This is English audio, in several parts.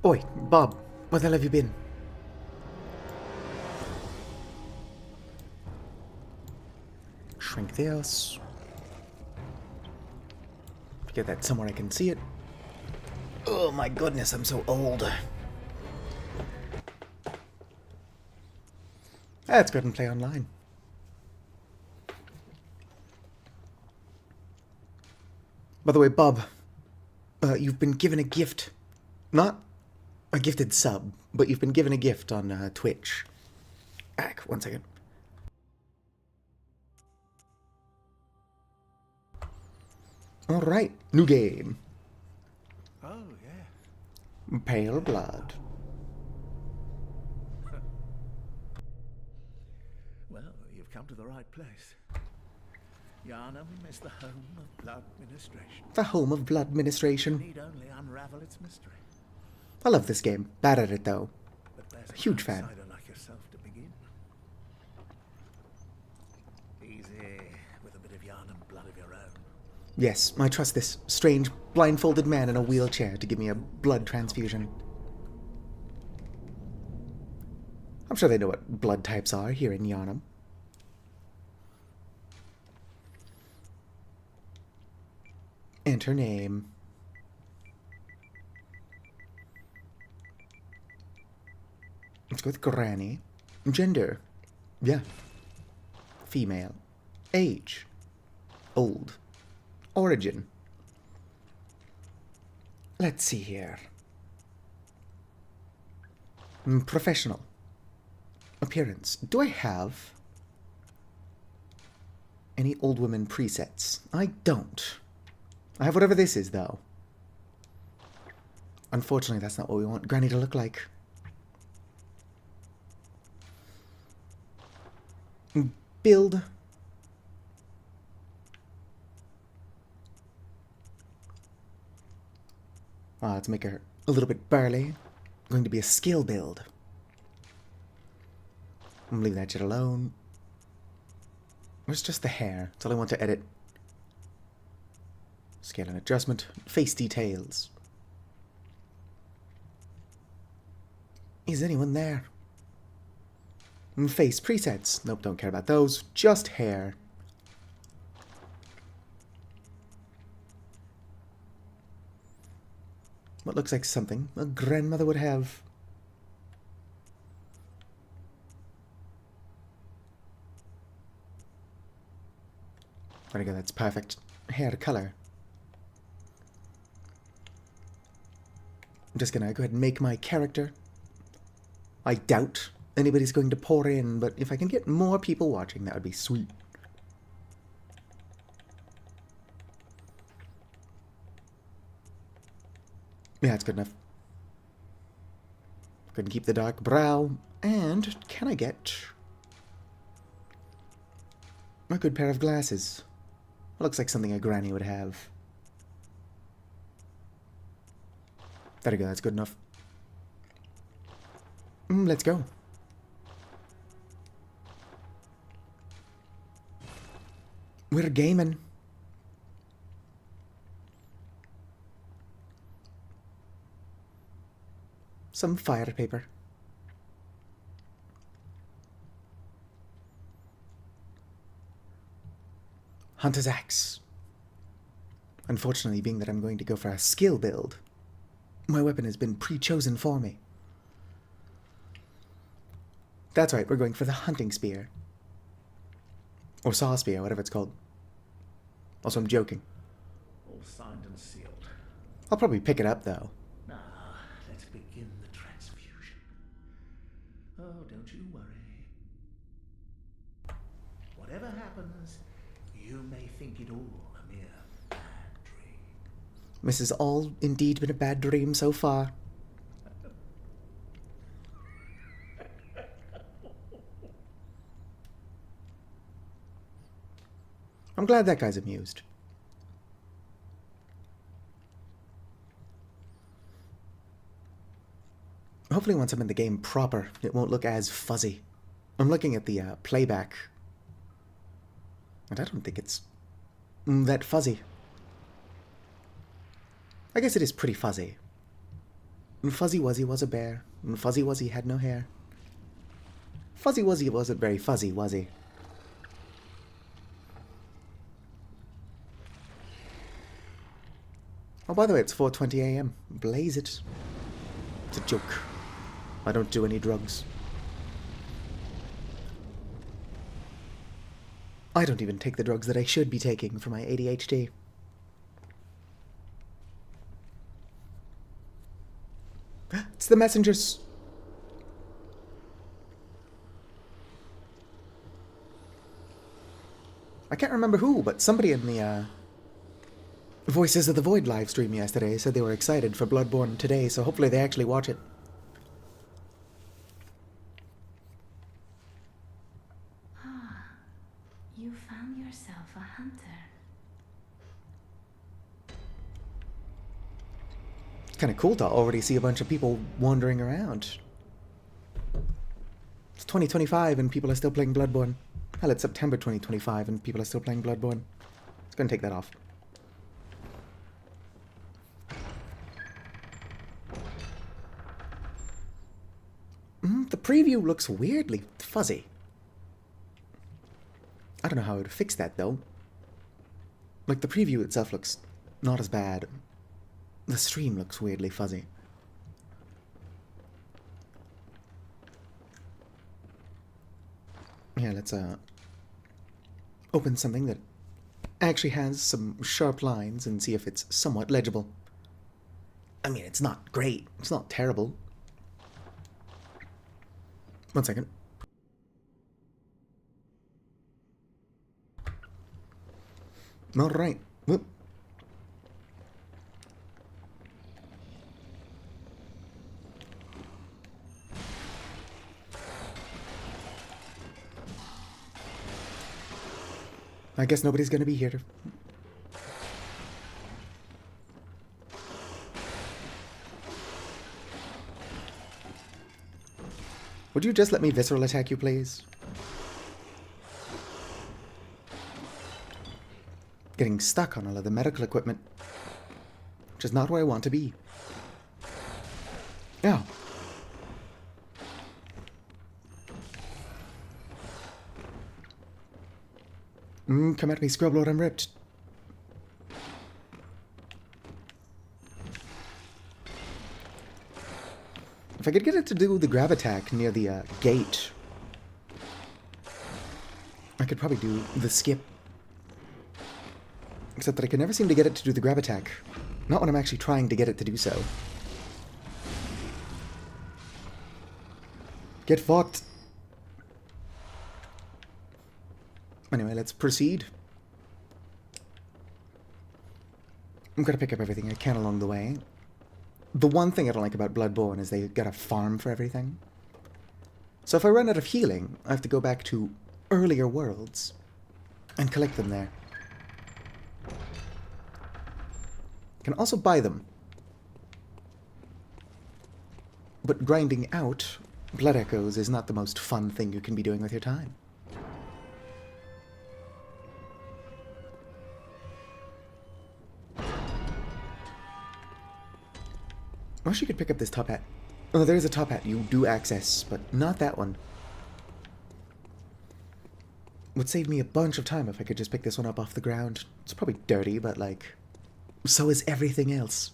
Oi, Bob, where the hell have you been? Shrink this. Get that somewhere I can see it. Oh my goodness, I'm so old. Let's go ahead and play online. By the way, Bob, you've been given a gift. Not a gifted sub, but you've been given a gift on Twitch. Ack, 1 second. Alright, new game. Oh, yeah. Pale Blood. Well, you've come to the right place. Yarnum is the home of blood administration. The home of blood administration. Need only unravel its mystery. I love this game. Bad at it, though. But there's a Huge fan. outsider like yourself to begin. Easy, with a bit of Yarnum blood of your own. Yes, I trust this strange, blindfolded man in a wheelchair to give me a blood transfusion. I'm sure they know what blood types are here in Yarnum. Enter name. Let's go with Granny. Gender. Yeah. Female. Age. Old. Origin. Let's see here. Professional. Appearance. Do I have any old woman presets? I don't. I have whatever this is, though. Unfortunately, that's not what we want Granny to look like. Build. Let's make her a little bit burly. Going to be a skill build. I'm gonna leave that shit alone. Where's just the hair? That's all I want to edit. Scale and adjustment. Face details. Is anyone there? Face presets. Nope, don't care about those. Just hair. What looks like something a grandmother would have. There we go, that's perfect. Hair color. I'm just gonna go ahead and make my character. I doubt anybody's going to pour in, but if I can get more people watching, that would be sweet. Yeah, it's good enough. Gonna keep the dark brow, and can I get a good pair of glasses? Looks like something a granny would have. There we go, that's good enough. Let's go. We're gaming. Some fire paper. Hunter's axe. Unfortunately, being that I'm going to go for a skill build, my weapon has been pre-chosen for me. That's right, we're going for the hunting spear. Or saw spear, whatever it's called. Also, I'm joking. All signed and sealed. I'll probably pick it up, though. Now, let's begin the transfusion. Oh, don't you worry. Whatever happens, you may think it all a mere bad dream. This has all indeed been a bad dream so far. I'm glad that guy's amused. Hopefully once I'm in the game proper, it won't look as fuzzy. I'm looking at the playback, and I don't think it's that fuzzy. I guess it is pretty fuzzy. Fuzzy Wuzzy was a bear, and Fuzzy Wuzzy had no hair. Fuzzy Wuzzy wasn't very fuzzy, was he? Oh, by the way, it's 4:20 a.m. Blaze it. It's a joke. I don't do any drugs. I don't even take the drugs that I should be taking for my ADHD. It's the messengers. I can't remember who, but somebody in the Voices of the Void live stream yesterday said they were excited for Bloodborne today, so hopefully they actually watch it. Ah, you found yourself a hunter. Kind of cool to already see a bunch of people wandering around. It's 2025 and people are still playing Bloodborne. Hell, it's September 2025 and people are still playing Bloodborne. It's gonna take that off. The preview looks weirdly fuzzy. I don't know how I would fix that though. Like, the preview itself looks not as bad. The stream looks weirdly fuzzy. Yeah, let's open something that actually has some sharp lines and see if it's somewhat legible. I mean, it's not great. It's not terrible. One second. All right. Whoop. I guess nobody's gonna be here. Would you just let me visceral attack you, please? Getting stuck on all of the medical equipment. Which is not where I want to be. Yeah. Come at me, Scrublord, I'm ripped. If I could get it to do the grab attack near the gate, I could probably do the skip. Except that I can never seem to get it to do the grab attack. Not when I'm actually trying to get it to do so. Get fucked. Anyway, let's proceed. I'm gonna pick up everything I can along the way. The one thing I don't like about Bloodborne is they gotta farm for everything. So if I run out of healing, I have to go back to earlier worlds and collect them there. Can also buy them. But grinding out blood echoes is not the most fun thing you can be doing with your time. I wish you could pick up this top hat. Oh, there is a top hat you do access, but not that one. Would save me a bunch of time if I could just pick this one up off the ground. It's probably dirty, but like, so is everything else.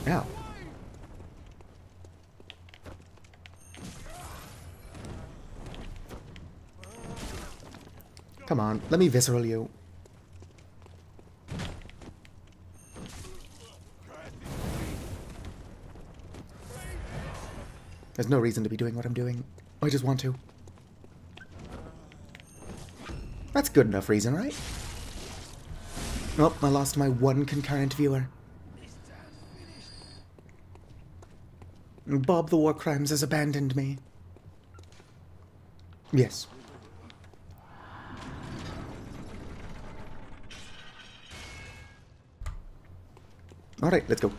Ow. Come on, let me visceral you. There's no reason to be doing what I'm doing. I just want to. That's good enough reason, right? Oh, I lost my one concurrent viewer. Bob the War Crimes has abandoned me. Yes. Alright, let's go.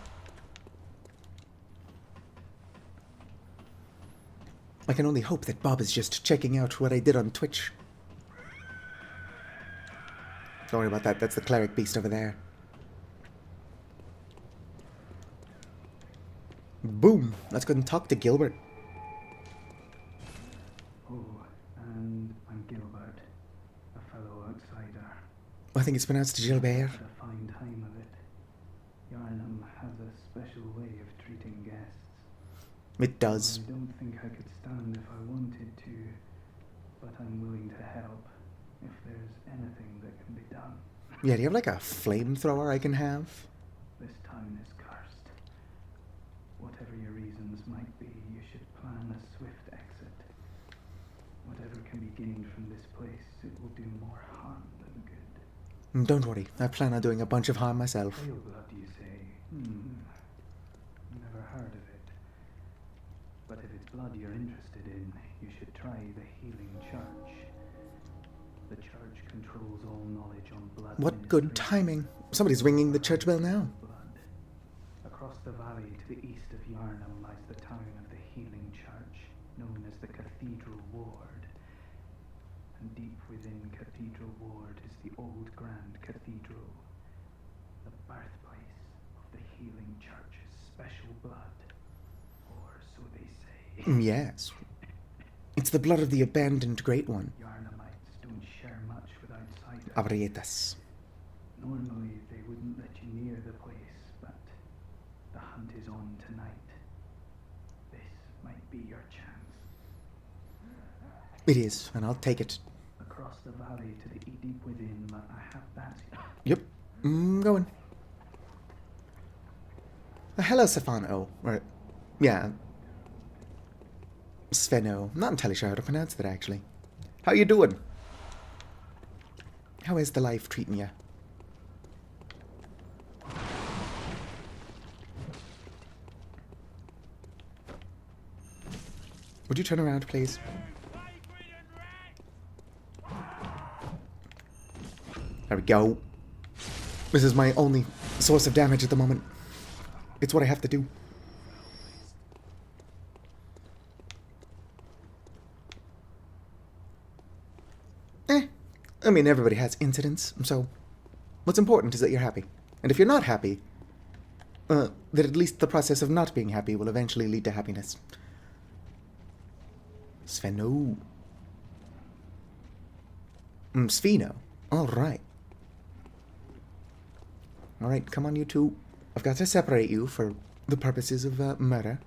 I can only hope that Bob is just checking out what I did on Twitch. Don't worry about that. That's the cleric beast over there. Boom. Let's go and talk to Gilbert. Oh, and I'm Gilbert, a fellow outsider. I think it's pronounced Gilbert. Had a fine time of it. Yarnum has a special way of treating guests. It does. I don't think I could stand if I wanted to, but I'm willing to help if there's anything that can be done. Yeah, do you have like a flamethrower I can have? This town is cursed. Whatever your reasons might be, you should plan a swift exit. Whatever can be gained from this place, it will do more harm than good. Don't worry. I plan on doing a bunch of harm myself. Pale blood, you say? Never heard of it. But if it's blood you're interested in, you should try the Healing Church. The church controls all knowledge on blood. What good timing. Somebody's ringing the church bell now. Blood. Across the valley to the east of Yarnum lies the town of the Healing Church, known as the Cathedral Ward. And deep within Cathedral Ward is the old Grand Cathedral, the birthplace of the Healing Church's special blood. Or so they say. Yes. It's the blood of the abandoned Great One. Yarnumites don't share much with outsiders. Abrietas. Normally they wouldn't let you near the place, but the hunt is on tonight. This might be your chance. It is, and I'll take it. Across the valley to the deep within, I have that. Yep. Going. Hello, Stefano. Or, yeah. Sveno. Not entirely sure how to pronounce that, actually. How you doing? How is the life treating you? Would you turn around, please? There we go. This is my only source of damage at the moment. It's what I have to do. I mean, everybody has incidents, so what's important is that you're happy. And if you're not happy, that at least the process of not being happy will eventually lead to happiness. Sveno. Svino. Alright. Alright, come on, you two. I've got to separate you for the purposes of murder.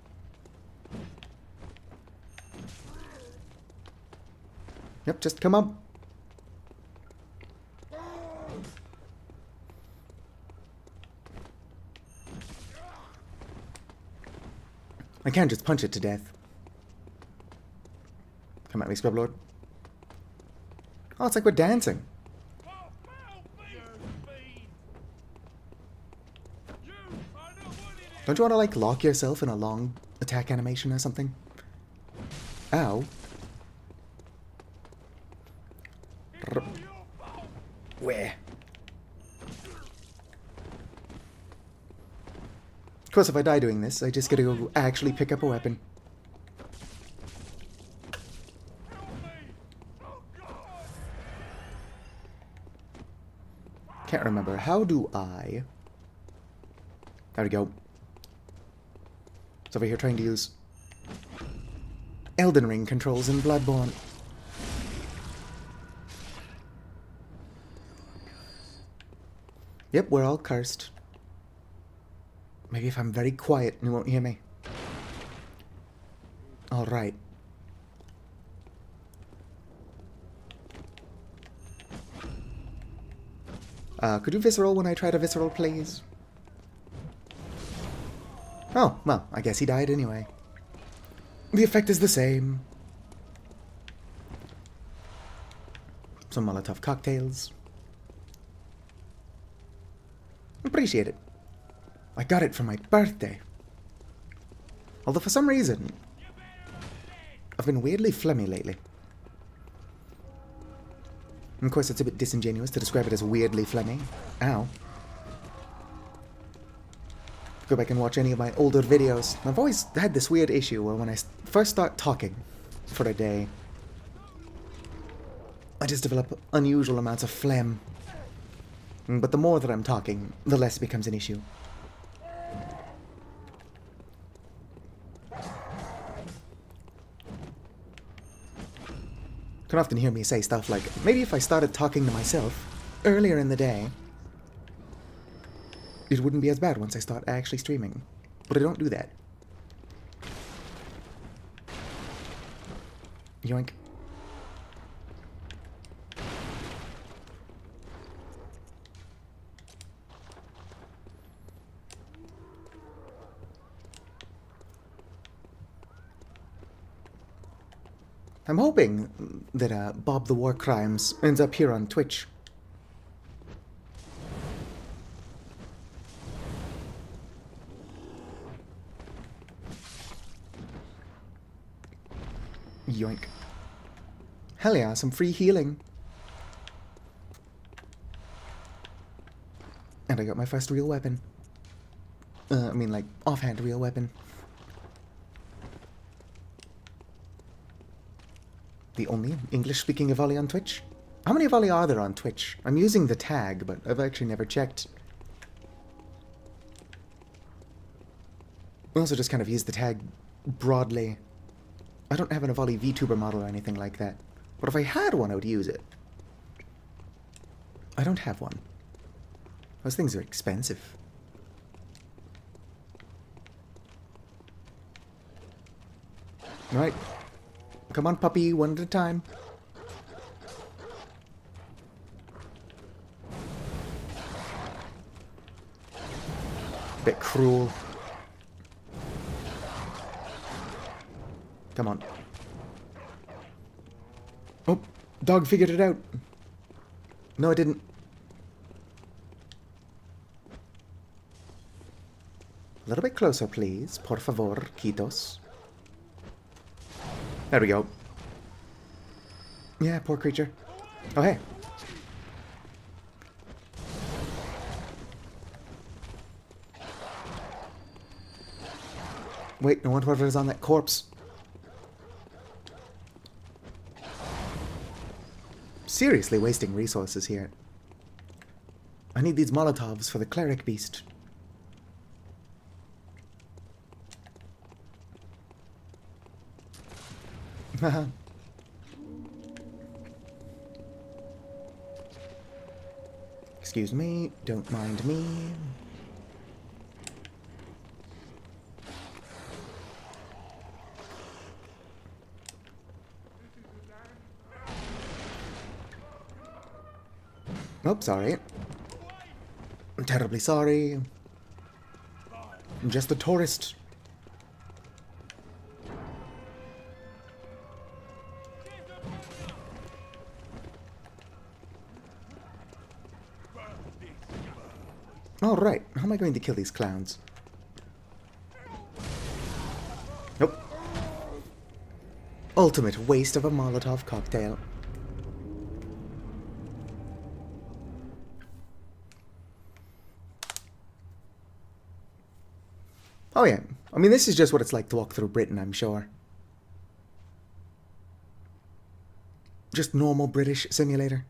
Yep, just come on. I can't just punch it to death. Come at me, Scrublord. Oh, it's like we're dancing. Don't you want to, like, lock yourself in a long attack animation or something? Ow. Where? Of course, if I die doing this, I just gotta go actually pick up a weapon. Can't remember. How do I... There we go. It's over here trying to use Elden Ring controls in Bloodborne. Yep, we're all cursed. Maybe if I'm very quiet, you won't hear me. Alright. Could you visceral when I try to visceral, please? Oh, well, I guess he died anyway. The effect is the same. Some Molotov cocktails. Appreciate it. I got it for my birthday. Although for some reason, I've been weirdly phlegmy lately. And of course, it's a bit disingenuous to describe it as weirdly phlegmy. Ow. Go back and watch any of my older videos. I've always had this weird issue where when I first start talking for a day, I just develop unusual amounts of phlegm. But the more that I'm talking, the less it becomes an issue. You can often hear me say stuff like, maybe if I started talking to myself earlier in the day, it wouldn't be as bad once I start actually streaming. But I don't do that. Yoink. I'm hoping that Bob the War Crimes ends up here on Twitch. Yoink. Hell yeah, some free healing. And I got my first real weapon. I mean, like, offhand real weapon. The only English-speaking Avali on Twitch? How many Avali are there on Twitch? I'm using the tag, but I've actually never checked. I also just kind of use the tag broadly. I don't have an Avali VTuber model or anything like that. But if I had one, I would use it. I don't have one. Those things are expensive. Right. Come on, puppy, one at a time. Bit cruel. Come on. Oh, dog figured it out. No, I didn't. A little bit closer, please. Por favor, quitos. There we go. Yeah, poor creature. Oh, hey. Wait, I wonder what is on that corpse. Seriously wasting resources here. I need these Molotovs for the cleric beast. Haha. Excuse me, don't mind me. Oh, sorry. I'm terribly sorry. I'm just a tourist. Alright, how am I going to kill these clowns? Nope. Ultimate waste of a Molotov cocktail. Oh yeah, I mean this is just what it's like to walk through Britain, I'm sure. Just normal British simulator.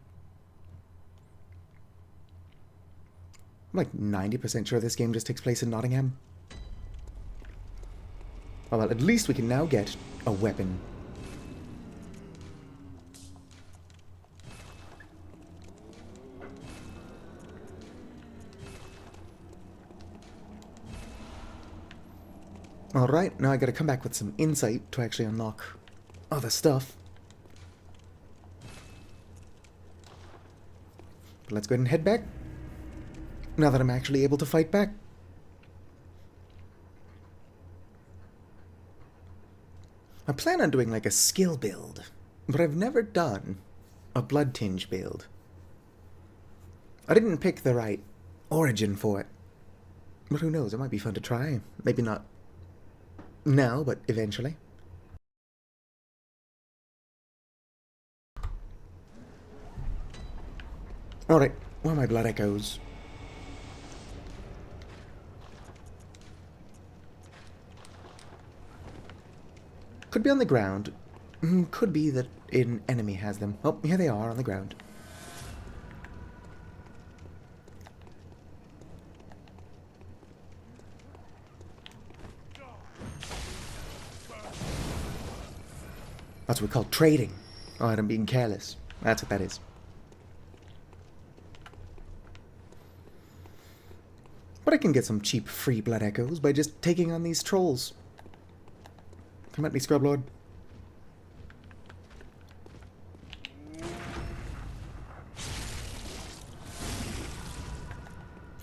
I'm like 90% sure this game just takes place in Nottingham. Oh well, at least we can now get a weapon. Alright, now I gotta come back with some insight to actually unlock other stuff. But let's go ahead and head back. Now that I'm actually able to fight back. I plan on doing like a skill build, but I've never done a blood tinge build. I didn't pick the right origin for it. But who knows, it might be fun to try. Maybe not now, but eventually. Alright, where are my blood echoes? Could be on the ground. Could be that an enemy has them. Oh, here they are on the ground. That's what we call trading. Alright, I'm being careless. That's what that is. But I can get some cheap free blood echoes by just taking on these trolls. Come at me, Scrub Lord.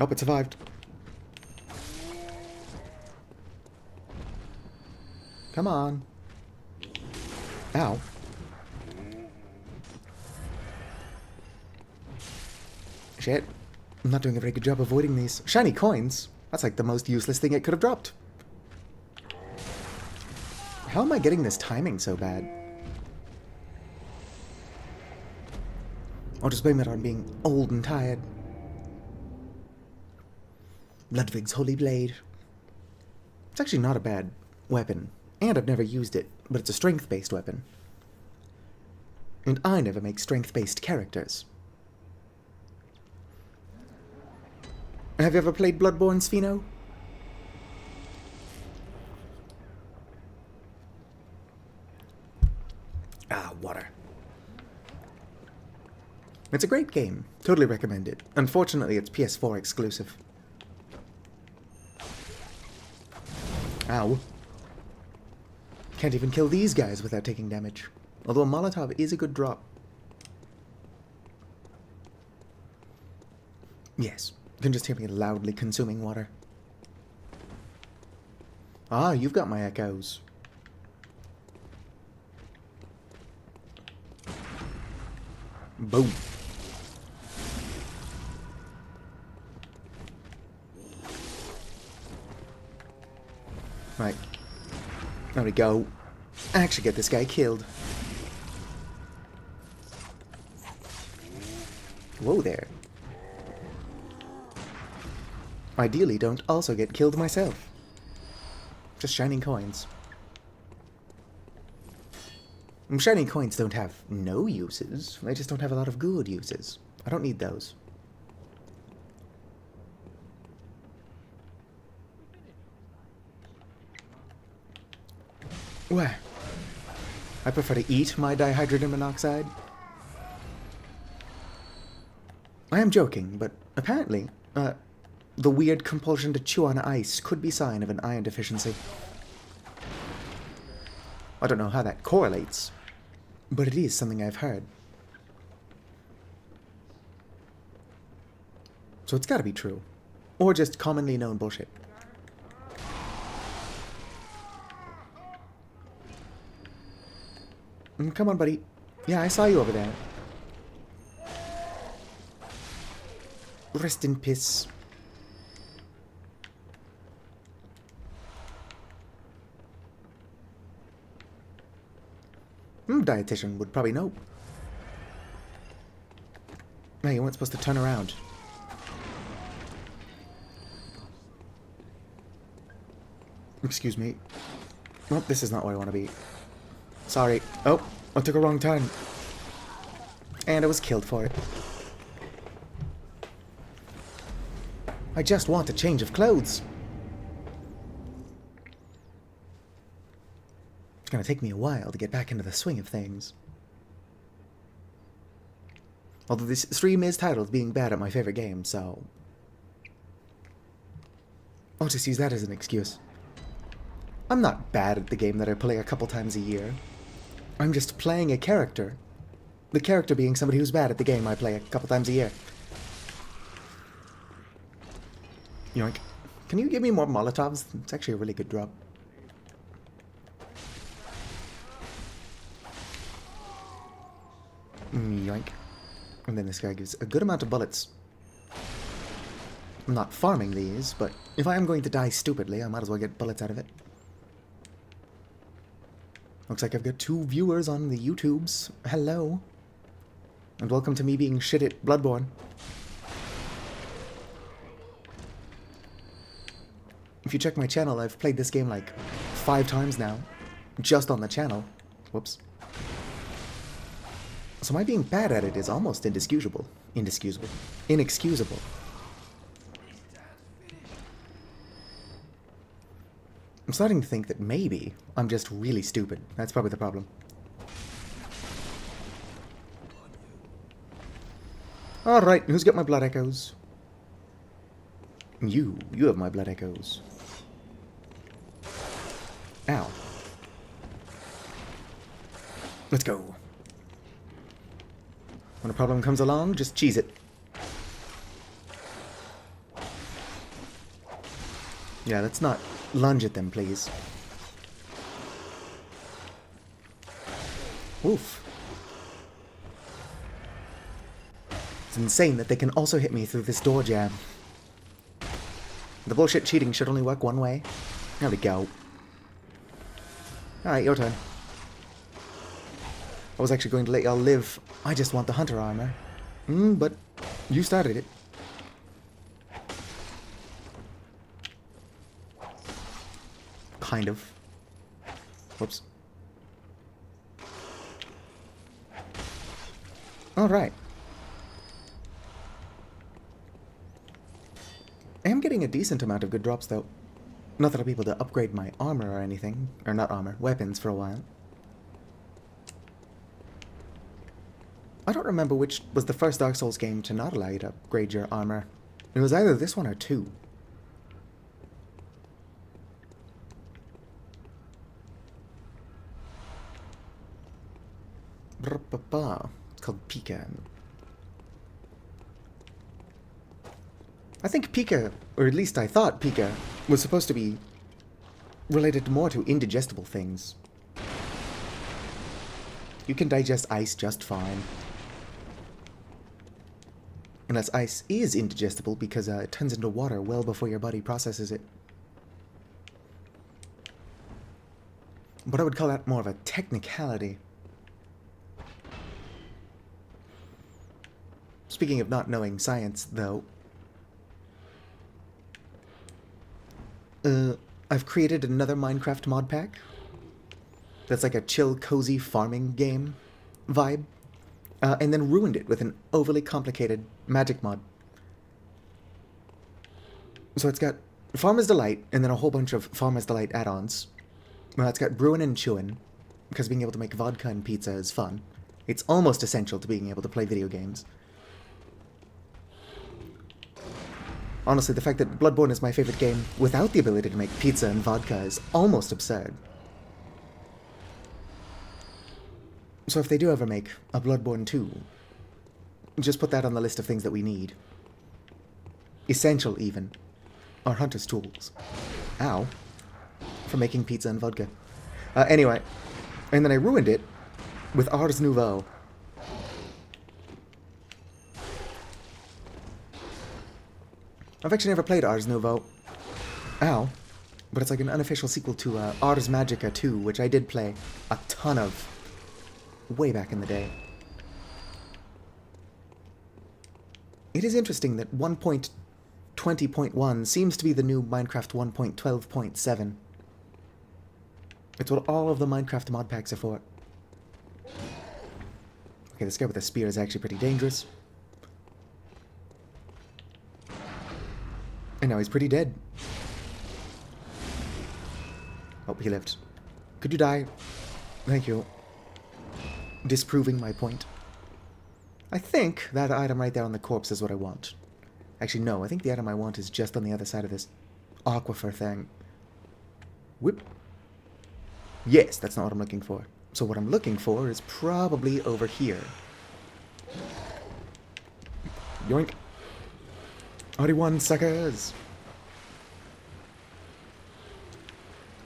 Oh, it survived. Come on. Ow. Shit. I'm not doing a very good job avoiding these. Shiny coins? That's like the most useless thing it could have dropped. How am I getting this timing so bad? I'll just blame it on being old and tired. Ludwig's Holy Blade. It's actually not a bad weapon. And I've never used it, but it's a strength-based weapon. And I never make strength-based characters. Have you ever played Bloodborne, Spheno? Ah, water. It's a great game. Totally recommend it. Unfortunately, it's PS4 exclusive. Ow. Can't even kill these guys without taking damage. Although a Molotov is a good drop. Yes, you can just hear me loudly consuming water. Ah, you've got my echoes. Boom. Right. There we go. Actually get this guy killed. Whoa there. Ideally, don't also get killed myself. Just shining coins. Shining coins don't have no uses. They just don't have a lot of good uses. I don't need those. Where? I prefer to eat my dihydrogen monoxide. I am joking, but apparently, the weird compulsion to chew on ice could be a sign of an iron deficiency. I don't know how that correlates, but it is something I've heard. So it's gotta be true. Or just commonly known bullshit. Come on, buddy. Yeah, I saw you over there. Rest in peace. Dietitian would probably know. No, you weren't supposed to turn around. Excuse me. Oh, this is not where I want to be. Sorry. Oh, I took a wrong turn. And I was killed for it. I just want a change of clothes. It's gonna take me a while to get back into the swing of things. Although this stream is titled Being Bad at My Favorite Game, so I'll just use that as an excuse. I'm not bad at the game that I play a couple times a year. I'm just playing a character. The character being somebody who's bad at the game I play a couple times a year. Yoink. Can you give me more Molotovs? It's actually a really good drop. Yoink. And then this guy gives a good amount of bullets. I'm not farming these, but if I am going to die stupidly, I might as well get bullets out of it. Looks like I've got 2 viewers on the YouTubes. Hello. And welcome to me being shit at Bloodborne. If you check my channel, I've played this game like 5 times now. Just on the channel. Whoops. So my being bad at it is almost inexcusable. Inexcusable. I'm starting to think that maybe I'm just really stupid. That's probably the problem. Alright, who's got my blood echoes? You have my blood echoes. Ow. Let's go. When a problem comes along, just cheese it. Yeah, let's not lunge at them, please. Oof. It's insane that they can also hit me through this door jab. The bullshit cheating should only work one way. There we go. Alright, your turn. I was actually going to let y'all live. I just want the hunter armor. But you started it. Kind of. Whoops. Alright. I am getting a decent amount of good drops, though. Not that I'll be able to upgrade my armor or anything. Or not armor, weapons for a while. I don't remember which was the first Dark Souls game to not allow you to upgrade your armor. It was either this one or 2. It's called Pika. I think Pika, or at least I thought Pika, was supposed to be related more to indigestible things. You can digest ice just fine. Unless ice is indigestible because it turns into water well before your body processes it. But I would call that more of a technicality. Speaking of not knowing science, though, I've created another Minecraft mod pack that's like a chill, cozy farming game vibe, and then ruined it with an overly complicated magic mod. So it's got Farmer's Delight, and then a whole bunch of Farmer's Delight add-ons. Well, it's got brewing and chewing, because being able to make vodka and pizza is fun. It's almost essential to being able to play video games. Honestly, the fact that Bloodborne is my favorite game without the ability to make pizza and vodka is almost absurd. So if they do ever make a Bloodborne 2, just put that on the list of things that we need. Essential, even. Our hunter's tools. Ow. For making pizza and vodka. Anyway. And then I ruined it with Ars Nouveau. I've actually never played Ars Nouveau. Ow. But it's like an unofficial sequel to Ars Magica 2, which I did play a ton of way back in the day. It is interesting that 1.20.1 seems to be the new Minecraft 1.12.7. It's what all of the Minecraft mod packs are for. Okay, this guy with a spear is actually pretty dangerous. And now he's pretty dead. Oh, he lived. Could you die? Thank you. Disproving my point. I think that item right there on the corpse is what I want. Actually, no. I think the item I want is just on the other side of this aquifer thing. Whip. Yes, that's not what I'm looking for. So what I'm looking for is probably over here. Yoink. RD1 suckers!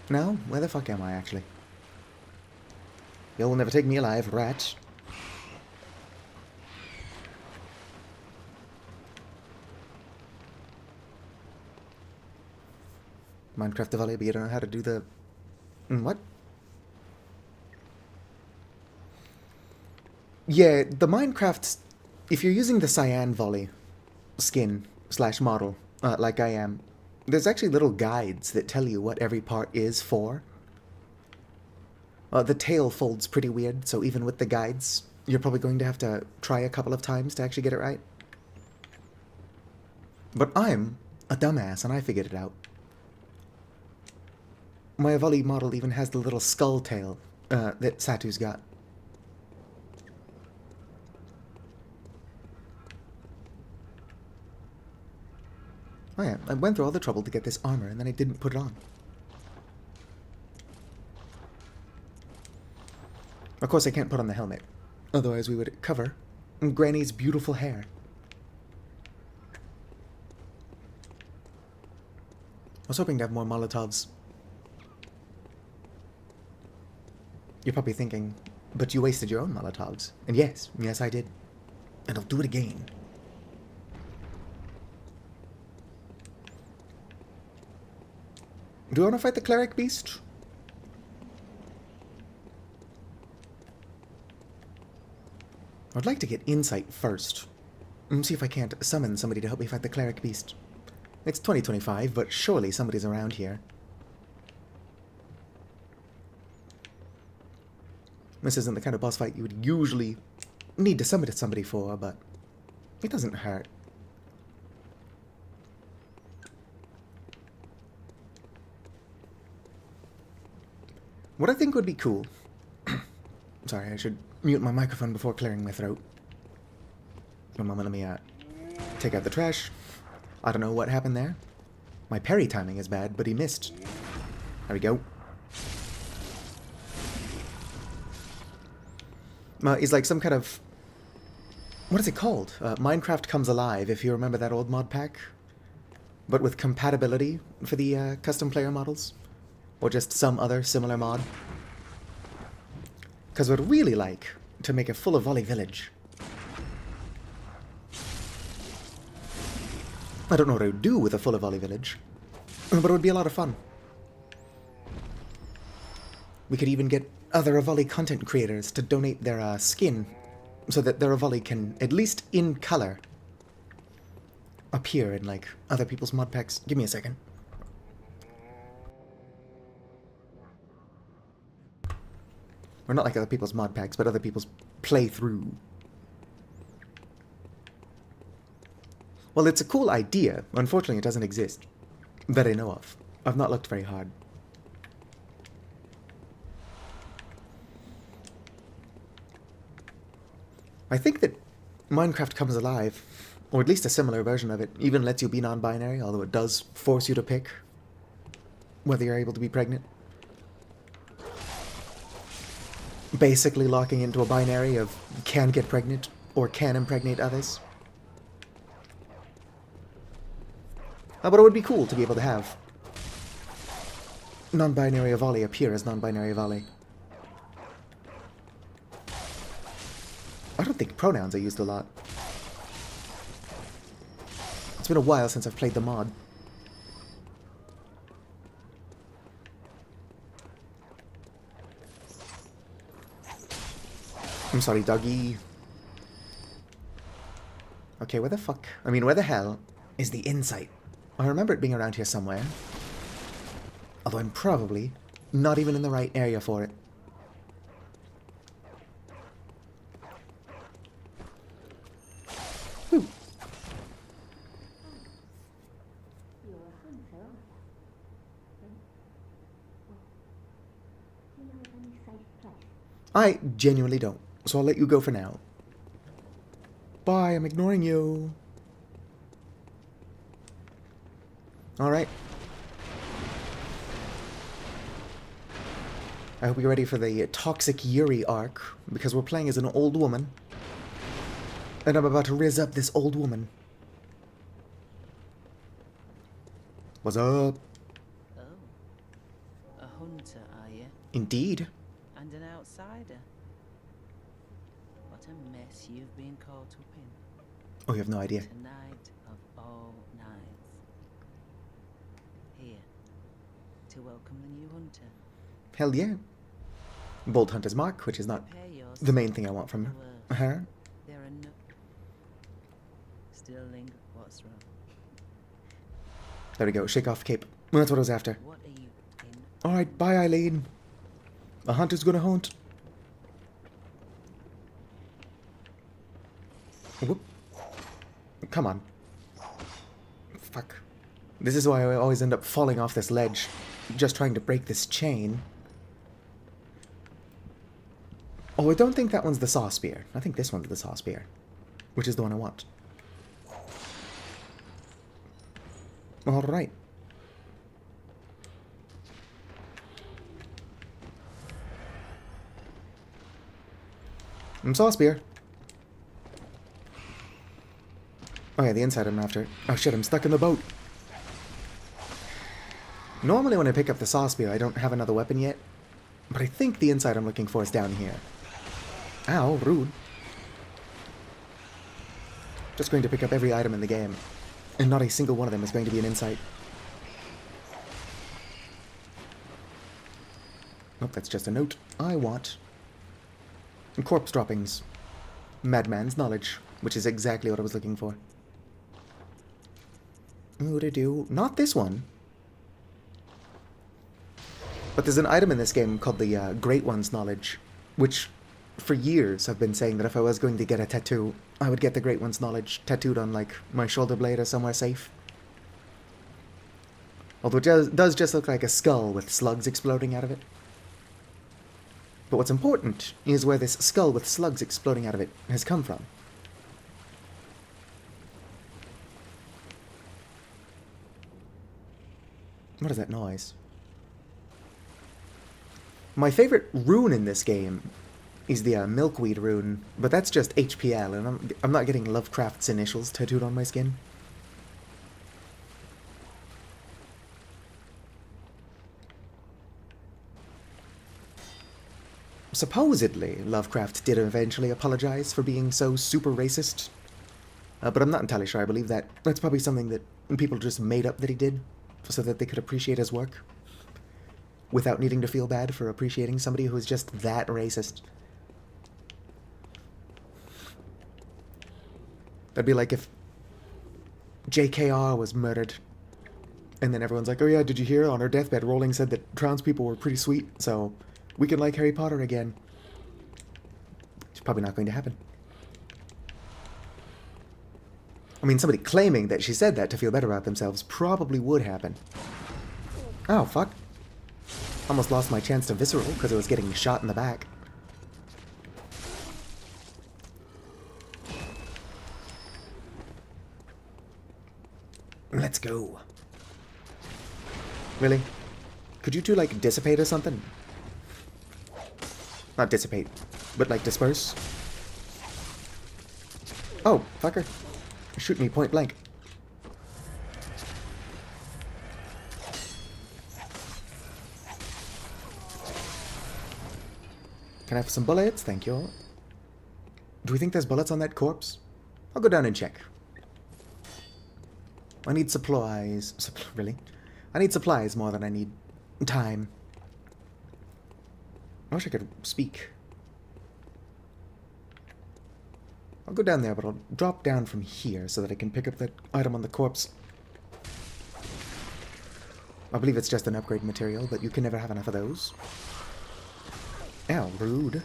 Now, where the fuck am I, actually? You'll never take me alive, rat. Minecraft developer, but you don't know how to do the... What? Yeah, the Minecraft... If you're using the cyan volley skin / model, like I am, there's actually little guides that tell you what every part is for. The tail folds pretty weird, so even with the guides, you're probably going to have to try a couple of times to actually get it right. But I'm a dumbass, and I figured it out. My volley model even has the little skull tail that Satu's got. Oh yeah, I went through all the trouble to get this armor, and then I didn't put it on. Of course, I can't put on the helmet. Otherwise, we would cover Granny's beautiful hair. I was hoping to have more Molotovs. You're probably thinking, but you wasted your own Molotovs. And yes, I did. And I'll do it again. Do you want to fight the cleric beast? I'd like to get insight first. And see if I can't summon somebody to help me fight the cleric beast. It's 2025, but surely somebody's around here. This isn't the kind of boss fight you would usually need to summon somebody for, but it doesn't hurt. What I think would be cool... Sorry, I should mute my microphone before clearing my throat. One moment, let me take out the trash. I don't know what happened there. My parry timing is bad, but he missed. There we go. He's like some kind of... What is it called? Minecraft Comes Alive, if you remember that old mod pack. But with compatibility for the custom player models. Or just some other similar mod. Because I'd really like to make a full of volley village. I don't know what I would do with a full of volley village. But it would be a lot of fun. We could even get other Avoli content creators to donate their skin so that their Avoli can, at least in color, appear in, like, other people's mod packs. Give me a second. Or not like other people's mod packs, but other people's playthrough. Well, it's a cool idea. Unfortunately, it doesn't exist. That I know of. I've not looked very hard. I think that Minecraft Comes Alive, or at least a similar version of it, even lets you be non-binary, although it does force you to pick whether you're able to be pregnant. Basically locking into a binary of can get pregnant or can impregnate others. But it would be cool to be able to have non-binary Avoli appear as non-binary Avoli. I don't think pronouns are used a lot. It's been a while since I've played the mod. I'm sorry, doggy. Okay, where the fuck... I mean, where the hell is the insight? I remember it being around here somewhere. Although I'm probably not even in the right area for it. Whew. I genuinely don't, so I'll let you go for now. Bye, I'm ignoring you. Alright. I hope you're ready for the Toxic Yuri arc, because we're playing as an old woman. And I'm about to riz up this old woman. What's up? Oh, a hunter, are you? Indeed. And an outsider. What a mess you've been caught up in. Oh, you have no idea. Tonight of all nights. Here, to welcome the new hunter. Hell yeah. Bold Hunter's Mark, which is not Prepare yourself the main thing I want from for the her. worst. There are no... Still linger. What's wrong? There we go, shake off cape. That's what I was after. What are you in? Alright, bye Eileen. A hunter's gonna hunt. Whoop. Come on. Fuck. This is why I always end up falling off this ledge, just trying to break this chain. Oh, I don't think that one's the saw spear. I think this one's the saw spear, which is the one I want. Alright. Saw spear. Oh yeah, the inside I'm after. Oh shit, I'm stuck in the boat. Normally when I pick up the saw spear, I don't have another weapon yet. But I think the inside I'm looking for is down here. Ow, rude. Just going to pick up every item in the game. And not a single one of them is going to be an insight. Nope, that's just a note. I want corpse droppings. Madman's knowledge, which is exactly what I was looking for. Ooh-de-doo. Not this one. But there's an item in this game called the Great One's Knowledge, which for years I've been saying that if I was going to get a tattoo, I would get the Great One's Knowledge tattooed on, like, my shoulder blade or somewhere safe. Although it does just look like a skull with slugs exploding out of it. But what's important is where this skull with slugs exploding out of it has come from. What is that noise? My favorite rune in this game is the milkweed rune, but that's just HPL, and I'm not getting Lovecraft's initials tattooed on my skin. Supposedly, Lovecraft did eventually apologize for being so super racist, but I'm not entirely sure I believe that. That's probably something that people just made up that he did, so that they could appreciate his work, without needing to feel bad for appreciating somebody who is just that racist. That'd be like if JKR was murdered, and then everyone's like, oh yeah, did you hear? On her deathbed, Rowling said that trans people were pretty sweet, so we can like Harry Potter again. It's probably not going to happen. I mean, somebody claiming that she said that to feel better about themselves probably would happen. Oh, fuck. Almost lost my chance to visceral because I was getting shot in the back. Let's go. Really? Could you two, like, dissipate or something? Not dissipate, but, like, disperse? Oh, fucker. Shoot me point blank. Can I have some bullets? Thank you. Do we think there's bullets on that corpse? I'll go down and check. I need supplies. Really? I need supplies more than I need time. I wish I could speak. I'll go down there, but I'll drop down from here so that I can pick up that item on the corpse. I believe it's just an upgrade material, but you can never have enough of those. Ow, rude.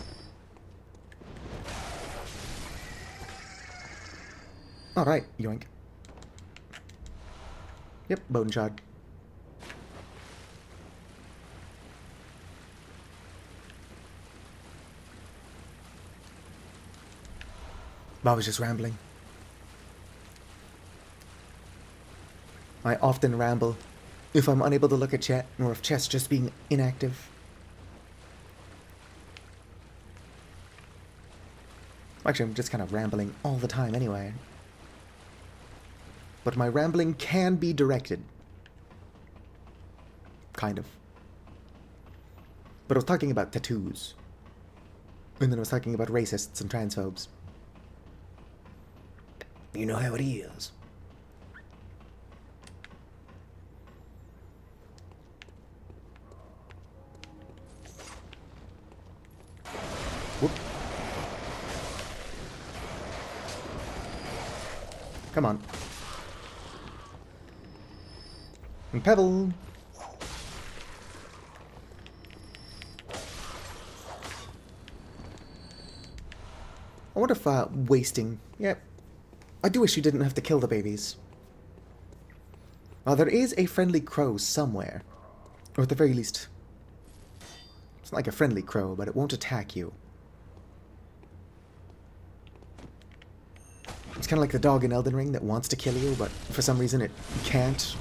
Alright, yoink. Yep, bone shard. I was just rambling. I often ramble if I'm unable to look at chat, or if chat's just being inactive. Actually, I'm just kind of rambling all the time anyway. But my rambling can be directed. Kind of. But I was talking about tattoos. And then I was talking about racists and transphobes. You know how it is. Whoop. Come on. And pebble. I wonder if wasting. Yep. I do wish you didn't have to kill the babies. There is a friendly crow somewhere. Or at the very least, it's not like a friendly crow, but it won't attack you. It's kind of like the dog in Elden Ring that wants to kill you, but for some reason it can't.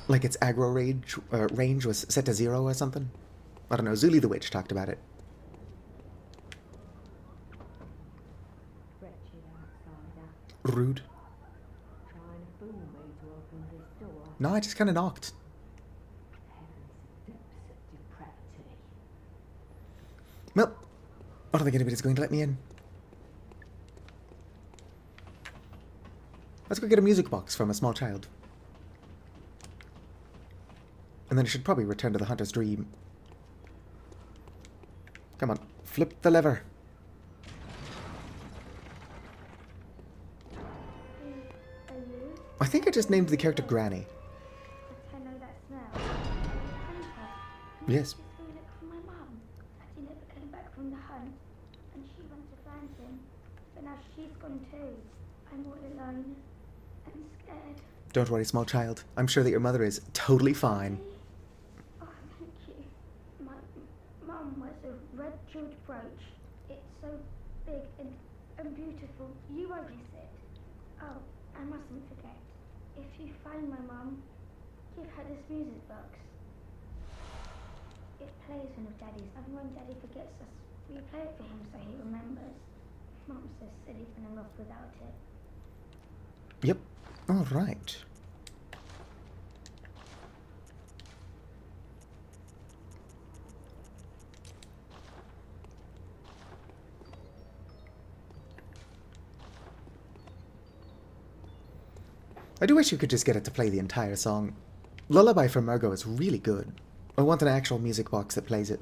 like its aggro range was set to 0 or something. I don't know, Zuli the Witch talked about it. Wretched outsider, Rude. trying to fool me to open this door. No, I just kind of knocked. Heaven's depths of depravity. Well, I don't think anybody's going to let me in. Let's go get a music box from a small child. And then I should probably return to the Hunter's Dream. Come on, flip the lever. Are you? I think I just named the character Granny. I know that smell. Hunter. Yes. Just go look for my mum. She never came back from the hunt, and she went to find him. But now she's gone too. I'm all alone and scared. Don't worry, small child. I'm sure that your mother is totally fine. Oh, thank you. My mum wears a red jeweled brooch. It's so big and beautiful. You won't miss it. Oh, I mustn't forget. If you find my mum, give her this music box. It plays one of Daddy's, and when Daddy forgets us, we play it for him so he remembers. Mum's so silly running off without it. Yep. All right. I do wish you could just get it to play the entire song. Lullaby for Margot is really good. I want an actual music box that plays it.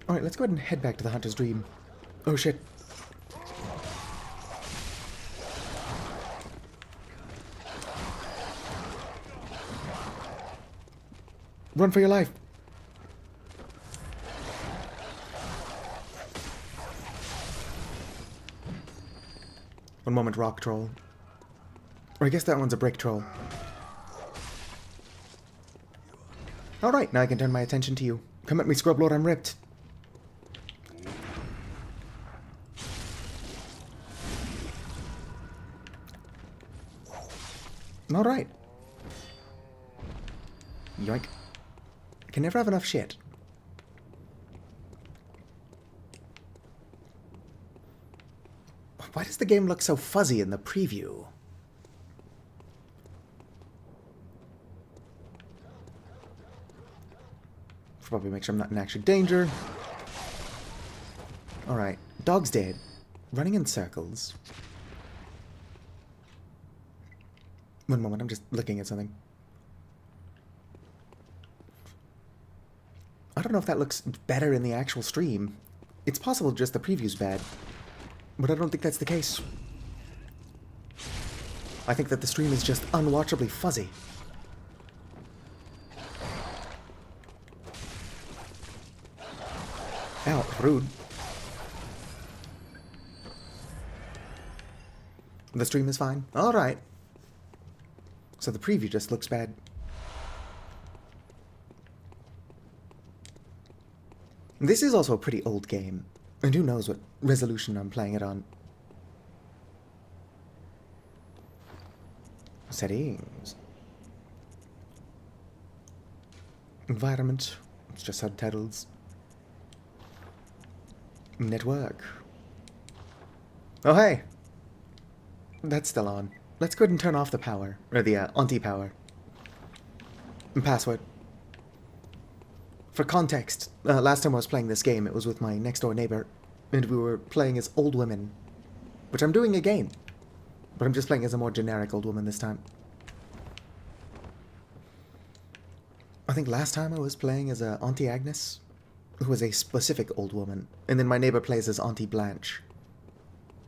Alright, let's go ahead and head back to the Hunter's Dream. Oh shit. Run for your life. One moment, rock troll. Or I guess that one's a brick troll. Alright, now I can turn my attention to you. Come at me, scrub lord, I'm ripped. Alright. Yoink. I can never have enough shit. Why does the game look so fuzzy in the preview? Should probably make sure I'm not in actual danger. Alright. Dog's dead. Running in circles. One moment, I'm just looking at something. I don't know if that looks better in the actual stream. It's possible just the preview's bad. But I don't think that's the case. I think that the stream is just unwatchably fuzzy. Ow, rude. The stream is fine. Alright. So the preview just looks bad. This is also a pretty old game. And who knows what resolution I'm playing it on. Settings. Environment. It's just subtitles. Network. Oh, hey! That's still on. Let's go ahead and turn off the power. Or the anti-power. And password. For context, last time I was playing this game, it was with my next-door neighbor, and we were playing as old women, which I'm doing again, but I'm just playing as a more generic old woman this time. I think last time I was playing as Auntie Agnes, who was a specific old woman, and then my neighbor plays as Auntie Blanche,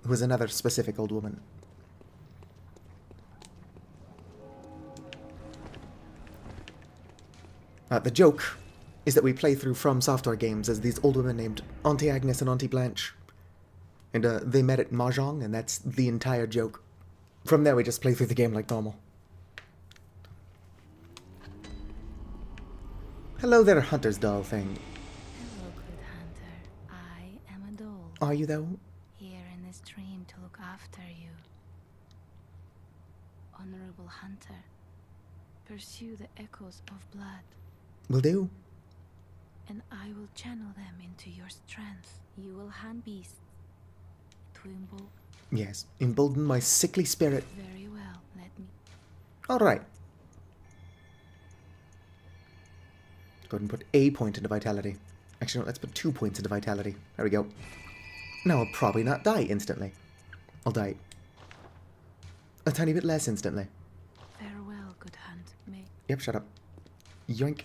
who is another specific old woman. The joke is that we play through From Software games as these old women named Auntie Agnes and Auntie Blanche. And they met at Mahjong, and that's the entire joke. From there, we just play through the game like normal. Hello there, Hunter's doll thing. Hello, good hunter. I am a doll. Are you, though? Here in this dream to look after you. honorable hunter. Pursue the echoes of blood, Will do. and I will channel them into your strength. You will hunt beasts to embolden. Yes, embolden my sickly spirit. Very well, let me. Alright. Go ahead and put a point into vitality. Actually, no, let's put 2 points into vitality. There we go. Now I'll probably not die instantly. I'll die a tiny bit less instantly. Farewell, good hunt. May Yep, shut up. Yoink.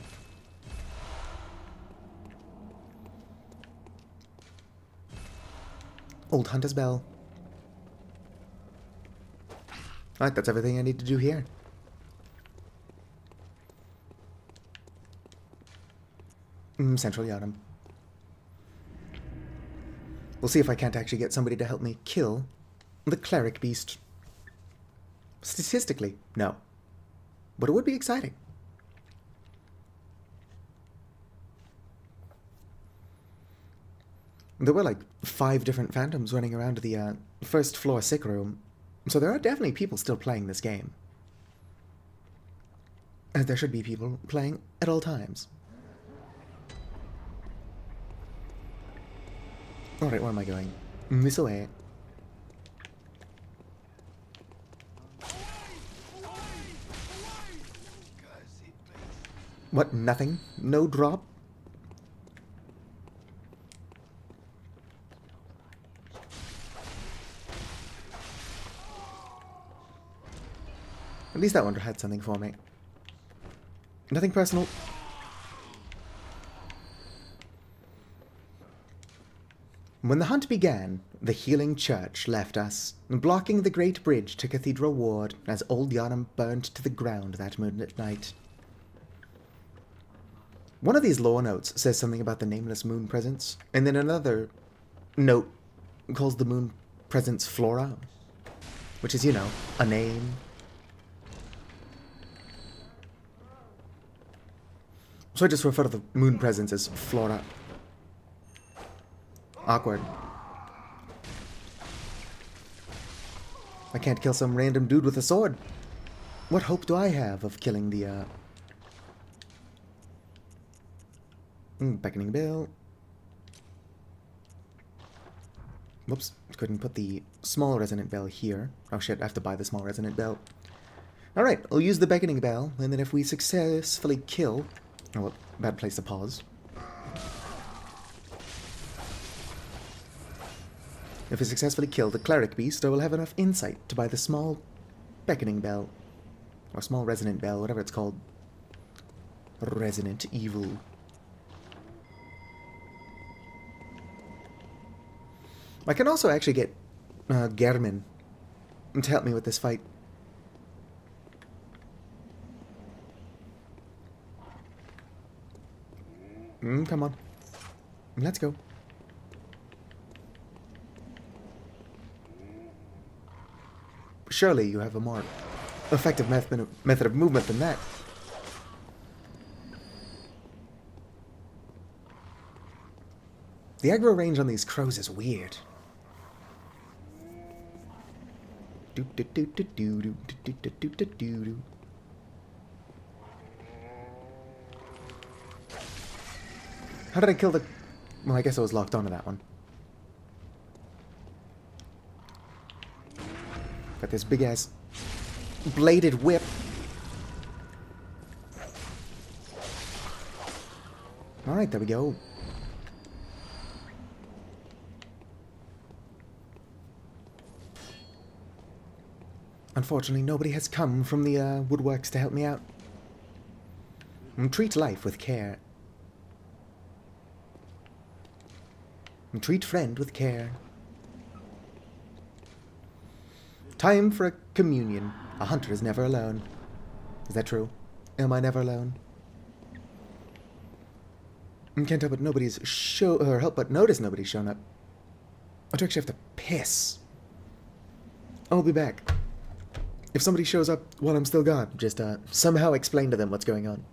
Old Hunter's Bell. Alright, that's everything I need to do here. Central Yadam. We'll see if I can't actually get somebody to help me kill the cleric beast. Statistically, no. But it would be exciting. There were like 5 different phantoms running around the first floor sick room, so there are definitely people still playing this game. And there should be people playing at all times. Alright, where am I going? This way. What, nothing? No drop? At least that one had something for me. Nothing personal. When the hunt began, the healing church left us, blocking the great bridge to Cathedral Ward as Old Yharnam burned to the ground that moonlit night. One of these lore notes says something about the nameless moon presence, and then another note calls the moon presence Flora, which is, you know, a name. So I just refer to the moon presence as Flora. Awkward. I can't kill some random dude with a sword. What hope do I have of killing the, beckoning bell. Whoops, couldn't put the small resonant bell here. Oh shit, I have to buy the small resonant bell. Alright, I'll use the beckoning bell, and then if we successfully kill... Oh, bad place to pause. If we successfully kill the cleric beast, I will have enough insight to buy the small beckoning bell. Or small resonant bell, whatever it's called. Resonant evil. I can also actually get German to help me with this fight. Come on. Let's go. Surely you have a more effective method of movement than that. The aggro range on these crows is weird. How did I kill the... Well, I guess I was locked onto that one. Got this big-ass bladed whip. Alright, there we go. Unfortunately, nobody has come from the woodworks to help me out. Treat life with care. Treat friend with care. Time for a communion. A hunter is never alone. Is that true? Am I never alone? Can't help but help but notice nobody's shown up. I do actually have to piss. I'll be back. If somebody shows up while I'm still gone, just somehow explain to them what's going on.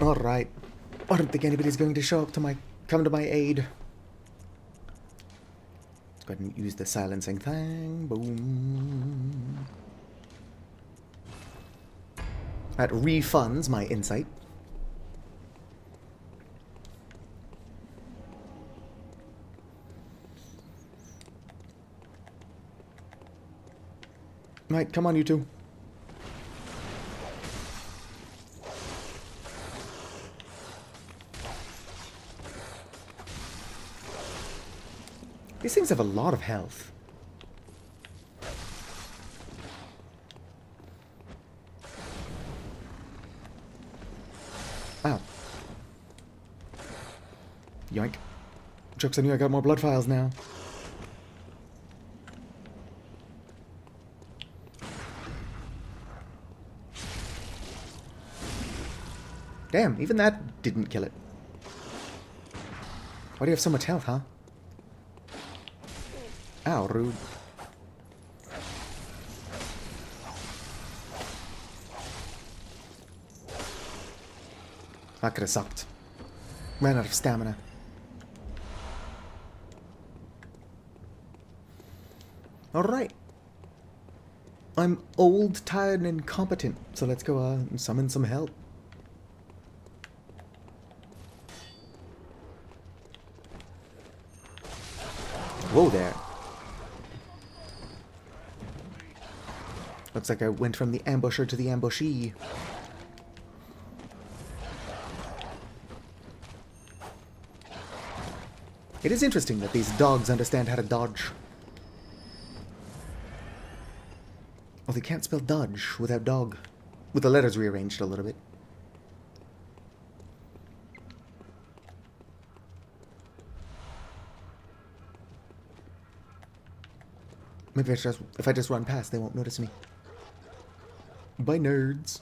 Alright. I don't think anybody's going to show up to come to my aid. Let's go ahead and use the silencing thing. Boom. That refunds my insight. Right, come on, you two. These things have a lot of health. Wow. Yoink. Joke's on you, I got more blood files now. Damn, even that didn't kill it. Why do you have so much health, huh? Ow, rude. That could have sucked. Ran out of stamina. Alright. I'm old, tired, and incompetent, so let's go summon some help. Whoa there. Looks like I went from the ambusher to the ambushee. It is interesting that these dogs understand how to dodge. Well, they can't spell dodge without dog. With the letters rearranged a little bit. Maybe if I just run past, they won't notice me. Bye, nerds.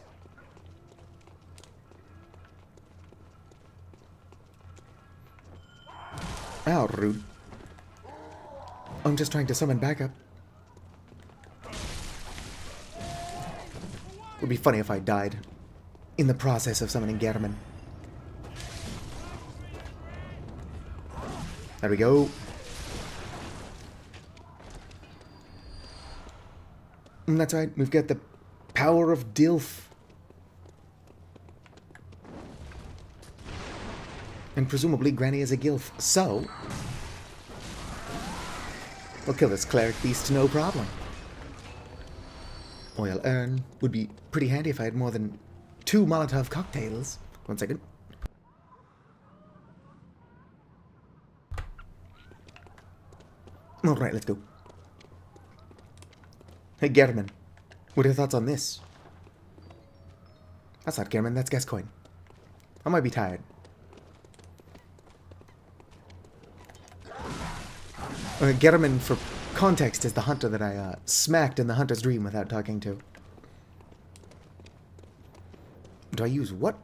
Ow, rude. I'm just trying to summon backup. Would be funny if I died in the process of summoning German. There we go. And that's right, we've got the power of Dilf. And presumably Granny is a gilf, so we'll kill this cleric beast no problem. Oil urn would be pretty handy if I had more than 2 Molotov cocktails. 1 second. Alright, let's go. Hey, German, what are your thoughts on this? That's not German, that's Gascoigne. I might be tired. German, for context, is the hunter that I smacked in the hunter's dream without talking to. Do I use what?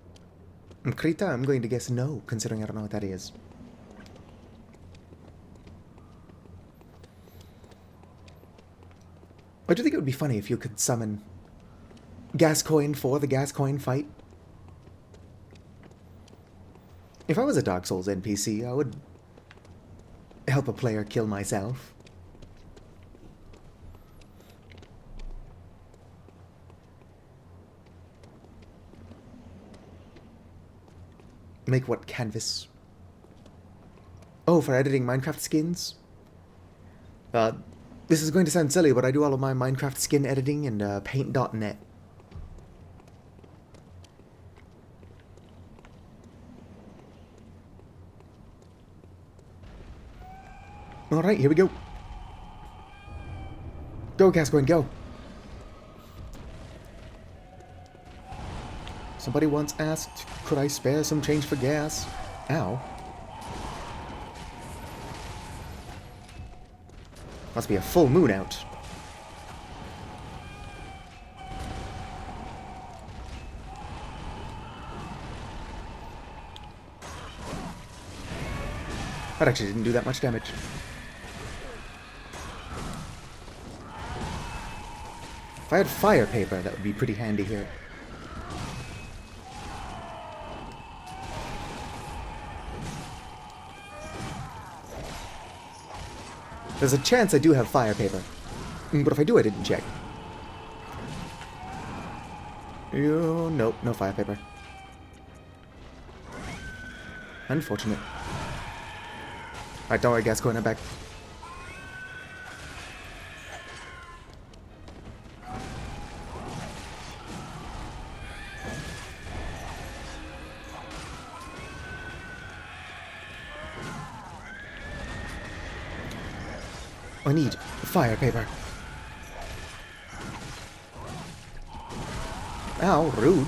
Krita? I'm going to guess no, considering I don't know what that is. I do think it would be funny if you could summon Gascoigne for the Gascoigne fight. If I was a Dark Souls NPC, I would help a player kill myself. Make what canvas? Oh, for editing Minecraft skins? This is going to sound silly, but I do all of my Minecraft skin editing in paint.net. Alright, here we go. Go, Gascoigne, go. Somebody once asked, could I spare some change for gas? Ow. Must be a full moon out. That actually didn't do that much damage. If I had fire paper, that would be pretty handy here. There's a chance I do have fire paper. But if I do, I didn't check. Nope, no fire paper. Unfortunate. Alright, don't worry, Gascoigne, I'm back. I need fire paper. Ow, rude.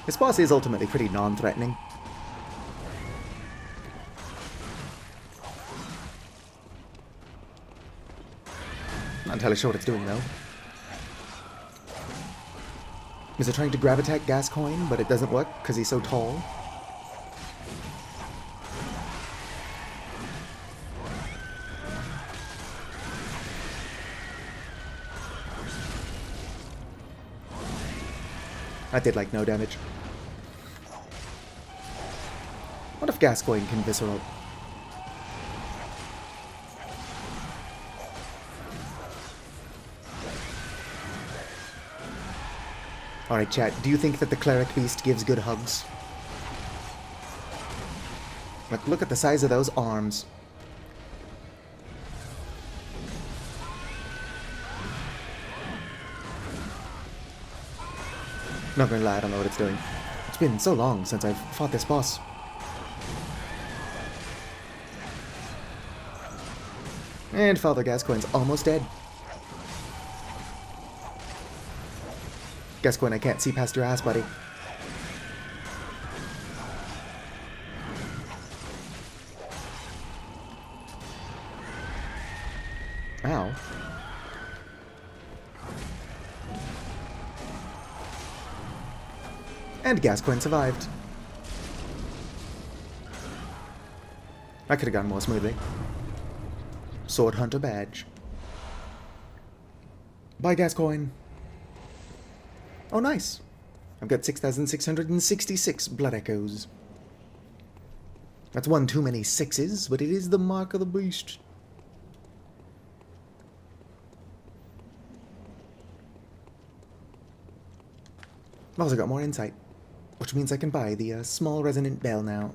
This boss is ultimately pretty non-threatening. Not entirely sure what it's doing, though. Is it trying to grab attack Gascoigne, but it doesn't work because he's so tall? That did, like, no damage. What if Gascoigne can visceral? Alright, chat, do you think that the Cleric Beast gives good hugs? Like, look at the size of those arms. Not gonna lie, I don't know what it's doing. It's been so long since I've fought this boss. And Father Gascoigne's almost dead. Gascoigne, I can't see past your ass, buddy. Ow. And Gascoigne survived. I could have gone more smoothly. Sword Hunter badge. Bye, Gascoigne. Oh, nice. I've got 6,666 blood echoes. That's one too many sixes, but it is the mark of the beast. I've also got more insight, which means I can buy the small resonant bell now.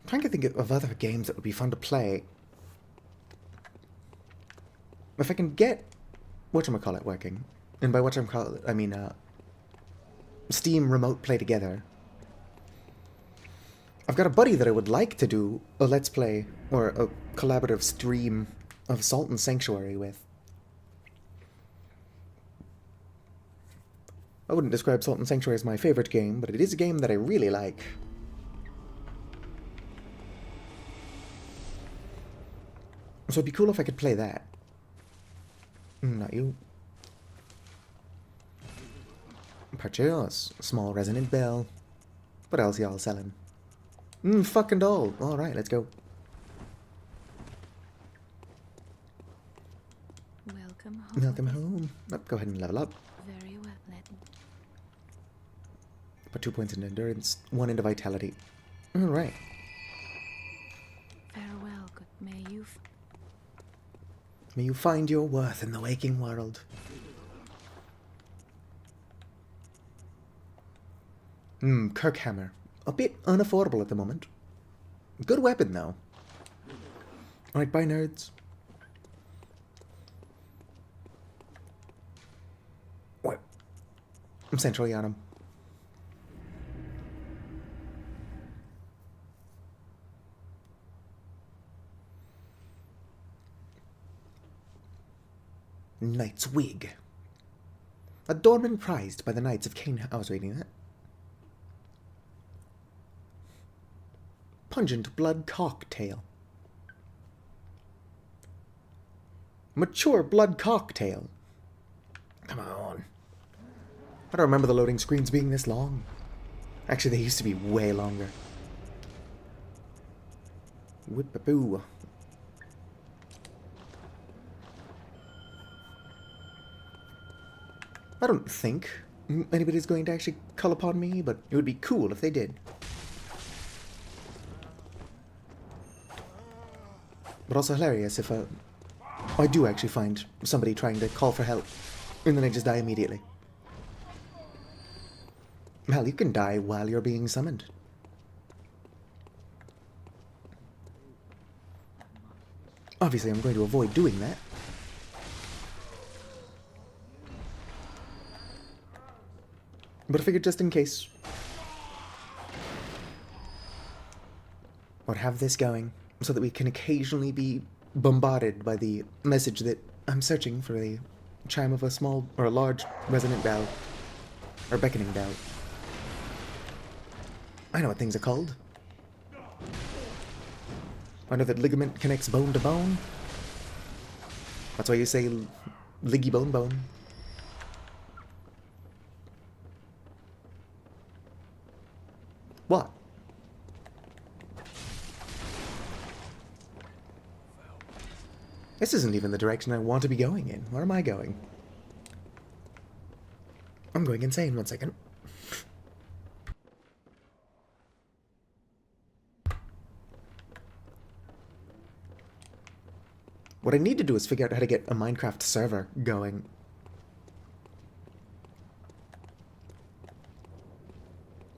I'm trying to think of other games that would be fun to play. If I can get whatchamacallit working, and by whatchamacallit I mean Steam Remote Play Together, I've got a buddy that I would like to do a Let's Play, or a collaborative stream of Salt and Sanctuary with. I wouldn't describe Salt and Sanctuary as my favorite game, but it is a game that I really like. So it'd be cool if I could play that. Not you. Purchase. Small resonant bell. What else y'all selling? Fucking doll. Alright, let's go. Welcome home. Welcome home. Oh, go ahead and level up. Very well, lad. Put 2 points in endurance, 1 into vitality. Alright. Farewell, good may you. May you find your worth in the waking world. Kirkhammer. A bit unaffordable at the moment. Good weapon, though. Alright, bye, nerds. What? I'm centrally on him. Knight's Wig. Adornment prized by the Knights of Cane. I was reading that. Pungent blood cocktail. Mature blood cocktail. Come on. I don't remember the loading screens being this long. Actually, they used to be way longer. Whip-a-boo. I don't think anybody's going to actually call upon me, but it would be cool if they did. But also hilarious if I do actually find somebody trying to call for help, and then I just die immediately. Hell, you can die while you're being summoned. Obviously, I'm going to avoid doing that. But I figured just in case, I'd have this going so that we can occasionally be bombarded by the message that I'm searching for a chime of a small or a large resonant bell, or beckoning bell. I know what things are called. I know that ligament connects bone to bone. That's why you say liggy bone bone. What? This isn't even the direction I want to be going in. Where am I going? I'm going insane. 1 second. What I need to do is figure out how to get a Minecraft server going.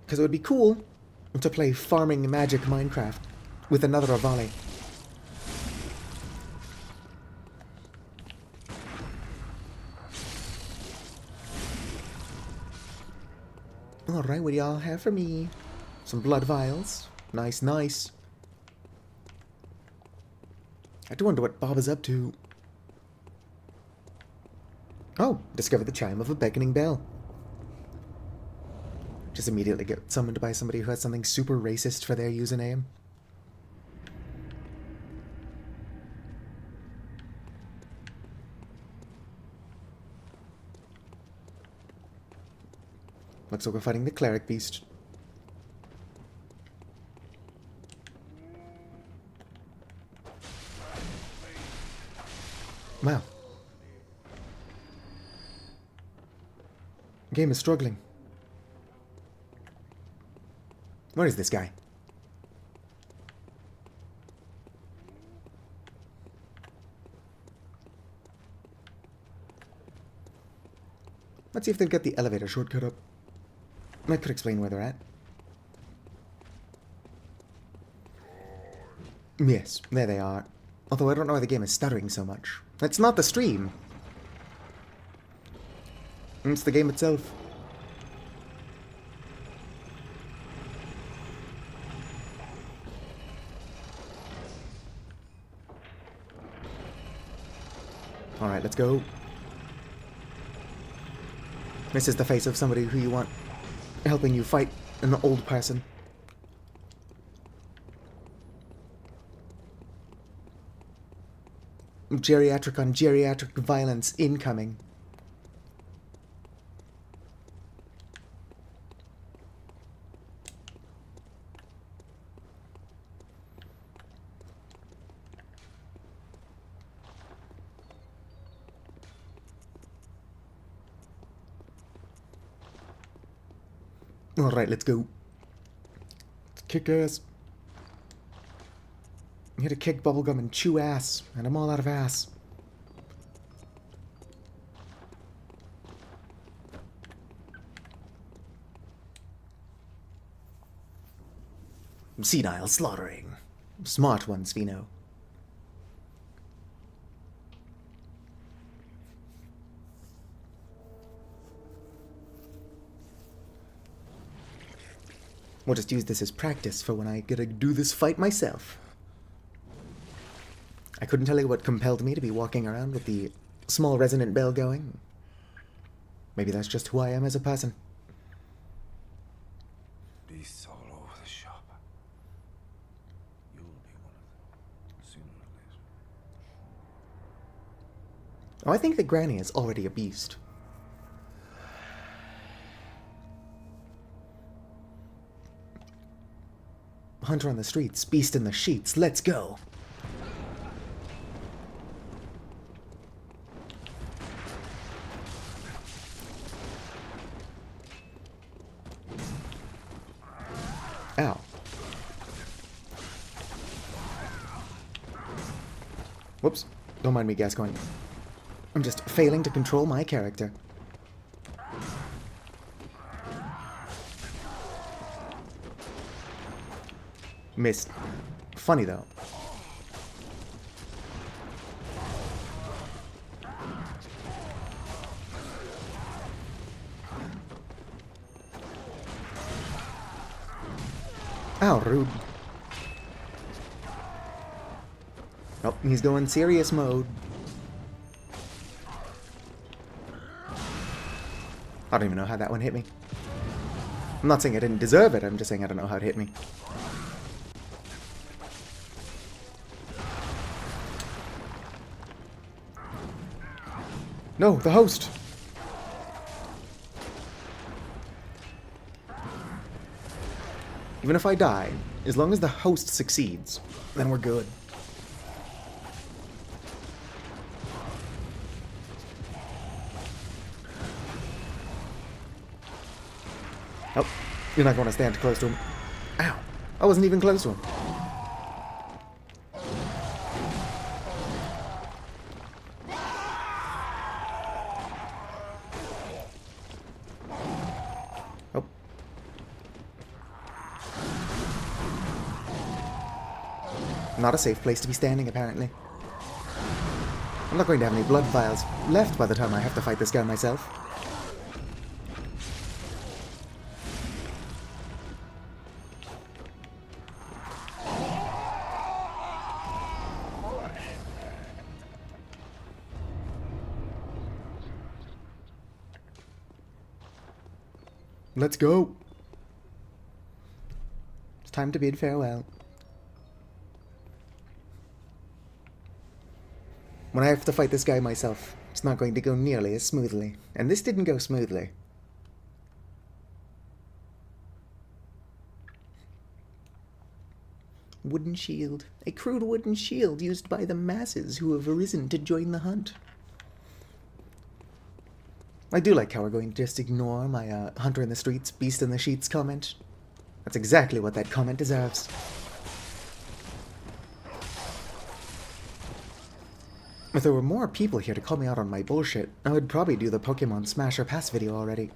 Because it would be cool to play farming magic Minecraft with another Avali. Alright, what do y'all have for me? Some blood vials. Nice, nice. I do wonder what Bob is up to. Oh, discovered the chime of a beckoning bell. Just immediately get summoned by somebody who has something super racist for their username. Looks like we're fighting the cleric beast. Wow. The game is struggling. Where is this guy? Let's see if they've got the elevator shortcut up. That could explain where they're at. Yes, there they are. Although I don't know why the game is stuttering so much. It's not the stream. It's the game itself. Alright, let's go. This is the face of somebody who you want helping you fight an old person. Geriatric on geriatric violence incoming. Alright, let's go. Let's kick ass. I'm here to kick bubblegum and chew ass, and I'm all out of ass. Senile slaughtering. Smart ones, Vino. We'll just use this as practice for when I get to do this fight myself. I couldn't tell you what compelled me to be walking around with the small resonant bell going. Maybe that's just who I am as a person. Beasts all over the shop. You'll be one of them, sooner or later. Oh, I think that Granny is already a beast. Hunter on the streets, beast in the sheets, let's go! Ow. Whoops. Don't mind me, Gascoigne. I'm just failing to control my character. Missed. Funny, though. Ow, rude. Oh, he's going serious mode. I don't even know how that one hit me. I'm not saying I didn't deserve it, I'm just saying I don't know how it hit me. No, the host! Even if I die, as long as the host succeeds, then we're good. Oh, you're not going to stand close to him. Ow! I wasn't even close to him. Oh. Not a safe place to be standing, apparently. I'm not going to have any blood vials left by the time I have to fight this guy myself. Let's go. It's time to bid farewell. When I have to fight this guy myself, it's not going to go nearly as smoothly. And this didn't go smoothly. Wooden shield. A crude wooden shield used by the masses who have arisen to join the hunt. I do like how we're going to just ignore my Hunter in the Streets, Beast in the Sheets comment. That's exactly what that comment deserves. If there were more people here to call me out on my bullshit, I would probably do the Pokemon Smash or Pass video already.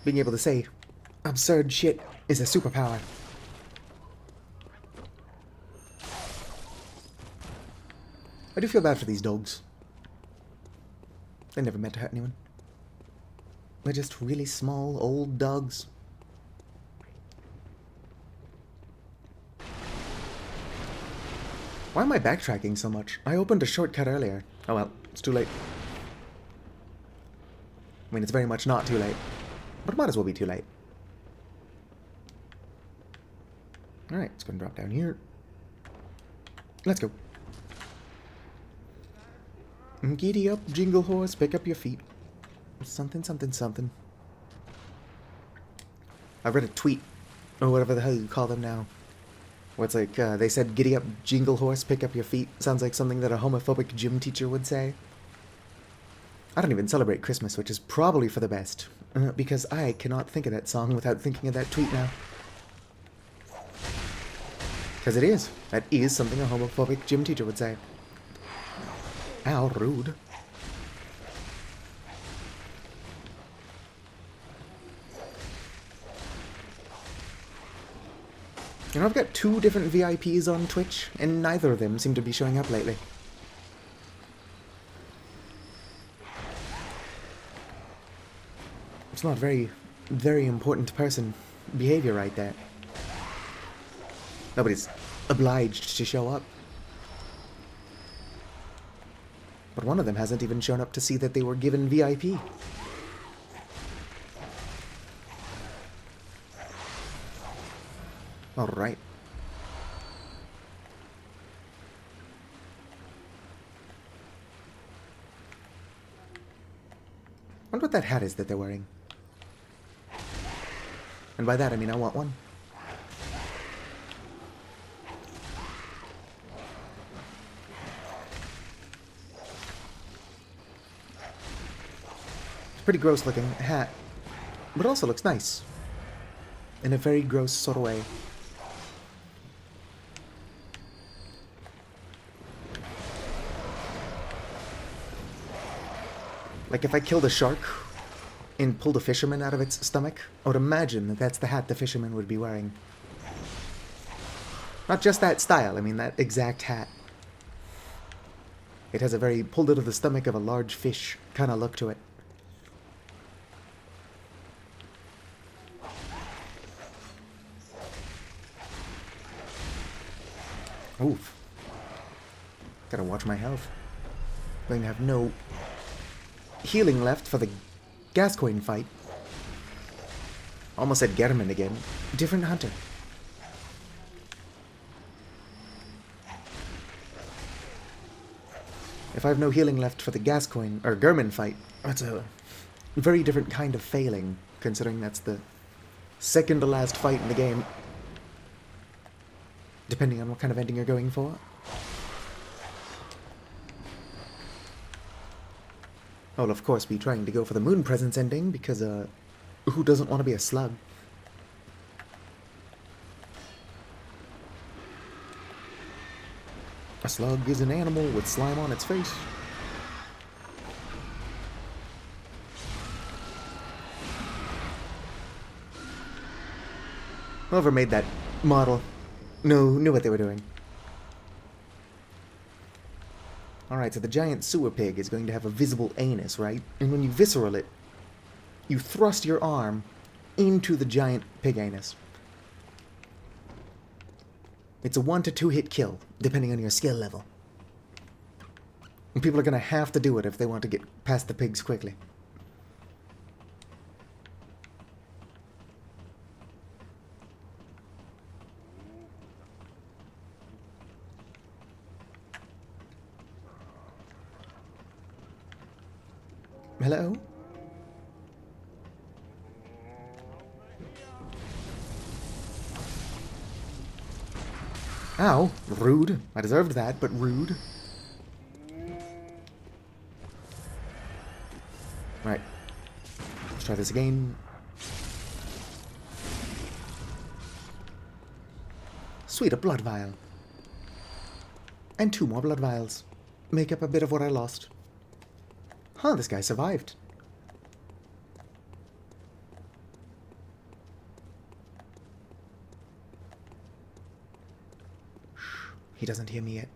Being able to say absurd shit is a superpower. I do feel bad for these dogs. They never meant to hurt anyone. They're just really small, old dogs. Why am I backtracking so much? I opened a shortcut earlier. Oh well, it's too late. I mean, it's very much not too late. But it might as well be too late. Alright, it's going to drop down here. Let's go. Giddy up, jingle horse, pick up your feet. Something, something, something. I read a tweet, or whatever the hell you call them now. Where it's like, they said, giddy up, jingle horse, pick up your feet. Sounds like something that a homophobic gym teacher would say. I don't even celebrate Christmas, which is probably for the best. Because I cannot think of that song without thinking of that tweet now. Because it is. That is something a homophobic gym teacher would say. How rude. You know, I've got 2 different VIPs on Twitch, and neither of them seem to be showing up lately. It's not very, very important person behavior right there. Nobody's obliged to show up. But one of them hasn't even shown up to see that they were given VIP. Alright. Wonder what that hat is that they're wearing. And by that I mean I want one. Pretty gross looking hat, but also looks nice. In a very gross sort of way. Like if I killed a shark and pulled a fisherman out of its stomach, I would imagine that that's the hat the fisherman would be wearing. Not just that style, I mean that exact hat. It has a very pulled out of the stomach of a large fish kind of look to it. Oof. Gotta watch my health. Going to have no healing left for the Gascoigne fight. Almost said German again. Different hunter. If I have no healing left for the Gascoigne or German fight, that's a very different kind of failing, considering that's the second to last fight in the game. Depending on what kind of ending you're going for. I'll of course be trying to go for the Moon Presence ending, because who doesn't want to be a slug? A slug is an animal with slime on its face. Whoever made that model knew what they were doing. Alright, so the giant sewer pig is going to have a visible anus, right? And when you visceral it, you thrust your arm into the giant pig anus. It's a 1 to 2 hit kill, depending on your skill level. And people are going to have to do it if they want to get past the pigs quickly. Hello? Ow, rude. I deserved that, but rude. Right. Let's try this again. Sweet, a blood vial. And 2 more blood vials. Make up a bit of what I lost. Huh, this guy survived. Shh, he doesn't hear me yet.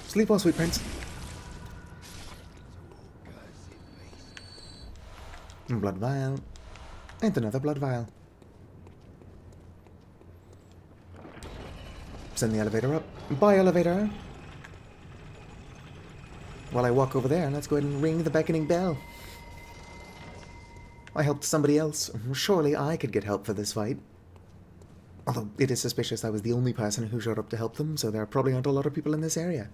Sleep well, sweet prince. Blood vial. And another blood vial. Send the elevator up. Bye, elevator. While I walk over there, let's go ahead and ring the beckoning bell. I helped somebody else. Surely I could get help for this fight. Although it is suspicious I was the only person who showed up to help them, so there probably aren't a lot of people in this area.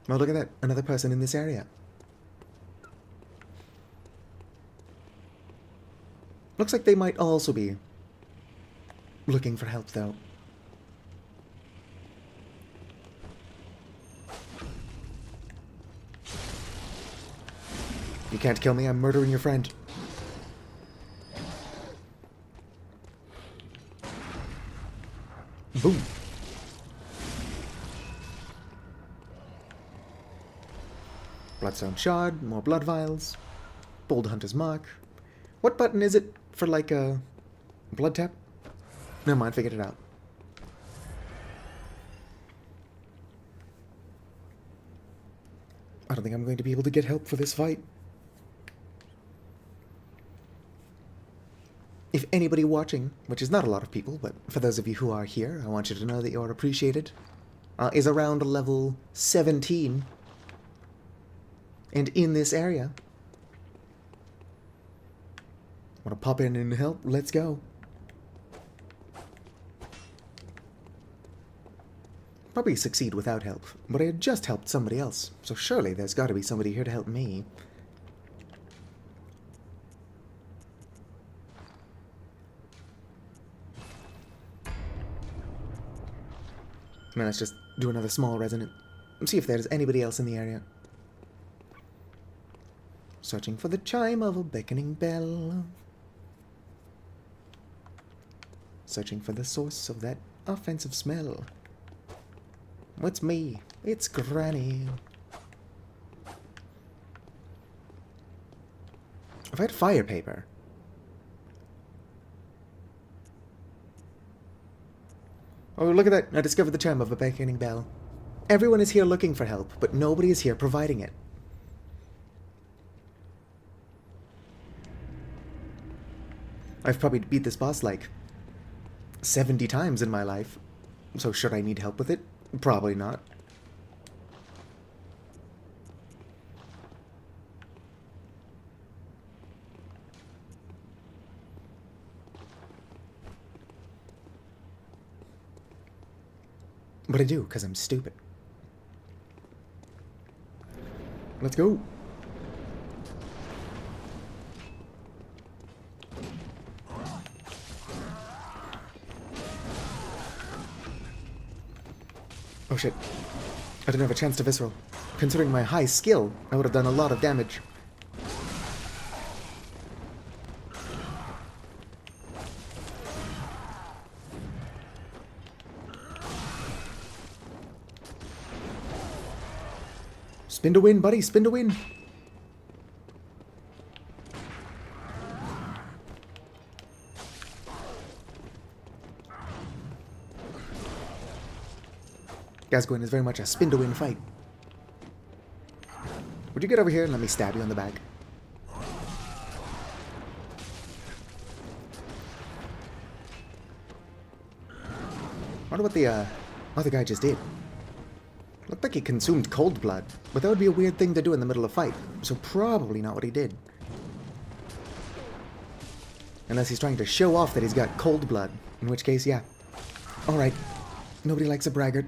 Oh, look at that. Another person in this area. Looks like they might also be looking for help, though. You can't kill me, I'm murdering your friend. Boom. Bloodstone shard, more blood vials. Bold Hunter's Mark. What button is it for, like, a blood tap? Never mind, figured it out. I don't think I'm going to be able to get help for this fight. If anybody watching, which is not a lot of people, but for those of you who are here, I want you to know that you are appreciated, is around level 17 and in this area. Want to pop in and help? Let's go. Probably succeed without help, but I had just helped somebody else, so surely there's got to be somebody here to help me. Now let's just do another small resonant. See if there's anybody else in the area. Searching for the chime of a beckoning bell. Searching for the source of that offensive smell. It's me. It's Granny. I've had fire paper. Oh, look at that. I discovered the chime of a beckoning bell. Everyone is here looking for help, but nobody is here providing it. I've probably beat this boss like 70 times in my life. So should I need help with it? Probably not. But I do, because I'm stupid. Let's go. Oh shit. I didn't have a chance to visceral. Considering my high skill, I would have done a lot of damage. Spin to win, buddy, spin to win. Gascoigne is very much a spin to win fight. Would you get over here and let me stab you in the back? Wonder what the other guy just did. Looked like he consumed cold blood, but that would be a weird thing to do in the middle of a fight, so probably not what he did. Unless he's trying to show off that he's got cold blood, in which case, yeah. Alright, nobody likes a braggart.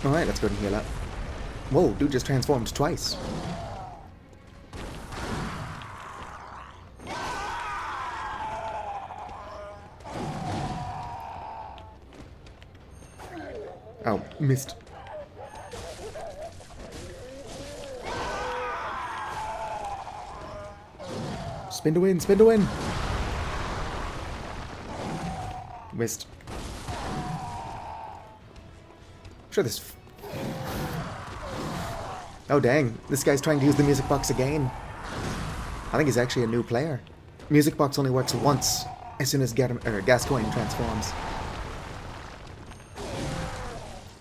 Alright, let's go and heal up. Whoa, dude just transformed twice. Oh, missed. Spin to win, spin to win. Missed. Sure this... Oh dang, this guy's trying to use the music box again. I think he's actually a new player. Music box only works once, as soon as Gascoigne transforms.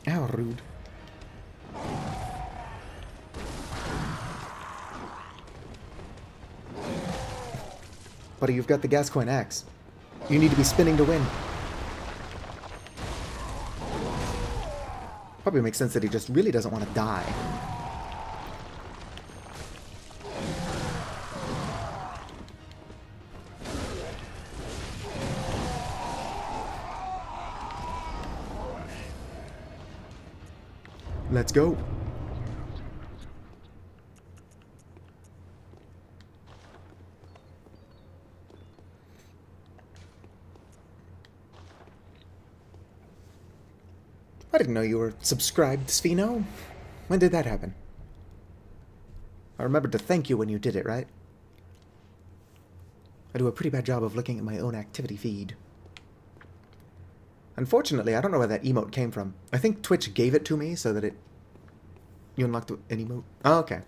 How rude. Buddy, you've got the Gascoigne axe. You need to be spinning to win. Probably makes sense that he just really doesn't want to die. Let's go. I didn't know you were subscribed, Spheno. When did that happen? I remembered to thank you when you did it, right? I do a pretty bad job of looking at my own activity feed. Unfortunately, I don't know where that emote came from. I think Twitch gave it to me so that you unlocked an emote. Oh, okay.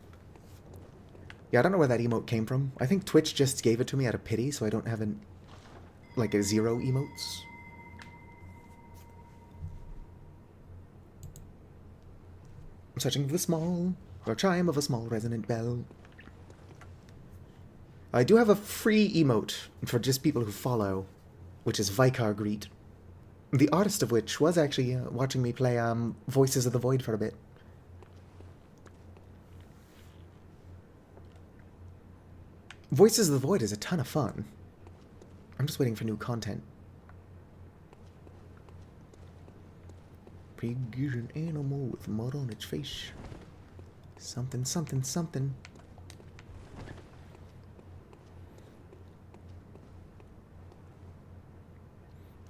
Yeah, I don't know where that emote came from. I think Twitch just gave it to me out of pity, so I don't have like a 0 emotes. I'm searching for the chime of a small resonant bell. I do have a free emote for just people who follow, which is Vicar Greet. The artist of which was actually watching me play Voices of the Void for a bit. Voices of the Void is a ton of fun. I'm just waiting for new content. Pig is an animal with mud on its face. Something, something, something.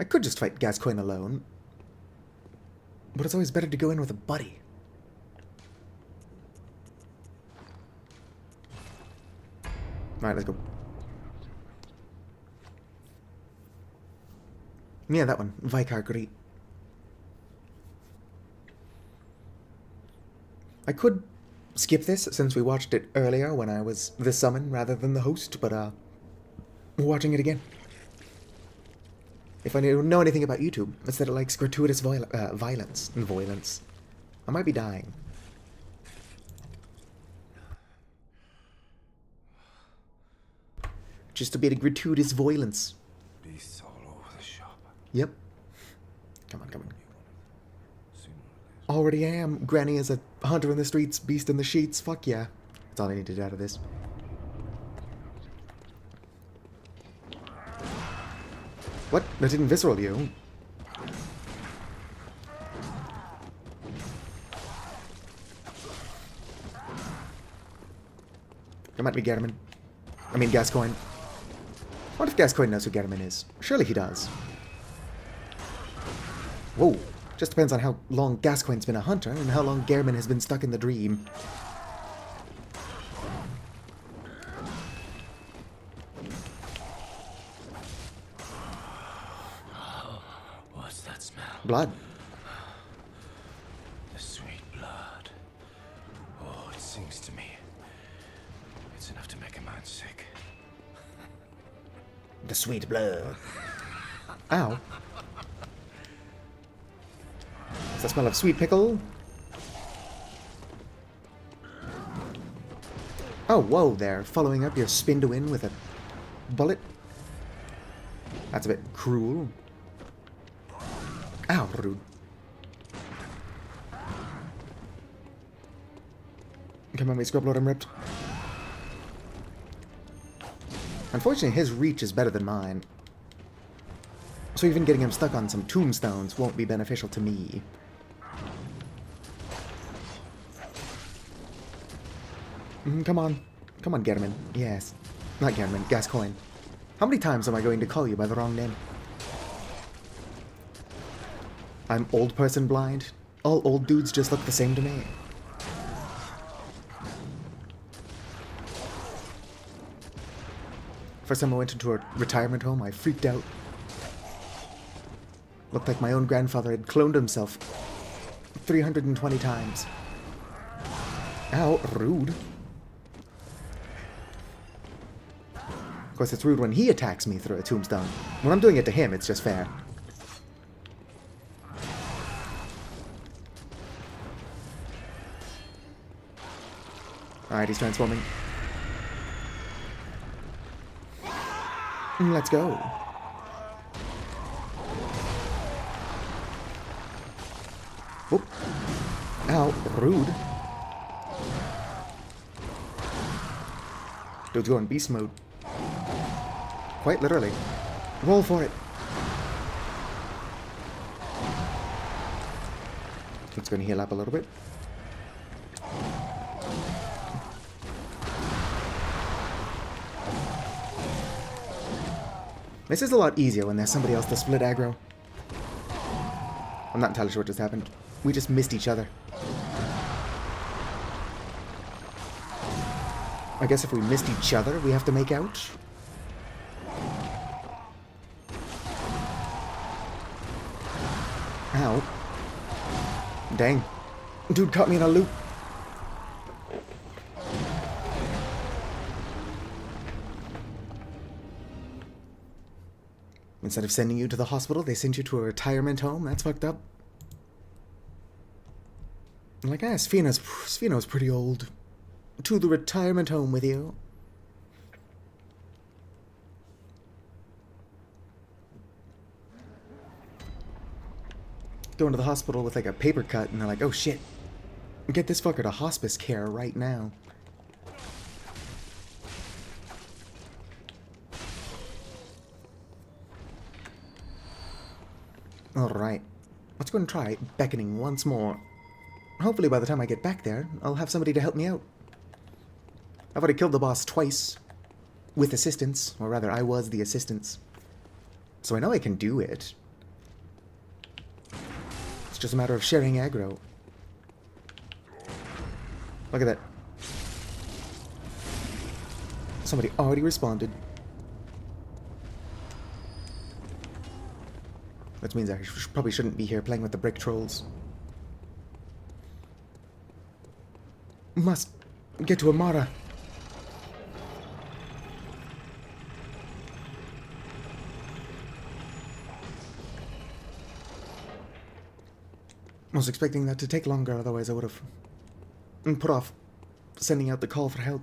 I could just fight Gascoigne alone, but it's always better to go in with a buddy. Alright, let's go. Yeah, that one. Vicar Great. I could skip this since we watched it earlier when I was the summon rather than the host, but we're watching it again. If I know anything about YouTube, it's that it likes gratuitous violence and violence. I might be dying. Just a bit of gratuitous violence. Beasts all over the shop. Yep. Come on, come on. Sooner or later. Already am. Granny is a hunter in the streets, beast in the sheets. Fuck yeah. That's all I needed out of this. What? That didn't visceral you. Come at me, Garmin. I mean, Gascoigne. What if Gascoigne knows who Garmin is? Surely he does. Whoa. Just depends on how long Gascoigne's been a hunter and how long Garmin has been stuck in the dream. What's that smell? Blood. The sweet blood. Oh, it sings to me. It's enough to make a man sick. The sweet blood. Ow. Does that smell of sweet pickle? Oh, whoa there. Following up your spin to win with a bullet? That's a bit cruel. Ow, rude. Come on, me Scrubload, I'm ripped. Unfortunately, his reach is better than mine. So even getting him stuck on some tombstones won't be beneficial to me. Come on. Come on, German. Yes. Not German, Gascoigne. How many times am I going to call you by the wrong name? I'm old person blind. All old dudes just look the same to me. First time I went into a retirement home, I freaked out. Looked like my own grandfather had cloned himself 320 times. Ow, rude. Of course, it's rude when he attacks me through a tombstone. When I'm doing it to him, it's just fair. Alright, he's transforming. Let's go. Whoop. Ow, rude. Dude's going beast mode. Quite literally. Roll for it. It's going to heal up a little bit. This is a lot easier when there's somebody else to split aggro. I'm not entirely sure what just happened. We just missed each other. I guess if we missed each other, we have to make out. Ow. Dang. Dude caught me in a loop. Instead of sending you to the hospital, they sent you to a retirement home? That's fucked up. I'm like, Spheno's pretty old. To the retirement home with you. Going to the hospital with like a paper cut and they're like, oh shit. Get this fucker to hospice care right now. Alright. Let's go and try beckoning once more. hopefully by the time I get back there, I'll have somebody to help me out. I've already killed the boss twice. With assistance. Or rather, I was the assistance. So I know I can do it. It's just a matter of sharing aggro. Look at that. Somebody already responded. Which means I probably shouldn't be here playing with the brick trolls. Must get to Amara. I was expecting that to take longer, otherwise I would have put off sending out the call for help.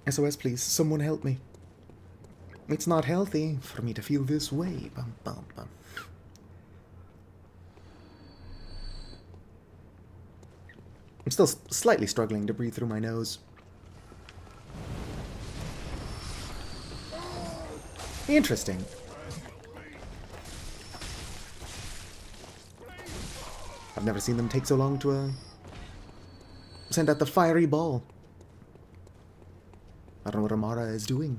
SOS, please. Someone help me. It's not healthy for me to feel this way. Bum, bum, bum. I'm still slightly struggling to breathe through my nose. Interesting. I've never seen them take so long to send out the fiery ball. I don't know what Amara is doing,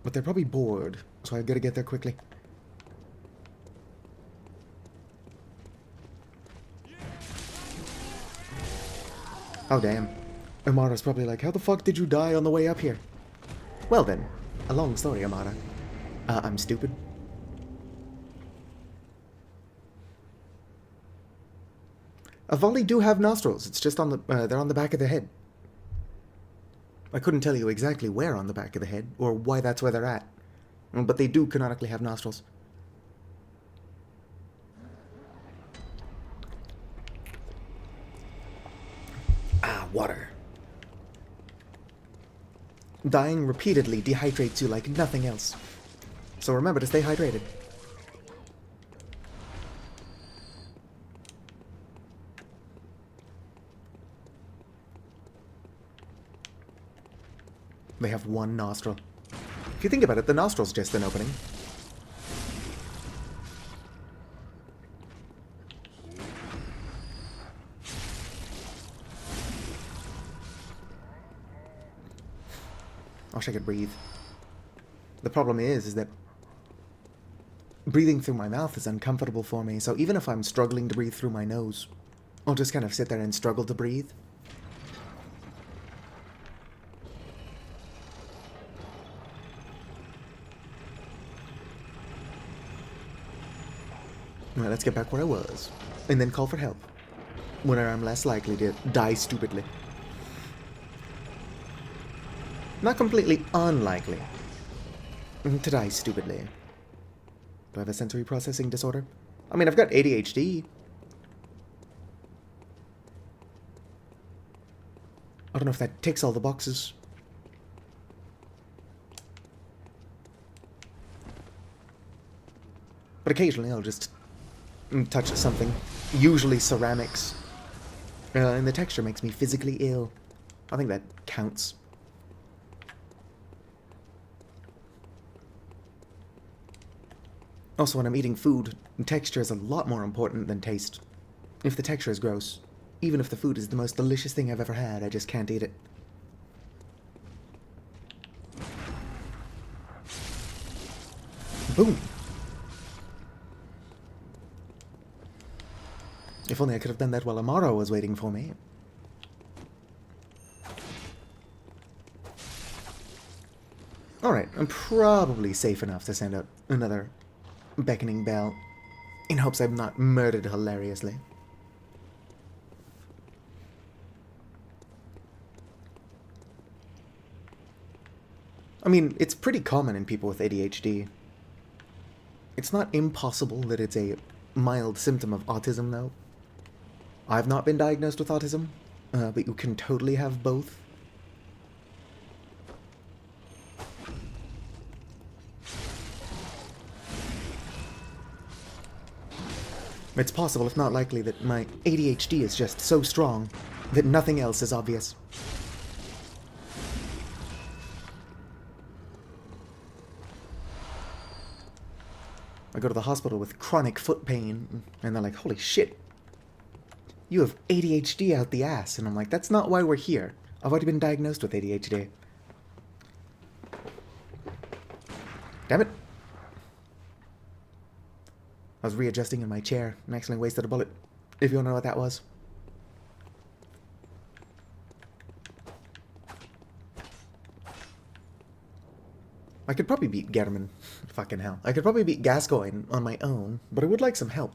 but they're probably bored, so I've got to get there quickly. Oh damn. Amara's probably like, how the fuck did you die on the way up here? Well then, a long story, Amara. I'm stupid. A volley do have nostrils. It's just on the, they're on the back of the head. I couldn't tell you exactly where on the back of the head, or why that's where they're at. But they do canonically have nostrils. Ah, water. Dying repeatedly dehydrates you like nothing else. So remember to stay hydrated. They have one nostril. If you think about it, the nostril's just an opening. I wish I could breathe. The problem is that breathing through my mouth is uncomfortable for me, so even if I'm struggling to breathe through my nose, I'll just kind of sit there and struggle to breathe. Alright, let's get back where I was. And then call for help. When I'm less likely to die stupidly. Not completely unlikely to die stupidly. Do I have a sensory processing disorder? I mean, I've got ADHD. I don't know if that ticks all the boxes. But occasionally I'll just touch something, usually ceramics, and the texture makes me physically ill. I think that counts. Also, when I'm eating food, texture is a lot more important than taste. If the texture is gross, even if the food is the most delicious thing I've ever had, I just can't eat it. Boom! If only I could have done that while Amara was waiting for me. Alright, I'm probably safe enough to send out another beckoning bell, in hopes I'm not murdered hilariously. I mean, it's pretty common in people with ADHD. It's not impossible that it's a mild symptom of autism, though. I've not been diagnosed with autism, but you can totally have both. It's possible, if not likely, that my ADHD is just so strong that nothing else is obvious. I go to the hospital with chronic foot pain, and they're like, holy shit, you have ADHD out the ass. And I'm like, that's not why we're here. I've already been diagnosed with ADHD. Damn it. I was readjusting in my chair and accidentally wasted a bullet. If you want to know what that was. I could probably beat German. Fucking hell. I could probably beat Gascoigne on my own, but I would like some help.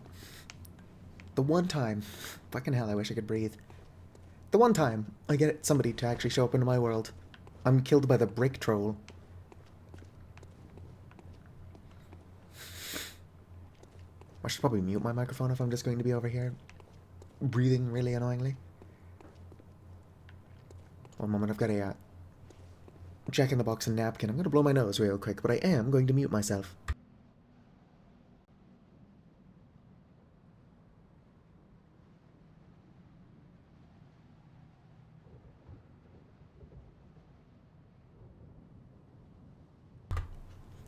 The one time... Fucking hell, I wish I could breathe. The one time I get somebody to actually show up into my world, I'm killed by the brick troll. I should probably mute my microphone if I'm just going to be over here breathing really annoyingly. One moment, I've got a Jack in the Box and napkin. I'm going to blow my nose real quick, but I am going to mute myself.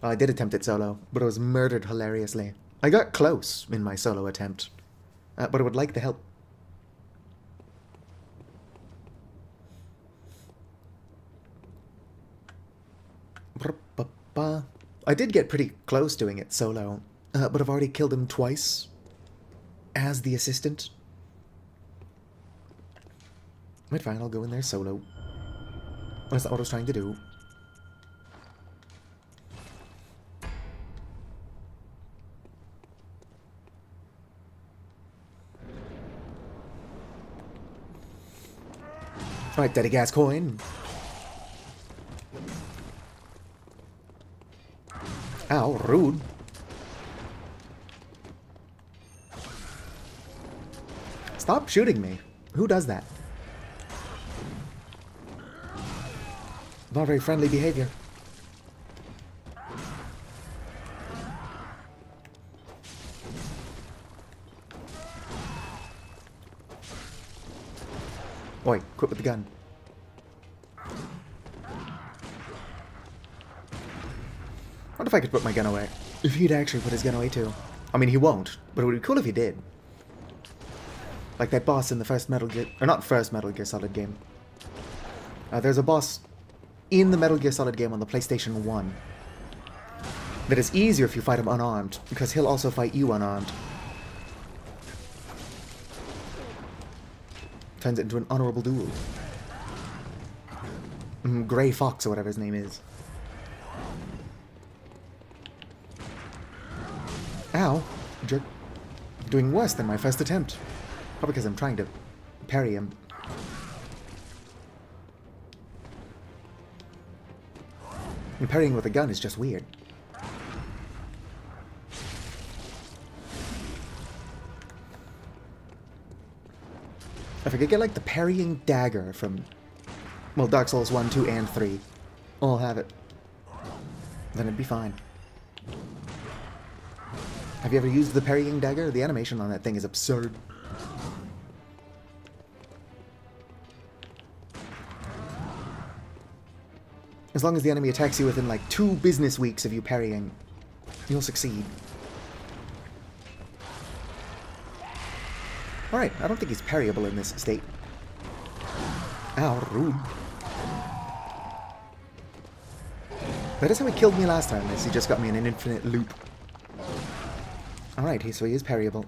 I did attempt it solo, but I was murdered hilariously. I got close in my solo attempt, but I would like the help. I did get pretty close doing it solo, but I've already killed him twice as the assistant. Right, fine, I'll go in there solo. That's not what I was trying to do. Alright, Daddy Gascoigne. Ow, rude. Stop shooting me. Who does that? Not very friendly behavior. Oi, quit with the gun. What if I could put my gun away? If he'd actually put his gun away too. I mean, he won't, but it would be cool if he did. Like that boss in the first Metal Gear... Or not first Metal Gear Solid game. There's a boss in the Metal Gear Solid game on the PlayStation 1 that is easier if you fight him unarmed, because he'll also fight you unarmed. Turns it into an honorable duel. Grey Fox or whatever his name is. Ow, jerk. Doing worse than my first attempt. Probably because I'm trying to parry him. And parrying with a gun is just weird. If I could get like the parrying dagger from, well, Dark Souls 1, 2, and 3, I'll have it. Then it'd be fine. Have you ever used the parrying dagger? The animation on that thing is absurd. As long as the enemy attacks you within like 2 business weeks of you parrying, you'll succeed. Alright, I don't think he's parryable in this state. Ow, rude. That is how he killed me last time, is he just got me in an infinite loop. Alright, so he is parryable.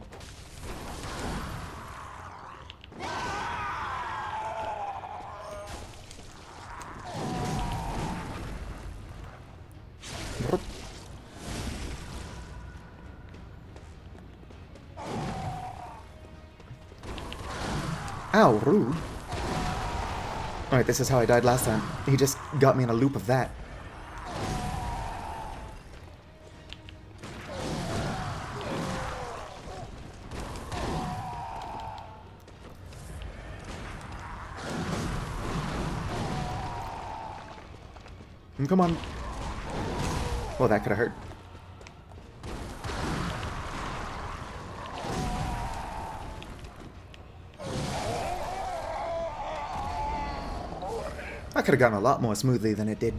Ow, rude. Alright, this is how I died last time. He just got me in a loop of that. Come on. Well, that could have hurt. That could have gone a lot more smoothly than it did.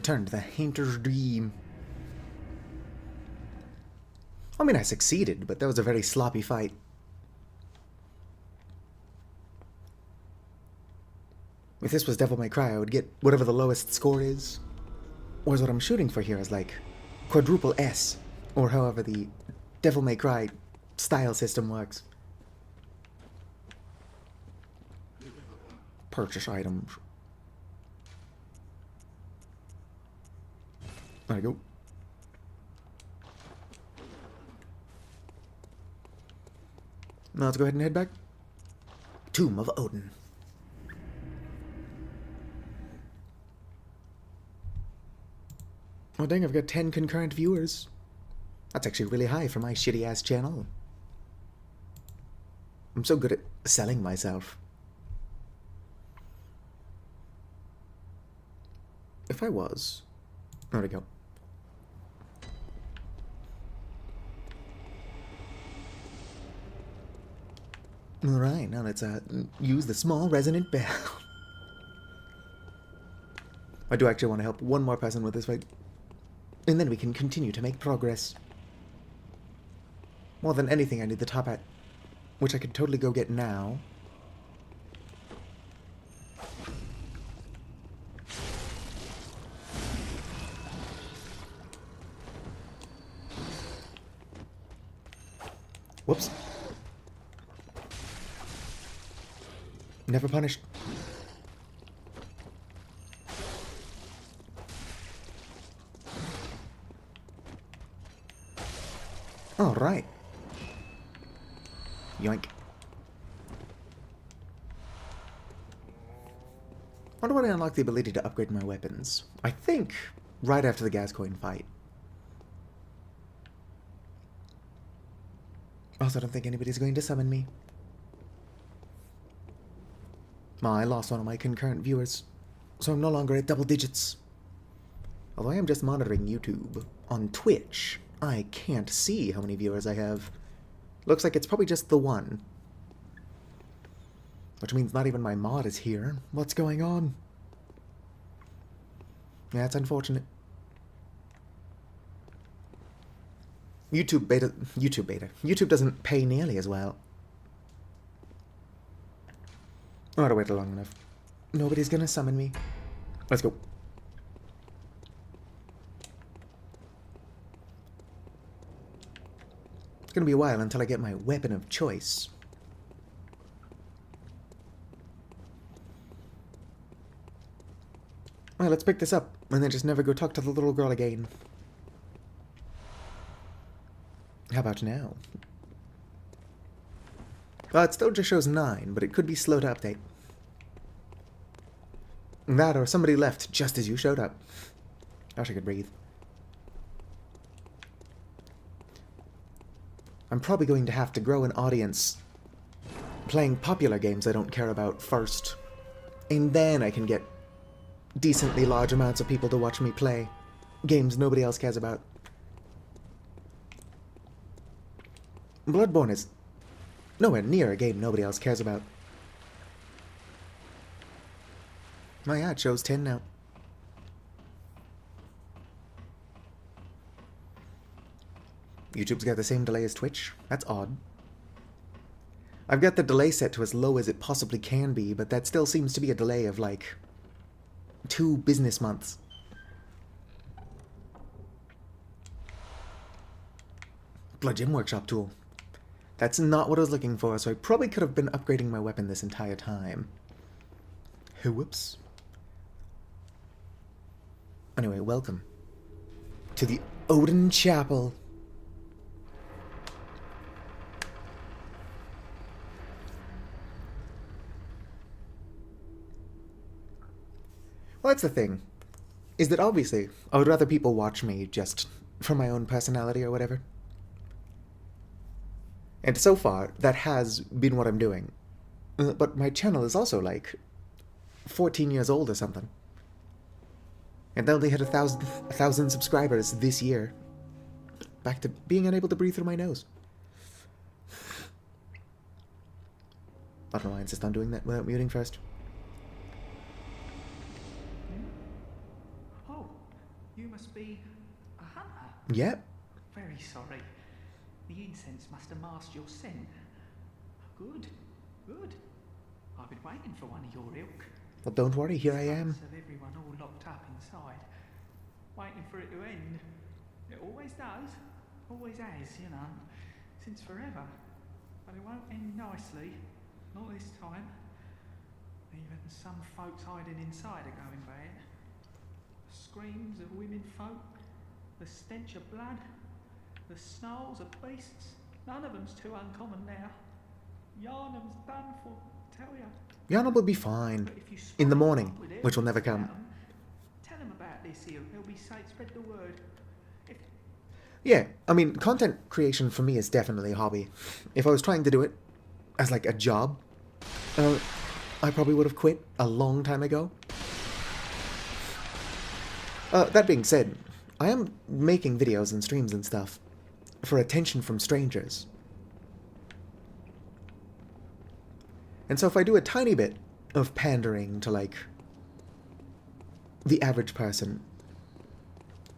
Return to the Hunter's Dream. I mean, I succeeded, but that was a very sloppy fight. If this was Devil May Cry, I would get whatever the lowest score is. Whereas what I'm shooting for here is like quadruple S, or however the Devil May Cry style system works. Purchase items. There we go. Now let's go ahead and head back. Tomb of Odin. Oh dang, I've got 10 concurrent viewers. That's actually really high for my shitty-ass channel. I'm so good at selling myself. If I was... There we go. Alright, now let's use the small resonant bell. I do actually want to help one more person with this fight. And then we can continue to make progress. More than anything, I need the top hat, which I could totally go get now. Whoops. Never punished. All right. Yoink. Wonder when I unlock the ability to upgrade my weapons. I think right after the Gascoigne fight. Also, I don't think anybody's going to summon me. I lost one of my concurrent viewers, so I'm no longer at double digits. Although I am just monitoring YouTube. On Twitch, I can't see how many viewers I have. Looks like it's probably just the one. Which means not even my mod is here. What's going on? Yeah, it's unfortunate. YouTube beta. YouTube doesn't pay nearly as well. Oh, I waited long enough. Nobody's gonna summon me. Let's go. It's gonna be a while until I get my weapon of choice. Well, let's pick this up, and then just never go talk to the little girl again. How about now? It still just shows 9, but it could be slow to update. That, or somebody left just as you showed up. I wish I could breathe. I'm probably going to have to grow an audience playing popular games I don't care about first. And then I can get decently large amounts of people to watch me play games nobody else cares about. Bloodborne is nowhere near a game nobody else cares about. Oh yeah, it shows 10 now. YouTube's got the same delay as Twitch. That's odd. I've got the delay set to as low as it possibly can be, but that still seems to be a delay of like 2 business months. Blood Gym Workshop tool. That's not what I was looking for, so I probably could have been upgrading my weapon this entire time. Whoops. Anyway, welcome to the Odin Chapel. Well, that's the thing, is that obviously I would rather people watch me just for my own personality or whatever. And so far, that has been what I'm doing. But my channel is also like 14 years old or something. And they only hit 1,000 subscribers this year. Back to being unable to breathe through my nose. I don't know why I insist on doing that without muting first. Oh, be a hunter. Yep. Very sorry. The incense must have masked your scent. Good, good. I've been waiting for one of your ilk. Well, don't worry, here I am. Of everyone all locked up inside, waiting for it to end. It always does, always has, you know, since forever. But it won't end nicely, not this time. Even some folks hiding inside are going bad. The screams of women folk, the stench of blood, the snarls of beasts. None of them's too uncommon now. Yarnum's done for, tell ya. Yana will be fine. In the morning, which will never come. Tell them about this here. They'll be safe. Spread the word. Yeah, I mean, content creation for me is definitely a hobby. If I was trying to do it as like a job, I probably would have quit a long time ago. That being said, I am making videos and streams and stuff for attention from strangers. And so if I do a tiny bit of pandering to, like, the average person,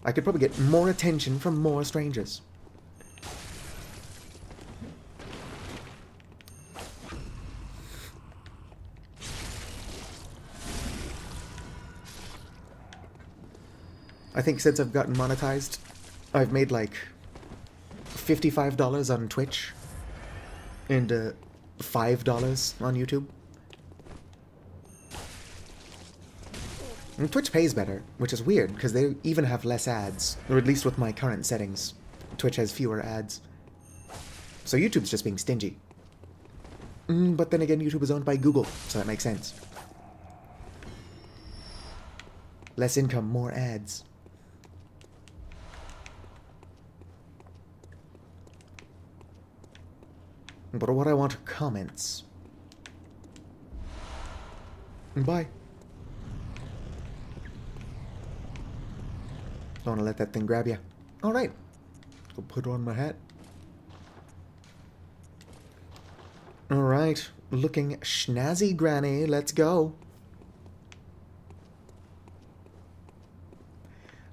I could probably get more attention from more strangers. I think since I've gotten monetized, I've made like $55 on Twitch and $5 on YouTube. And Twitch pays better, which is weird, because they even have less ads. Or at least with my current settings. Twitch has fewer ads. So YouTube's just being stingy. But then again, YouTube is owned by Google, so that makes sense. Less income, more ads. But what I want are comments. Bye. Don't want to let that thing grab you. Alright. Go put on my hat. Alright. Looking schnazzy, Granny. Let's go.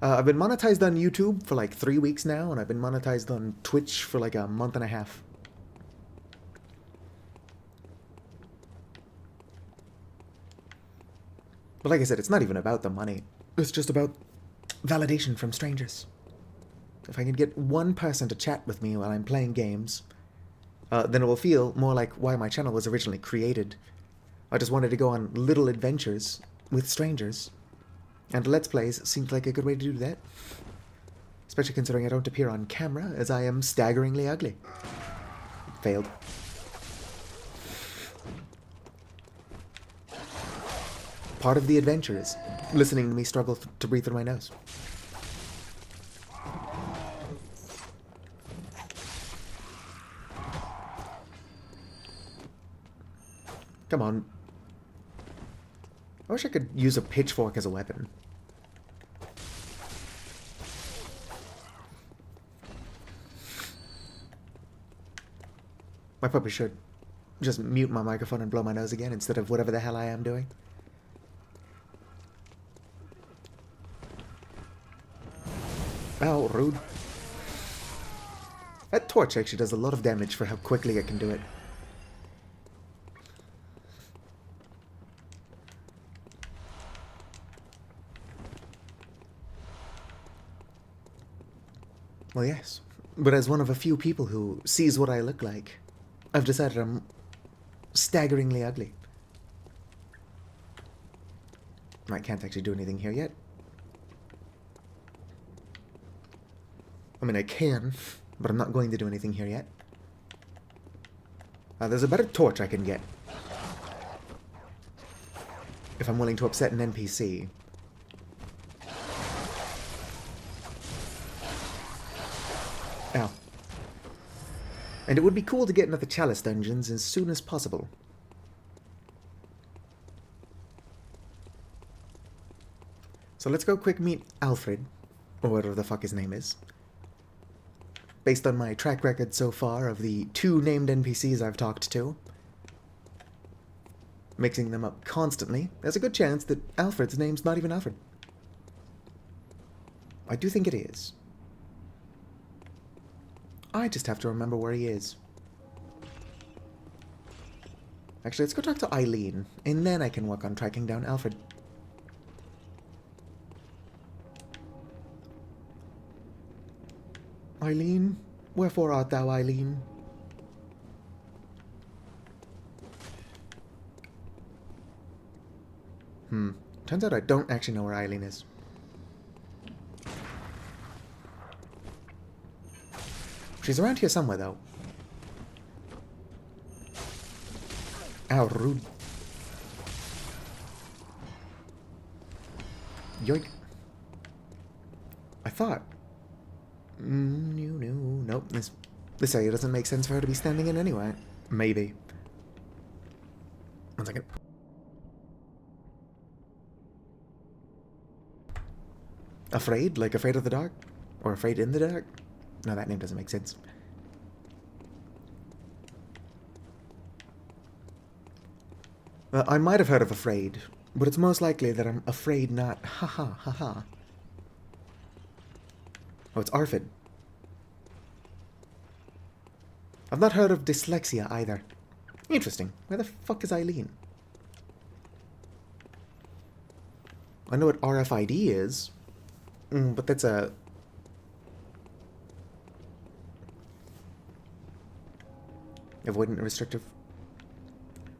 I've been monetized on YouTube for like 3 weeks now, and I've been monetized on Twitch for like a month and a half. But like I said, it's not even about the money. It's just about validation from strangers. If I can get one person to chat with me while I'm playing games, then it will feel more like why my channel was originally created. I just wanted to go on little adventures with strangers. And Let's Plays seemed like a good way to do that. Especially considering I don't appear on camera, as I am staggeringly ugly. Failed. Part of the adventure is listening to me struggle to breathe through my nose. Come on. I wish I could use a pitchfork as a weapon. I probably should just mute my microphone and blow my nose again instead of whatever the hell I am doing. Ow, rude. That torch actually does a lot of damage for how quickly it can do it. Well, yes. But as one of a few people who sees what I look like, I've decided I'm staggeringly ugly. I can't actually do anything here yet. I mean, I can, but I'm not going to do anything here yet. There's a better torch I can get. If I'm willing to upset an NPC. Ow. And it would be cool to get into the Chalice dungeons as soon as possible. So let's go quick meet Alfred, or whatever the fuck his name is. Based on my track record so far of the 2 named NPCs I've talked to, mixing them up constantly, there's a good chance that Alfred's name's not even Alfred. I do think it is. I just have to remember where he is. Actually, let's go talk to Eileen, and then I can work on tracking down Alfred. Eileen? Wherefore art thou, Eileen? Turns out I don't actually know where Eileen is. She's around here somewhere, though. Ow, rude. Yoink. I thought. Nope. This area doesn't make sense for her to be standing in anyway. Maybe. 1 second. Afraid? Like afraid of the dark? Or afraid in the dark? No, that name doesn't make sense. I might have heard of afraid, but it's most likely that I'm afraid not. Ha ha ha ha. Oh, it's Arfid. I've not heard of dyslexia either. Interesting. Where the fuck is Eileen? I know what RFID is, but that's a... avoidant and restrictive.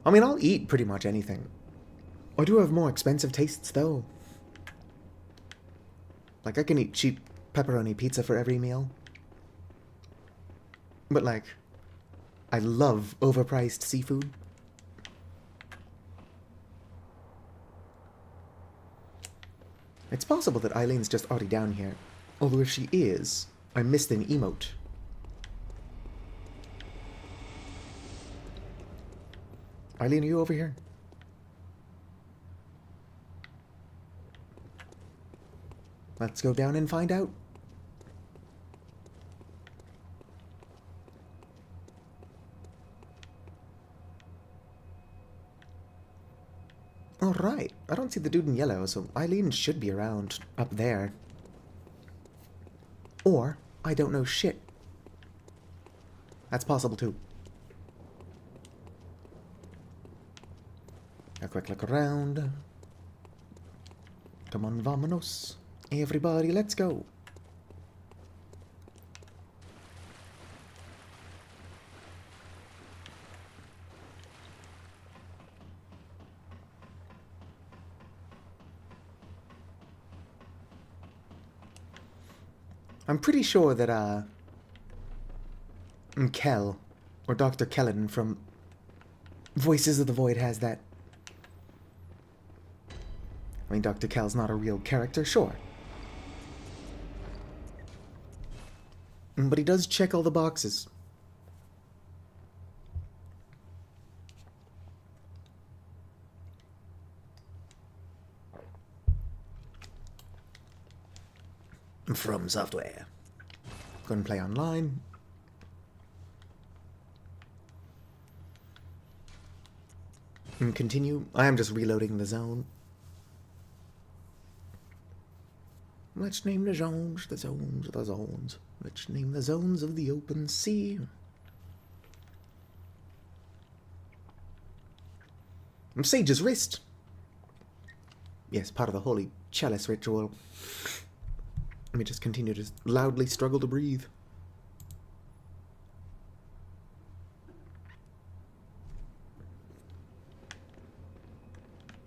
I mean, I'll eat pretty much anything. I do have more expensive tastes, though. Like, I can eat cheap pepperoni pizza for every meal. But, like, I love overpriced seafood. It's possible that Eileen's just already down here. Although if she is, I missed an emote. Eileen, are you over here? Let's go down and find out. Alright, I don't see the dude in yellow, so Eileen should be around up there. Or, I don't know shit. That's possible too. A quick look around. Come on, vamonos. Everybody, let's go. I'm pretty sure that, Kel, or Dr. Kellen from Voices of the Void has that. I mean, Dr. Kel's not a real character, sure. But he does check all the boxes. From Software. Go and play online. And continue. I am just reloading the zone. Let's name the zones, the zones, the zones. Let's name the zones of the open sea. Sage's wrist. Yes, part of the holy chalice ritual. Let me just continue to loudly struggle to breathe.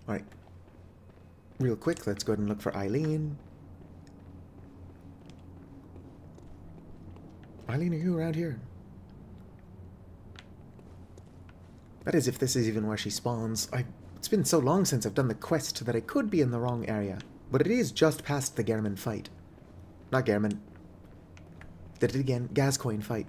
Alright. Real quick, let's go ahead and look for Eileen. Eileen, are you around here? That is, if this is even where she spawns. It's been so long since I've done the quest that I could be in the wrong area. But it is just past the Gehrman fight. Not Gehrman. Did it again. Gascoigne fight.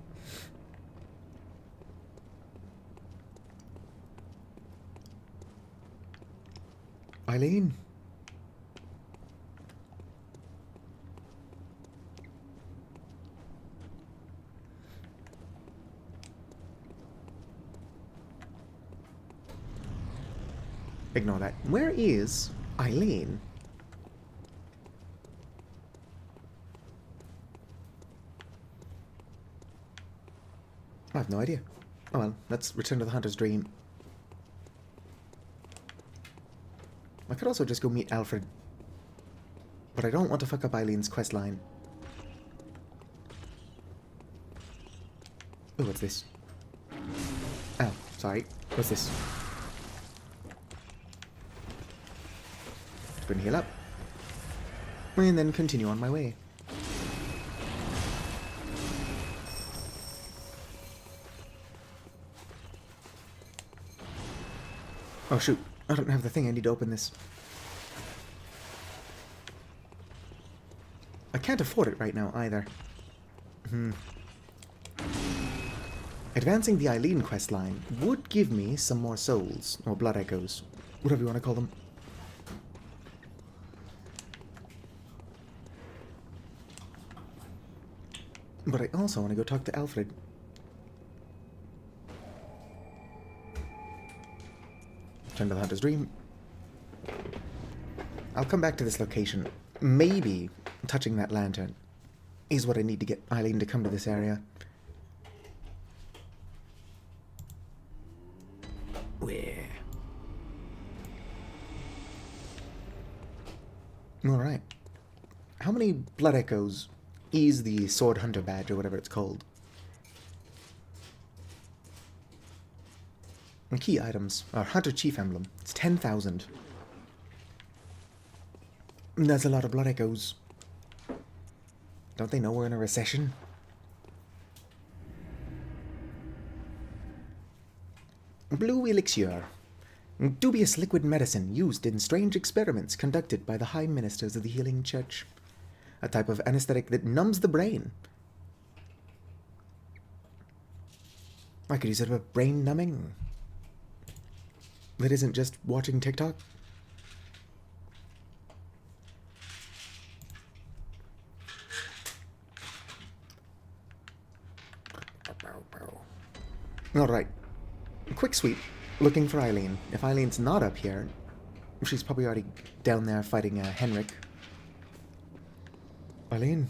Eileen? Ignore that. Where is Eileen? I have no idea. Oh well, let's return to the Hunter's Dream. I could also just go meet Alfred. But I don't want to fuck up Eileen's quest line. Oh, what's this? Oh, sorry. What's this? Gonna heal up. And then continue on my way. Oh shoot, I don't have the thing, I need to open this. I can't afford it right now either. Advancing the Eileen quest line would give me some more souls, or blood echoes, whatever you want to call them. But I also want to go talk to Alfred. Turn to the Hunter's Dream. I'll come back to this location. Maybe touching that lantern is what I need to get Eileen to come to this area. Where? Alright. How many blood echoes is the Sword Hunter badge, or whatever it's called? And key items. Our Hunter Chief Emblem. It's 10,000. That's a lot of blood echoes. Don't they know we're in a recession? Blue elixir. Dubious liquid medicine used in strange experiments conducted by the High Ministers of the Healing Church. A type of anesthetic that numbs the brain. I could use it for brain numbing. That isn't just watching TikTok. Alright. Quick sweep. Looking for Eileen. If Eileen's not up here, she's probably already down there fighting Henrik. Eileen?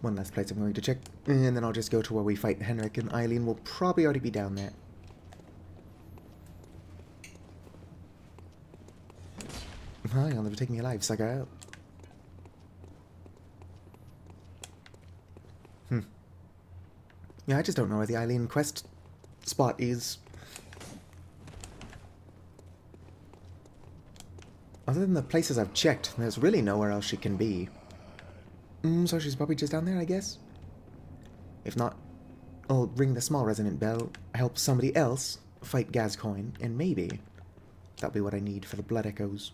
One last place I'm going to check, and then I'll just go to where we fight Henrik, and Eileen will probably already be down there. Hi, I'll never take me alive, sucker. Yeah, I just don't know where the Eileen quest spot is. Other than the places I've checked, there's really nowhere else she can be. So she's probably just down there, I guess? If not, I'll ring the small resonant bell, help somebody else fight Gascoigne, and maybe that'll be what I need for the blood echoes.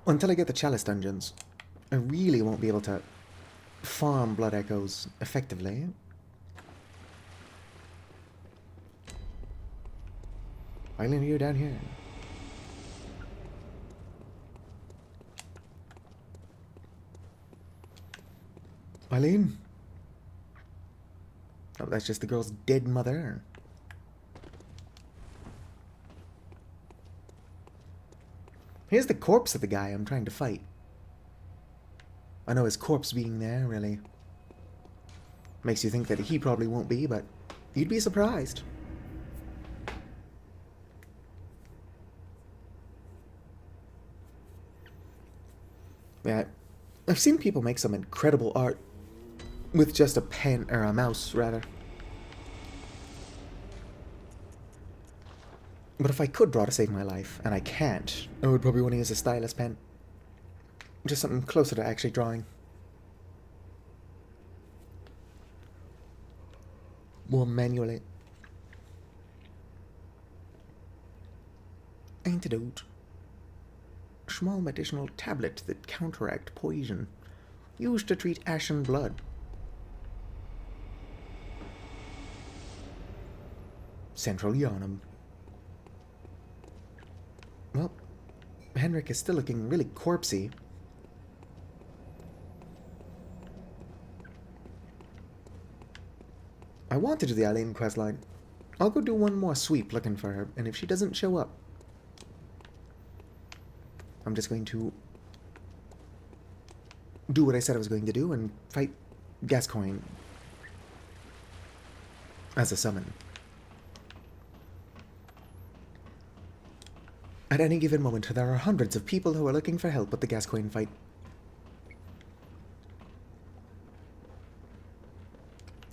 Until I get the Chalice dungeons, I really won't be able to farm blood echoes effectively. Eileen, you're down here. Eileen? Oh, that's just the girl's dead mother. Here's the corpse of the guy I'm trying to fight. I know his corpse being there really makes you think that he probably won't be, but you'd be surprised. Yeah, I've seen people make some incredible art with just a pen, or a mouse, rather. But if I could draw to save my life, and I can't, I would probably want to use a stylus pen. Just something closer to actually drawing. More manually. Antidote. Small medicinal tablet that counteract poison. Used to treat ashen blood. Central Yharnam. Well, Henrik is still looking really corpsey. I want to do the Eileen questline. I'll go do one more sweep looking for her, and if she doesn't show up, I'm just going to do what I said I was going to do and fight Gascoigne as a summon. At any given moment, there are hundreds of people who are looking for help with the Gascoigne fight.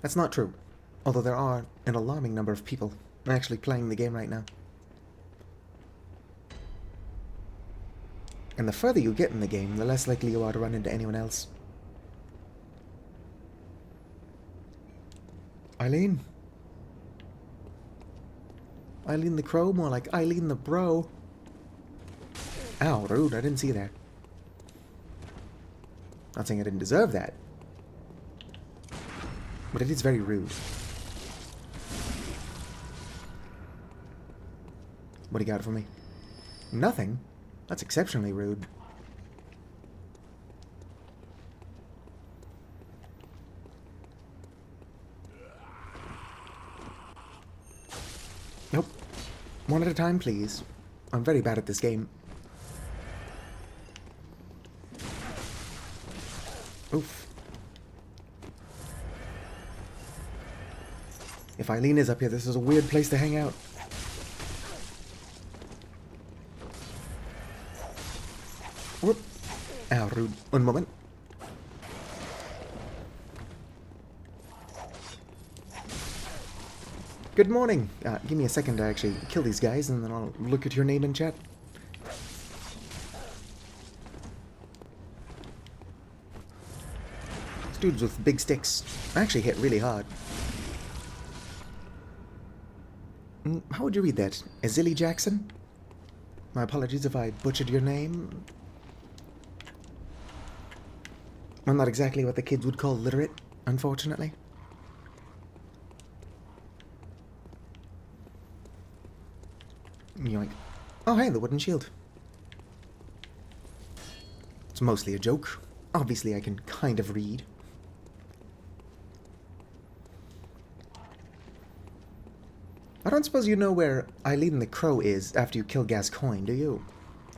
That's not true, although there are an alarming number of people actually playing the game right now. And the further you get in the game, the less likely you are to run into anyone else. Eileen? Eileen the Crow? More like Eileen the Bro. Ow, rude, I didn't see that. Not saying I didn't deserve that. But it is very rude. What do you got for me? Nothing? That's exceptionally rude. Nope. One at a time, please. I'm very bad at this game. Oof. If Eileen is up here, this is a weird place to hang out. Whoop. Ow, rude. One moment. Good morning. Give me a second to actually kill these guys, and then I'll look at your name in chat. These dudes with big sticks actually hit really hard. How would you read that? Azili Jackson? My apologies if I butchered your name. I'm not exactly what the kids would call literate, unfortunately. Yoink. Oh, hey, the wooden shield. It's mostly a joke. Obviously, I can kind of read. I don't suppose you know where Eileen the Crow is after you kill Gascoigne, do you?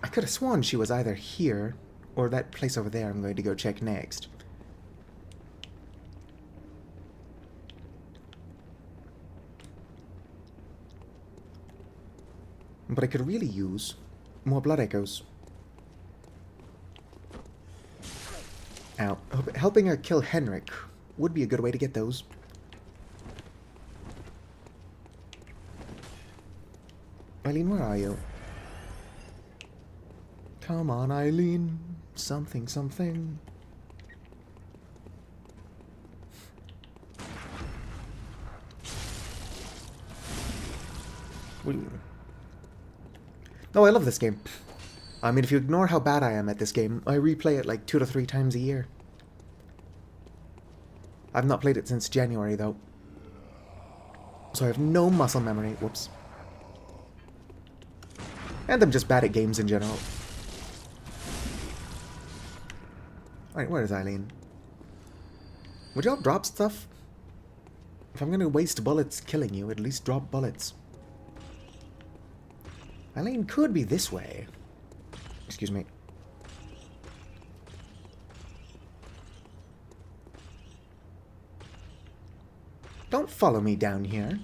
I could have sworn she was either here or that place over there I'm going to go check next. But I could really use more blood echoes. Ow. Helping her kill Henrik would be a good way to get those. Eileen, where are you? Come on, Eileen. Something, something. No, I love this game. I mean, if you ignore how bad I am at this game, I replay it like 2 to 3 times a year. I've not played it since January, though. So I have no muscle memory. Whoops. And I'm just bad at games in general. Alright, where is Eileen? Would y'all drop stuff? If I'm gonna waste bullets killing you, at least drop bullets. Eileen could be this way. Excuse me. Don't follow me down here.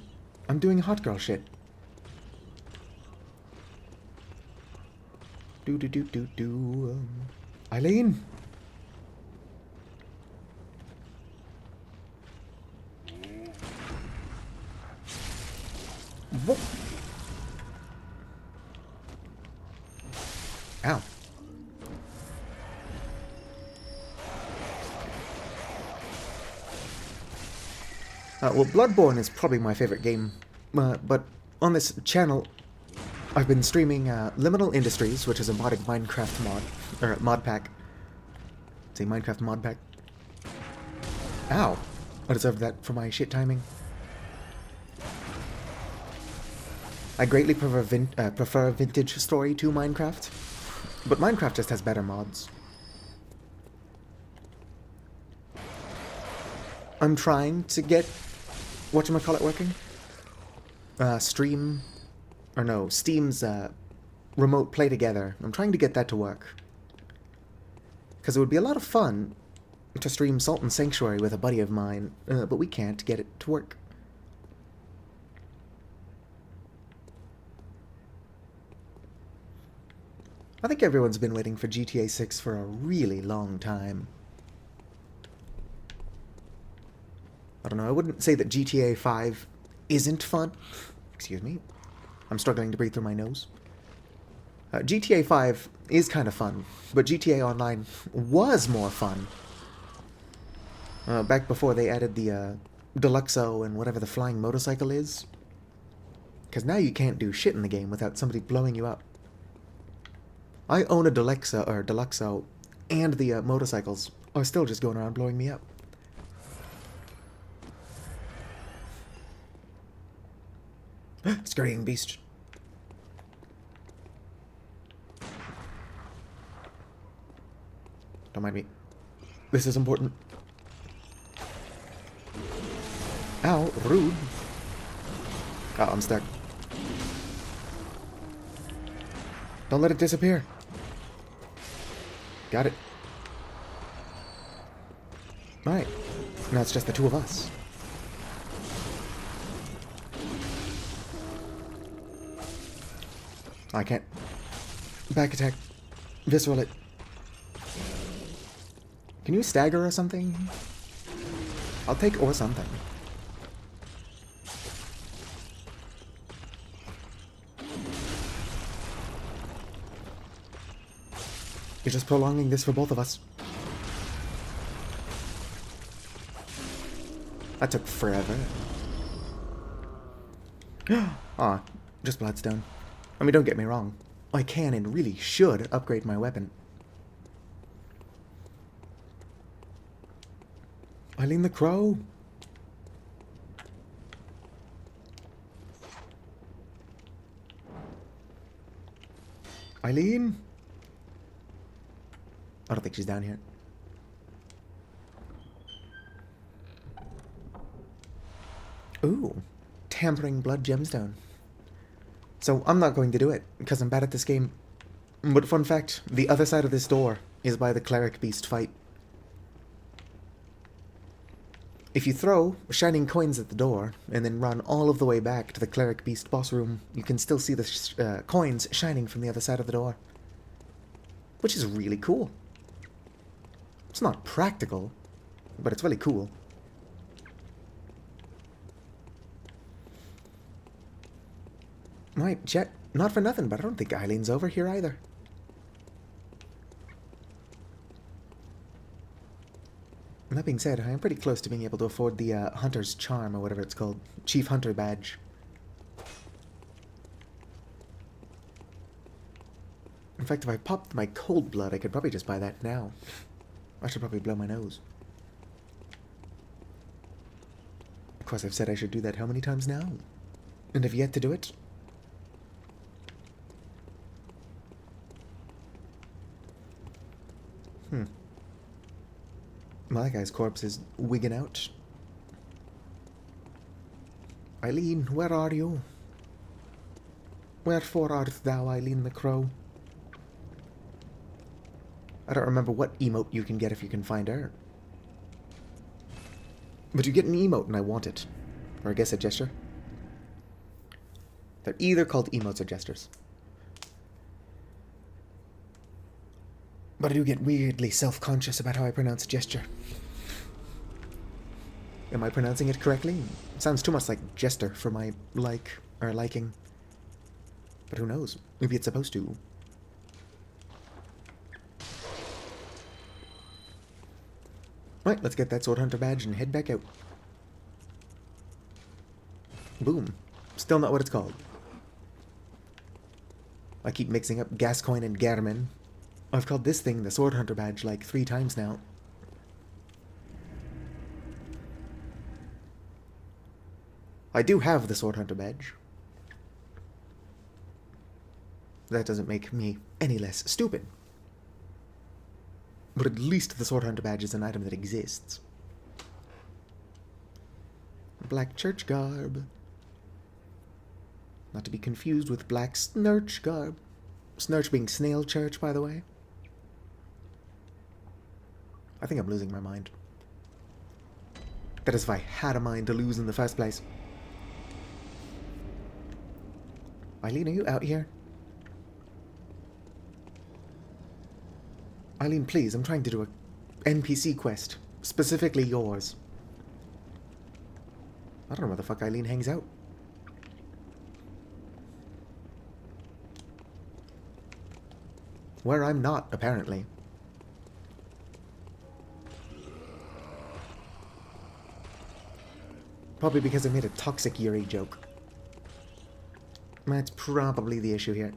I'm doing hot girl shit. Do. Eileen! Whoop! Ow. Well, Bloodborne is probably my favorite game, but on this channel, I've been streaming Liminal Industries, which is a modded Minecraft mod, or mod pack. Say Minecraft mod pack. Ow! I deserved that for my shit timing. I greatly prefer Vintage Story to Minecraft, but Minecraft just has better mods. I'm trying to get whatchamacallit working. Steam's remote play together. I'm trying to get that to work. Because it would be a lot of fun to stream Salt and Sanctuary with a buddy of mine, but we can't get it to work. I think everyone's been waiting for GTA 6 for a really long time. I don't know, I wouldn't say that GTA 5 isn't fun. Excuse me. I'm struggling to breathe through my nose. GTA 5 is kind of fun, but GTA Online was more fun. Back before they added the Deluxo and whatever the flying motorcycle is. Because now you can't do shit in the game without somebody blowing you up. I own a Deluxo, and the motorcycles are still just going around blowing me up. Scurrying beast. Don't mind me. This is important. Ow, rude. Oh, I'm stuck. Don't let it disappear. Got it. Alright. Now it's just the two of us. I can't. Back attack. Visceral it. Can you stagger or something? I'll take or something. You're just prolonging this for both of us. That took forever. Ah, just Bloodstone. I mean, don't get me wrong. I can and really should upgrade my weapon. Eileen the Crow. Eileen? I don't think she's down here. Ooh. Tampering Blood Gemstone. So I'm not going to do it, because I'm bad at this game. But fun fact, the other side of this door is by the Cleric Beast fight. If you throw shining coins at the door, and then run all of the way back to the Cleric Beast boss room, you can still see the coins shining from the other side of the door. Which is really cool. It's not practical, but it's really cool. Right, Jet, not for nothing, but I don't think Eileen's over here either. And that being said, I am pretty close to being able to afford the Hunter's Charm, or whatever it's called. Chief Hunter Badge. In fact, if I popped my cold blood, I could probably just buy that now. I should probably blow my nose. Of course, I've said I should do that how many times now? And have yet to do it? Well, that guy's corpse is wigging out. Eileen, where are you? Wherefore art thou, Eileen the Crow? I don't remember what emote you can get if you can find her. But you get an emote and I want it. Or I guess a gesture. They're either called emotes or gestures. But I do get weirdly self-conscious about how I pronounce gesture. Am I pronouncing it correctly? It sounds too much like jester for my liking. But who knows? Maybe it's supposed to. Right, let's get that Sword Hunter badge and head back out. Boom. Still not what it's called. I keep mixing up Gascoigne and Garmin. I've called this thing the Sword Hunter badge like 3 times now. I do have the Sword Hunter badge. That doesn't make me any less stupid. But at least the Sword Hunter badge is an item that exists. Black church garb. Not to be confused with black snurch garb. Snurch being Snail Church, by the way. I think I'm losing my mind. That is if I had a mind to lose in the first place. Eileen, are you out here? Eileen, please, I'm trying to do a NPC quest. Specifically yours. I don't know where the fuck Eileen hangs out. Where I'm not, apparently. Probably because I made a toxic Yuri joke. That's probably the issue here.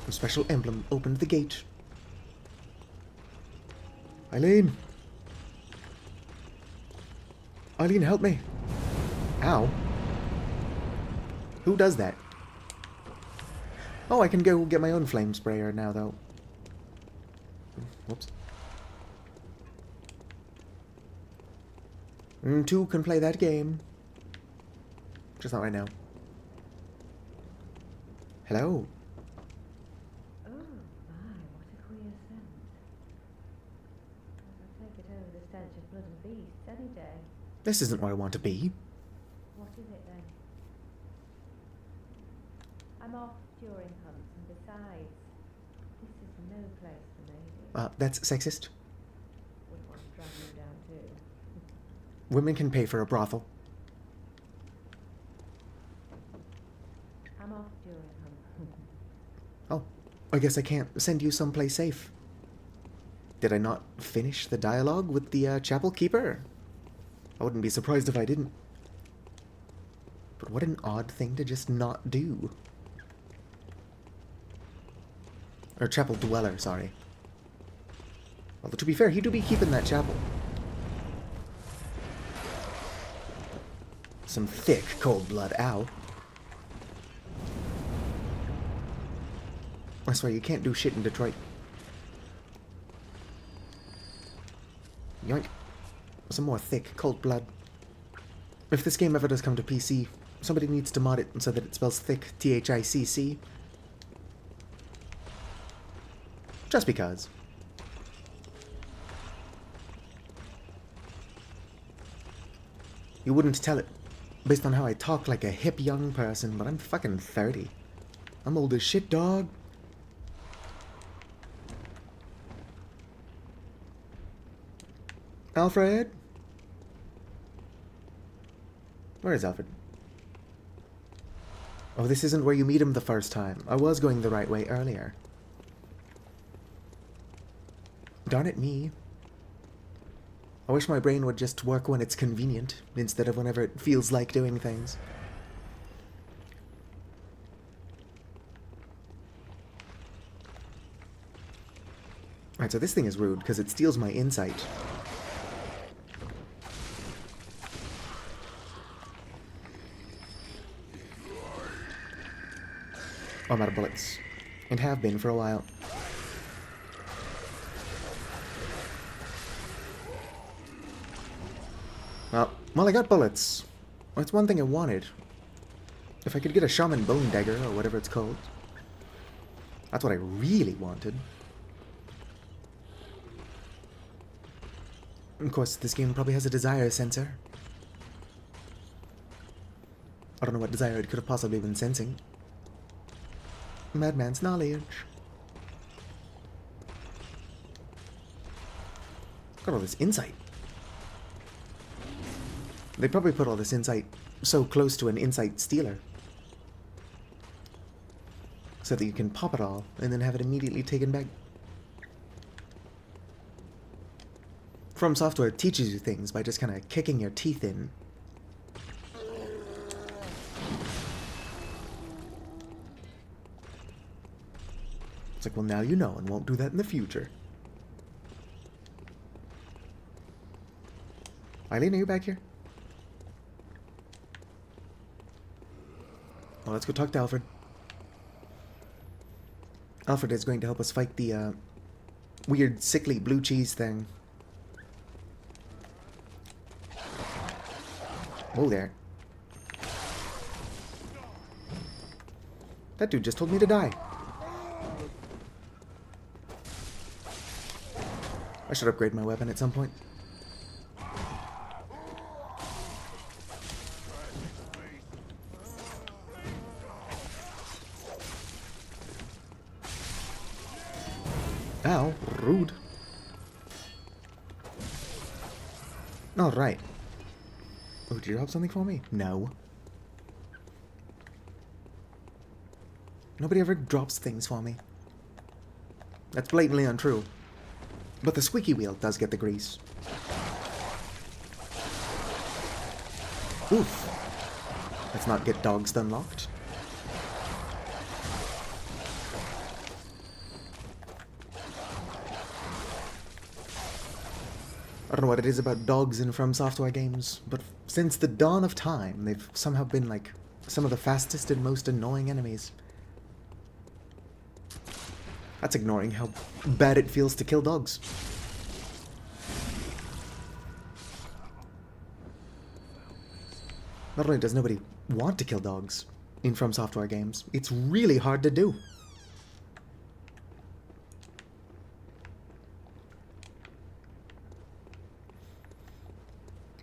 A special emblem opened the gate. Eileen! Eileen, help me! Ow. Who does that? Oh, I can go get my own flame sprayer now, though. Whoops. Two can play that game. Just not right now. Hello. Oh, my, what a queer scent. I'll take it over the stench of blood and beasts any day. This isn't where I want to be. What is it then? I'm off during hunts, and besides, this is no place for ladies. That's sexist. Wouldn't want to drag you down too. Women can pay for a brothel. I'm off during hunts. Oh, I guess I can't send you someplace safe. Did I not finish the dialogue with the chapel keeper? I wouldn't be surprised if I didn't. But what an odd thing to just not do. Or chapel dweller, sorry. Although to be fair, he do be keeping that chapel. Some thick, cold blood, ow. I swear, you can't do shit in Detroit. Yoink. Some more thick, cold blood. If this game ever does come to PC, somebody needs to mod it so that it spells thick, T-H-I-C-C. Just because. You wouldn't tell it, based on how I talk like a hip young person, but I'm fucking 30. I'm old as shit, dog. Alfred? Where is Alfred? Oh, this isn't where you meet him the first time. I was going the right way earlier. Darn it me. I wish my brain would just work when it's convenient, instead of whenever it feels like doing things. Alright, so this thing is rude, because it steals my insight. Oh, I'm out of bullets. And have been for a while. Well, I got bullets. Well, that's one thing I wanted. If I could get a shaman bone dagger, or whatever it's called. That's what I really wanted. Of course, this game probably has a desire sensor. I don't know what desire it could have possibly been sensing. Madman's knowledge. Got all this insight. They probably put all this insight so close to an insight stealer. So that you can pop it all and then have it immediately taken back. From Software teaches you things by just kind of kicking your teeth in. It's like, well, now you know and won't do that in the future. Eileen, are you back here? Well, let's go talk to Alfred. Alfred is going to help us fight the weird, sickly blue cheese thing. Whoa there. That dude just told me to die. I should upgrade my weapon at some point. Ow, rude. Alright. Oh, did you drop something for me? No. Nobody ever drops things for me. That's blatantly untrue. But the squeaky wheel does get the grease. Oof. Let's not get dogs unlocked. I don't know what it is about dogs in From Software games, but since the dawn of time, they've somehow been like some of the fastest and most annoying enemies. That's ignoring how bad it feels to kill dogs. Not only does nobody want to kill dogs in From Software games, it's really hard to do.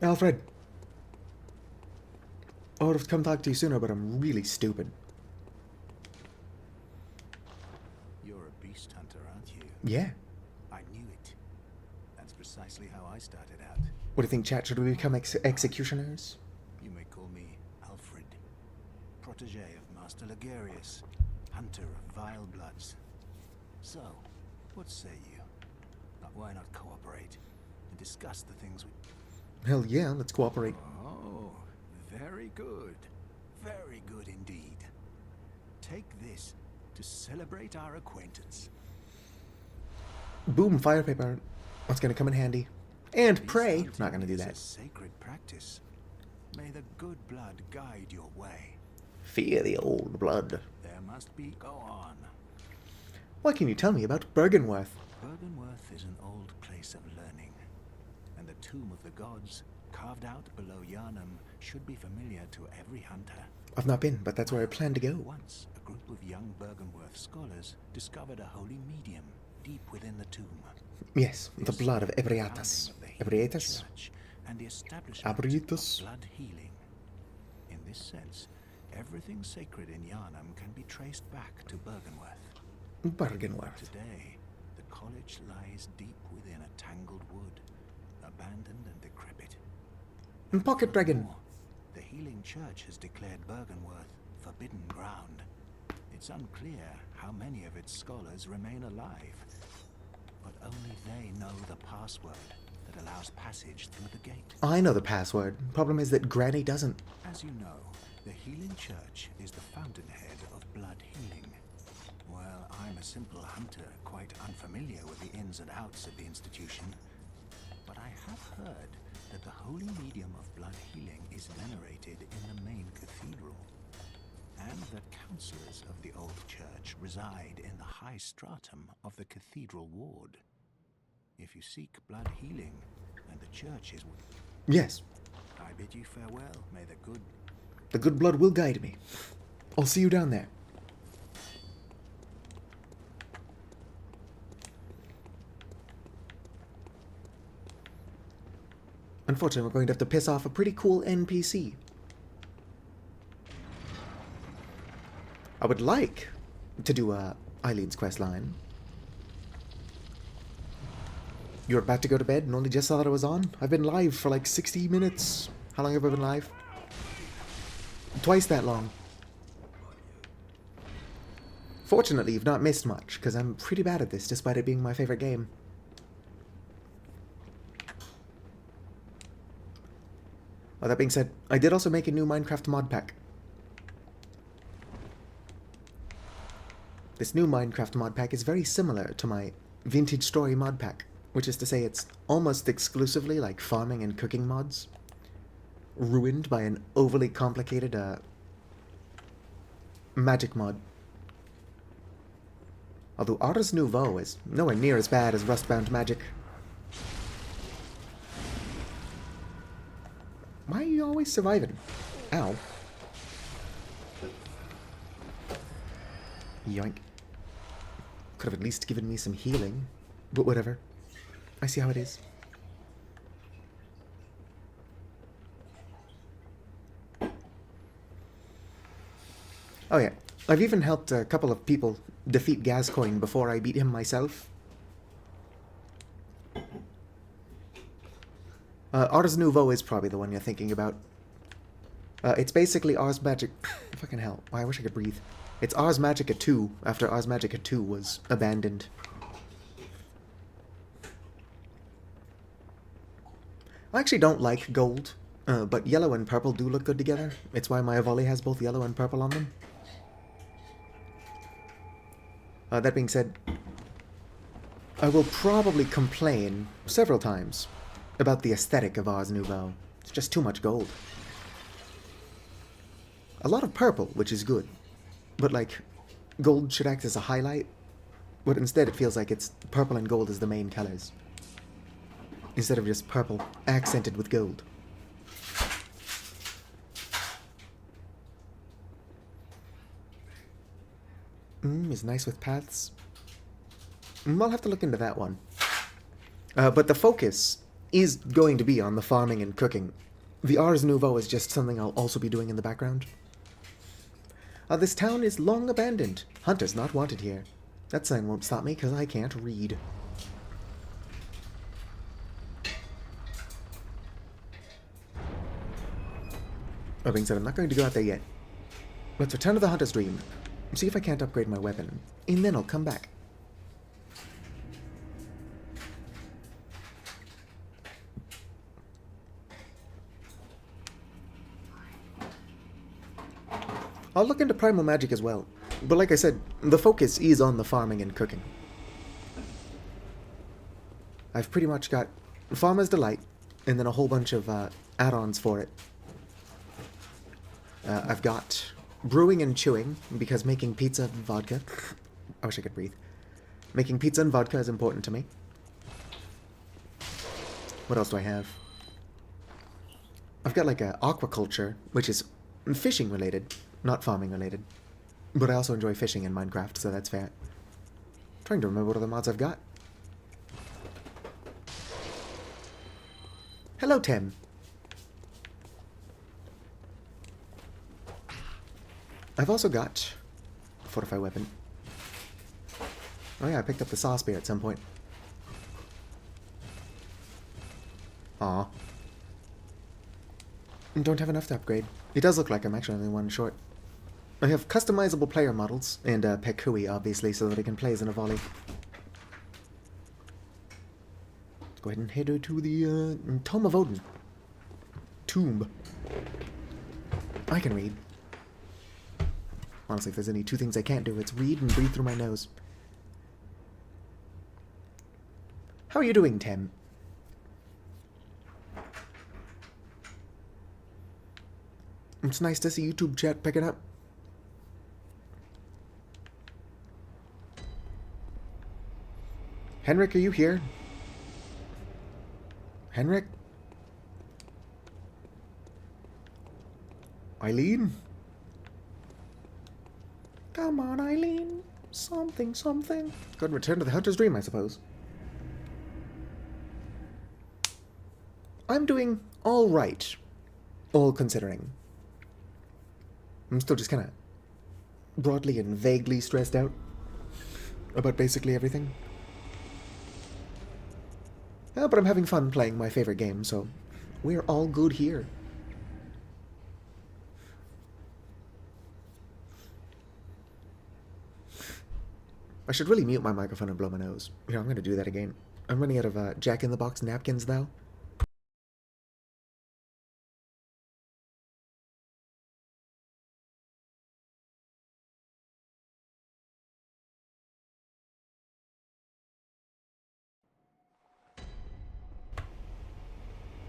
Alfred. I would have come talk to you sooner, but I'm really stupid. You're a beast hunter, aren't you? Yeah. I knew it. That's precisely how I started out. What do you think, chat? Should we become executioners? You may call me Alfred, protege of Master Ligarius, hunter of vile bloods. So, what say you? Why not cooperate and discuss the things we... Hell yeah, let's cooperate. Oh, very good. Very good indeed. Take this to celebrate our acquaintance. Boom, fire paper. That's gonna come in handy. And Beast pray. hunting Not gonna do is that. a sacred practice. May the good blood guide your way. Fear the old blood. There must be... Go on. What can you tell me about Bergenworth? Bergenworth is an old place of learning, and the Tomb of the Gods, carved out below Yharnam, should be familiar to every hunter. I've not been, but that's where I plan to go. Once, a group of young Bergenworth scholars discovered a holy medium deep within the tomb. Yes, the This blood of was the Ebriatas. founding of the healing Ebriatas? Church and the establishment Abriatus? of blood healing. In this sense, everything sacred in Yharnam can be traced back to Bergenworth. Bergenworth. Today, the college lies deep within a tangled wood, abandoned and decrepit. And Pocket Dragon. Furthermore, the healing church has declared Bergenworth forbidden ground. It's unclear how many of its scholars remain alive, but only they know the password that allows passage through the gate. I know the password. Problem is that Granny doesn't. As you know, the healing church is the fountainhead of blood healing. Well, I'm a simple hunter, quite unfamiliar with the ins and outs of the institution, but I have heard that the holy medium of blood healing is venerated in the main cathedral, and that counselors of the old church reside in the high stratum of the cathedral ward. If you seek blood healing, and the church is... Yes, I bid you farewell. May the good blood will guide me. I'll see you down there. Unfortunately, we're going to have to piss off a pretty cool NPC. I would like to do Eileen's quest line. You're about to go to bed and only just saw that I was on? I've been live for like 60 minutes. How long have I been live? Twice that long. Fortunately, you've not missed much, because I'm pretty bad at this, despite it being my favorite game. Well, that being said, I did also make a new Minecraft mod pack. This new Minecraft mod pack is very similar to my Vintage Story mod pack, which is to say it's almost exclusively like farming and cooking mods, ruined by an overly complicated magic mod. Although Ars Nouveau is nowhere near as bad as Rustbound Magic. Why are you always surviving? Ow. Yoink. Could have at least given me some healing. But whatever. I see how it is. Oh yeah. I've even helped a couple of people defeat Gascoigne before I beat him myself. Ars Nouveau is probably the one you're thinking about. It's basically Ars Magic... Fucking hell. I wish I could breathe. It's Ars Magica 2, after Ars Magica 2 was abandoned. I actually don't like gold, but yellow and purple do look good together. It's why my volley has both yellow and purple on them. That being said, I will probably complain several times about the aesthetic of Ars Nouveau. It's just too much gold. A lot of purple, which is good. But, like, gold should act as a highlight. But instead it feels like it's purple and gold as the main colors. Instead of just purple accented with gold. Is nice with paths. I'll have to look into that one. But the focus is going to be on the farming and cooking. The Ars Nouveau is just something I'll also be doing in the background. This town is long abandoned. Hunters not wanted here. That sign won't stop me because I can't read. That being said, I'm not going to go out there yet. Let's return to the Hunter's Dream. See if I can't upgrade my weapon. And then I'll come back. I'll look into Primal Magic as well. But like I said, the focus is on the farming and cooking. I've pretty much got Farmer's Delight, and then a whole bunch of add-ons for it. I've got Brewing and Chewing, because making pizza and vodka... I wish I could breathe. Making pizza and vodka is important to me. What else do I have? I've got like a aquaculture, which is fishing related, not farming related. But I also enjoy fishing in Minecraft, so that's fair. Trying to remember what other mods I've got. Hello, Tim. I've also got a fortified weapon. Oh yeah, I picked up the saw spear at some point. Aw. Don't have enough to upgrade. It does look like I'm actually only one short. I have customizable player models, and Pekui, obviously, so that I can play as in a volley. Let's go ahead and head to the Tome of Odin. Tomb. I can read. Honestly, if there's any two things I can't do, it's read and breathe through my nose. How are you doing, Tim? It's nice to see YouTube chat picking up. Henrik, are you here? Henrik? Eileen? Come on, Eileen. Something, something. Go and return to the Hunter's Dream, I suppose. I'm doing all right. All considering. I'm still just kind of broadly and vaguely stressed out about basically everything. Yeah, but I'm having fun playing my favorite game, so we're all good here. I should really mute my microphone and blow my nose. Here, I'm going to do that again. I'm running out of Jack-in-the-Box napkins, though.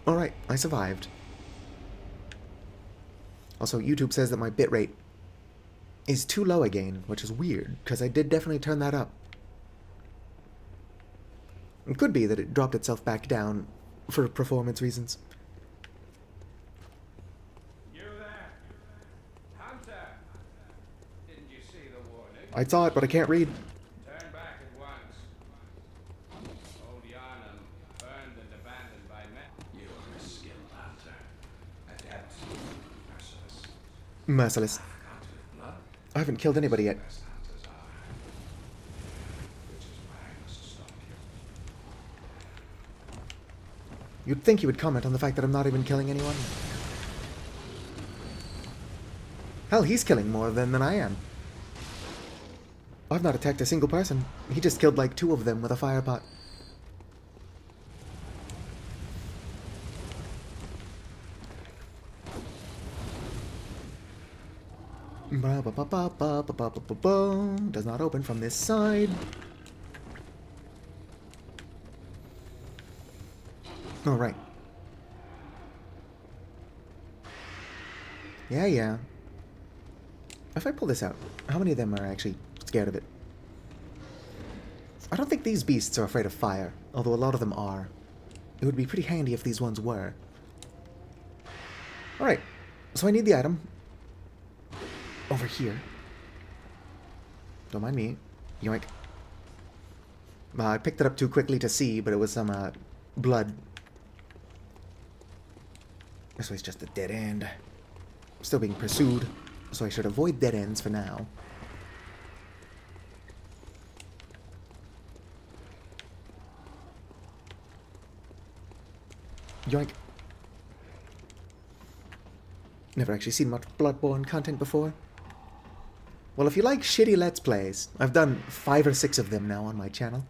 Alright, I survived. Also, YouTube says that my bitrate is too low again, which is weird, because I did definitely turn that up. It could be that it dropped itself back down for performance reasons. I saw it, but I can't read. Turn back at once. Old Yarnum, burned and abandoned by men. You are a skilled hunter. Adept. Merciless. Merciless. Got with blood. I haven't killed anybody yet. Best hunters are. Which is why I must stop you. You'd think you would comment on the fact that I'm not even killing anyone. Hell, he's killing more than I am. I've not attacked a single person. He just killed like 2 of them with a fire pot. Does not open from this side. Oh, right. Yeah. If I pull this out, how many of them are actually scared of it? I don't think these beasts are afraid of fire, although a lot of them are. It would be pretty handy if these ones were. Alright, so I need the item. Over here. Don't mind me. Yoink. I picked it up too quickly to see, but it was some, blood. This way's just a dead end. I'm still being pursued, so I should avoid dead ends for now. Yoink. Never actually seen much Bloodborne content before. Well, if you like shitty Let's Plays, I've done 5 or 6 of them now on my channel.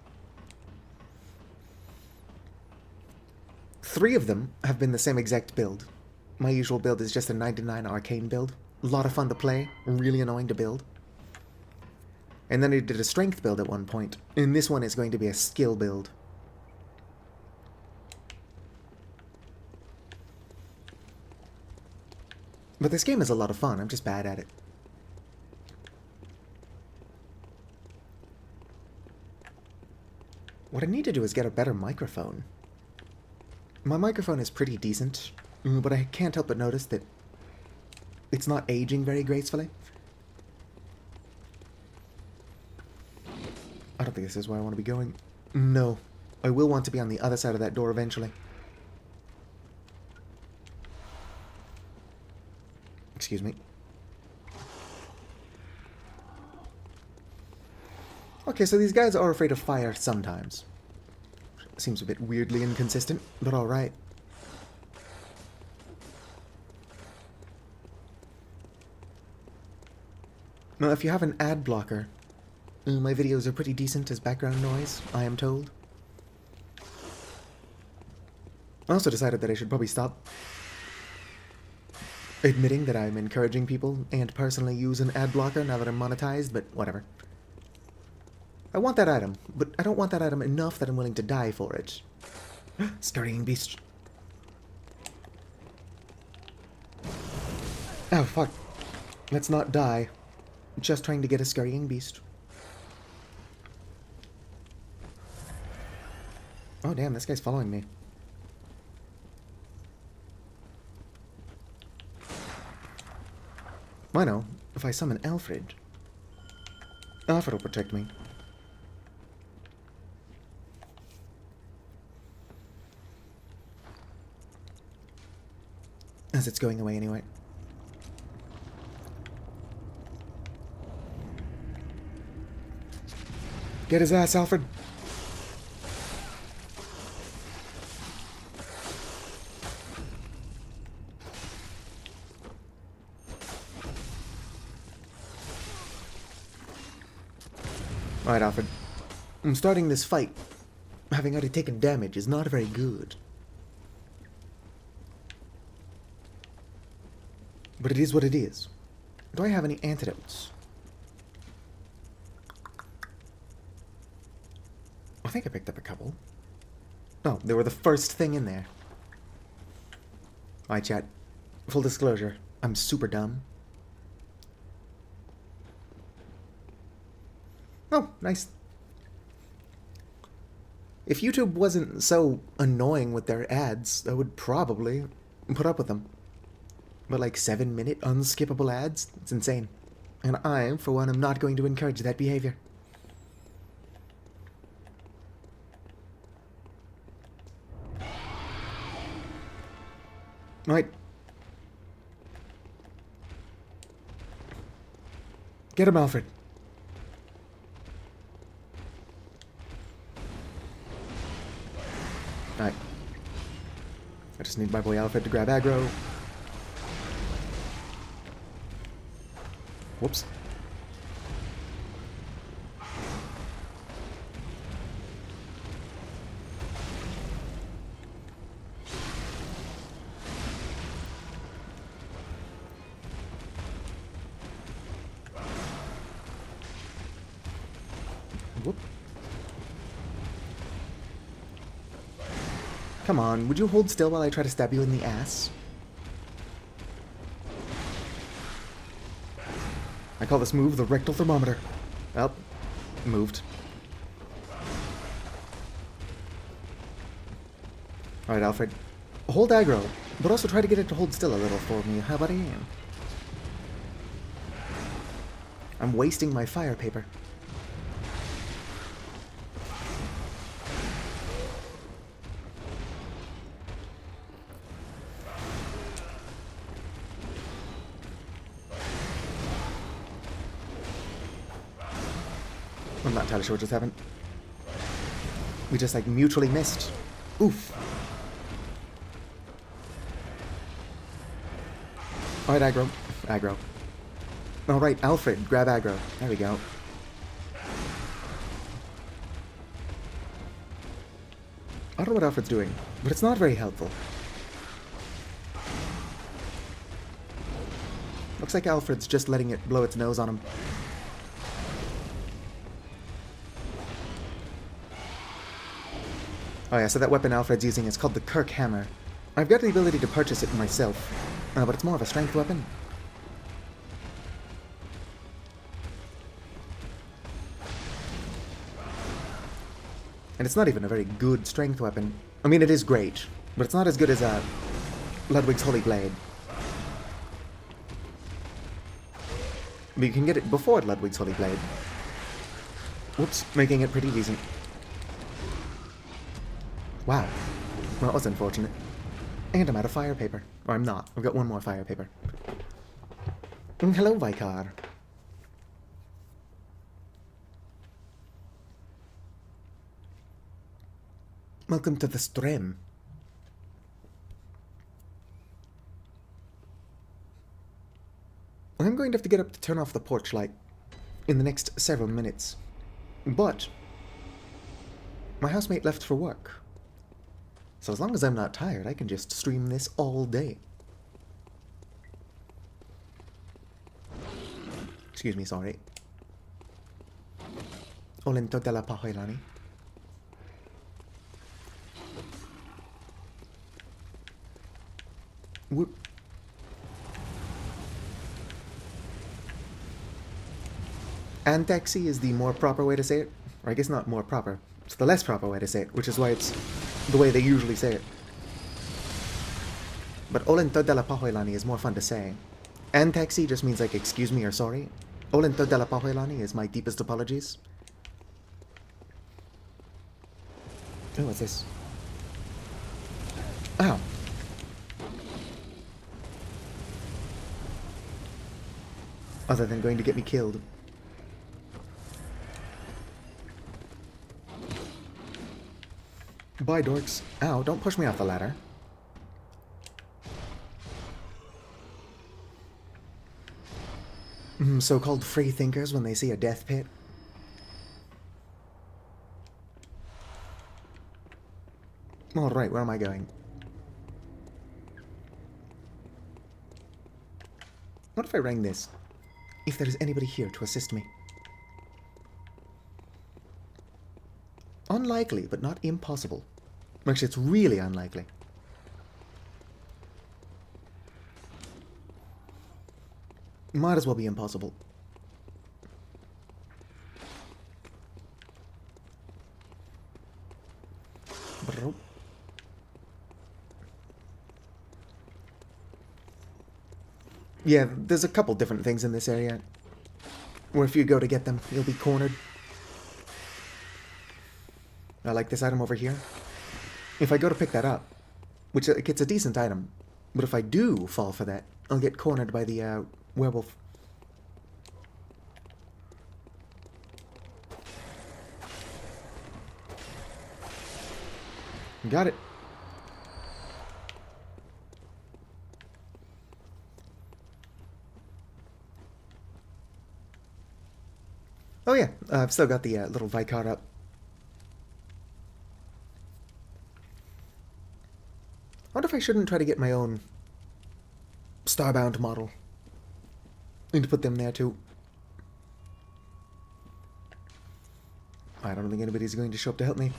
3 of them have been the same exact build. My usual build is just a 99 arcane build. A lot of fun to play, really annoying to build. And then I did a strength build at one point, and this one is going to be a skill build. But this game is a lot of fun, I'm just bad at it. What I need to do is get a better microphone. My microphone is pretty decent, but I can't help but notice that it's not aging very gracefully. I don't think this is where I want to be going. No. I will want to be on the other side of that door eventually. Excuse me. Okay, so these guys are afraid of fire sometimes. Seems a bit weirdly inconsistent, but alright. Now, if you have an ad blocker, my videos are pretty decent as background noise, I am told. I also decided that I should probably stop admitting that I'm encouraging people and personally use an ad blocker now that I'm monetized, but whatever. I want that item, but I don't want that item enough that I'm willing to die for it. Scurrying beast. Oh, fuck. Let's not die. Just trying to get a scurrying beast. Oh, damn, this guy's following me. I know. If I summon Alfred, Alfred will protect me. As it's going away anyway. Get his ass, Alfred. Alright, Alfred. I'm starting this fight. Having already taken damage is not very good. But it is what it is. Do I have any antidotes? I think I picked up a couple. Oh, they were the first thing in there. Alright, chat. Full disclosure, I'm super dumb. Oh, nice. If YouTube wasn't so annoying with their ads, I would probably put up with them. But like 7-minute unskippable ads? It's insane. And I, for one, am not going to encourage that behavior. Right. Get him, Alfred. Right. I just need my boy Alfred to grab aggro. Whoops. Whoop. Come on, would you hold still while I try to stab you in the ass? I call this move the rectal thermometer. Well, moved. Alright, Alfred. Hold aggro, but also try to get it to hold still a little for me. How about I am? I'm wasting my fire paper. I'm not entirely sure what just happened. We just, like, mutually missed. Oof. Alright, aggro. Aggro. Alright, Alfred, grab aggro. There we go. I don't know what Alfred's doing, but it's not very helpful. Looks like Alfred's just letting it blow its nose on him. Oh yeah, so that weapon Alfred's using is called the Kirk Hammer. I've got the ability to purchase it myself, but it's more of a strength weapon. And it's not even a very good strength weapon. I mean, it is great, but it's not as good as Ludwig's Holy Blade. But you can get it before Ludwig's Holy Blade. Whoops, making it pretty decent. Wow. Well, that was unfortunate. And I'm out of fire paper. Or I'm not. I've got one more fire paper. Hello, Vicar. Welcome to the stream. I'm going to have to get up to turn off the porch light in the next several minutes. But my housemate left for work. So as long as I'm not tired, I can just stream this all day. Excuse me, sorry. Olento della Pahoilani. Whoop. Antaxi is the more proper way to say it. Or I guess not more proper. It's the less proper way to say it, which is why it's the way they usually say it. But Olento della Pahoilani is more fun to say. Antaxi just means like excuse me or sorry. Olento della Pahoilani is my deepest apologies. Oh, what's this? Ow. Other than going to get me killed. Bye, dorks. Ow, don't push me off the ladder. So-called free thinkers when they see a death pit. Alright, where am I going? What if I rang this? If there is anybody here to assist me. Unlikely, but not impossible. Actually, it's really unlikely. Might as well be impossible. Yeah, there's a couple different things in this area. Or if you go to get them, you'll be cornered. I like this item over here. If I go to pick that up, which it's a decent item, but if I do fall for that, I'll get cornered by the werewolf. Got it. Oh yeah, I've still got the little Vicar up. I wonder if I shouldn't try to get my own Starbound model. Need to put them there too. I don't think anybody's going to show up to help me.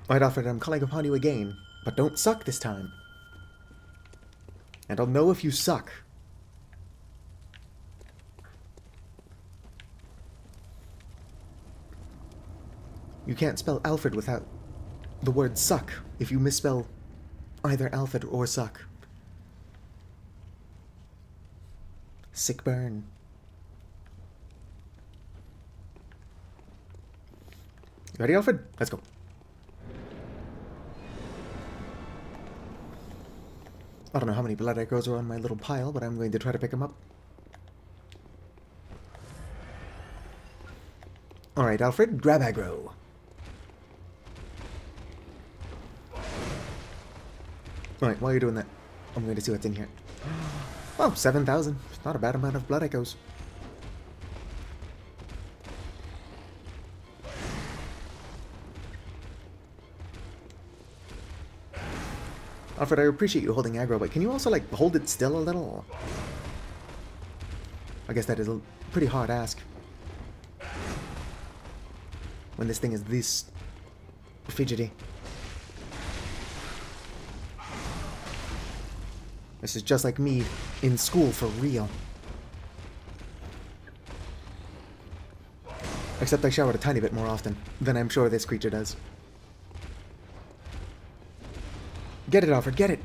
Alright, Alfred, I'm calling upon you again, but don't suck this time. And I'll know if you suck. You can't spell Alfred without the word suck if you misspell either Alfred or suck. Sick burn. Ready, Alfred? Let's go. I don't know how many blood echoes are on my little pile, but I'm going to try to pick them up. Alright, Alfred, grab aggro. Alright, while you're doing that, I'm going to see what's in here. Oh, 7,000. It's not a bad amount of blood echoes. Alfred, I appreciate you holding aggro, but can you also, like, hold it still a little? I guess that is a pretty hard ask. When this thing is this fidgety. This is just like me in school for real. Except I showered a tiny bit more often than I'm sure this creature does. Get it, Alfred, get it!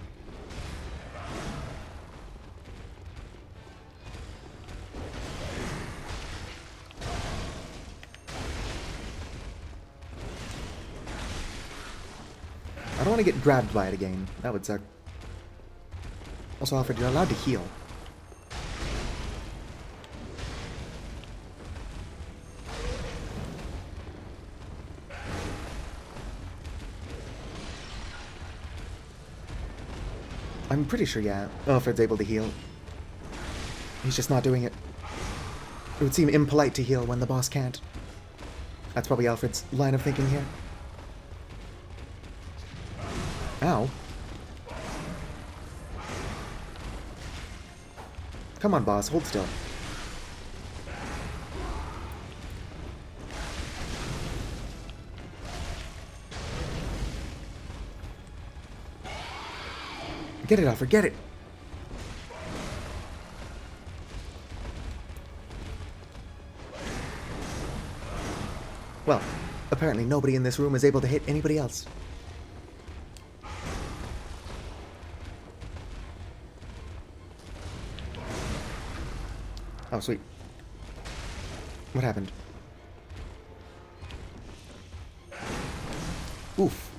I don't want to get grabbed by it again. That would suck. Also, Alfred, you're allowed to heal. I'm pretty sure, yeah, Alfred's able to heal. He's just not doing it. It would seem impolite to heal when the boss can't. That's probably Alfred's line of thinking here. Ow. Come on, boss, hold still. Get it, Alfred, get it! Well, apparently nobody in this room is able to hit anybody else. Oh, sweet. What happened? Oof.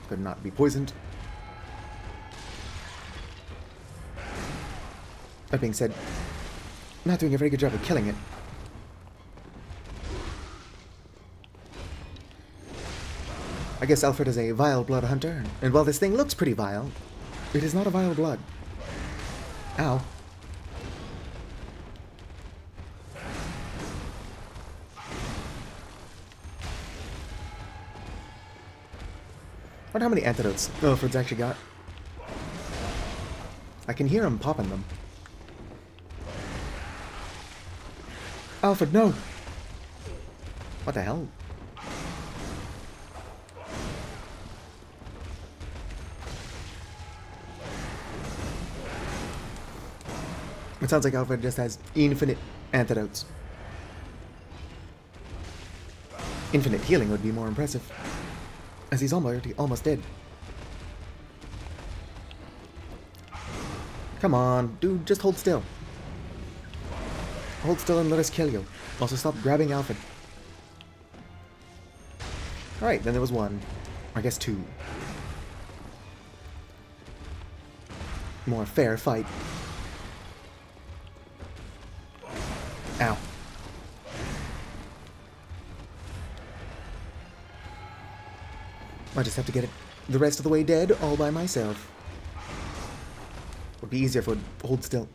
Could not be poisoned. That being said, not doing a very good job of killing it. I guess Alfred is a vile blood hunter, and while this thing looks pretty vile, it is not a vile blood. Ow. I wonder how many antidotes Alfred's actually got. I can hear him popping them. Alfred, no! What the hell? It sounds like Alfred just has infinite antidotes. Infinite healing would be more impressive, as he's almost dead. Come on, dude, just hold still. Hold still and let us kill you. Also stop grabbing Alfred. Alright, then there was one. I guess two. More fair fight. Ow. I just have to get it the rest of the way dead all by myself. Would be easier if I would hold still.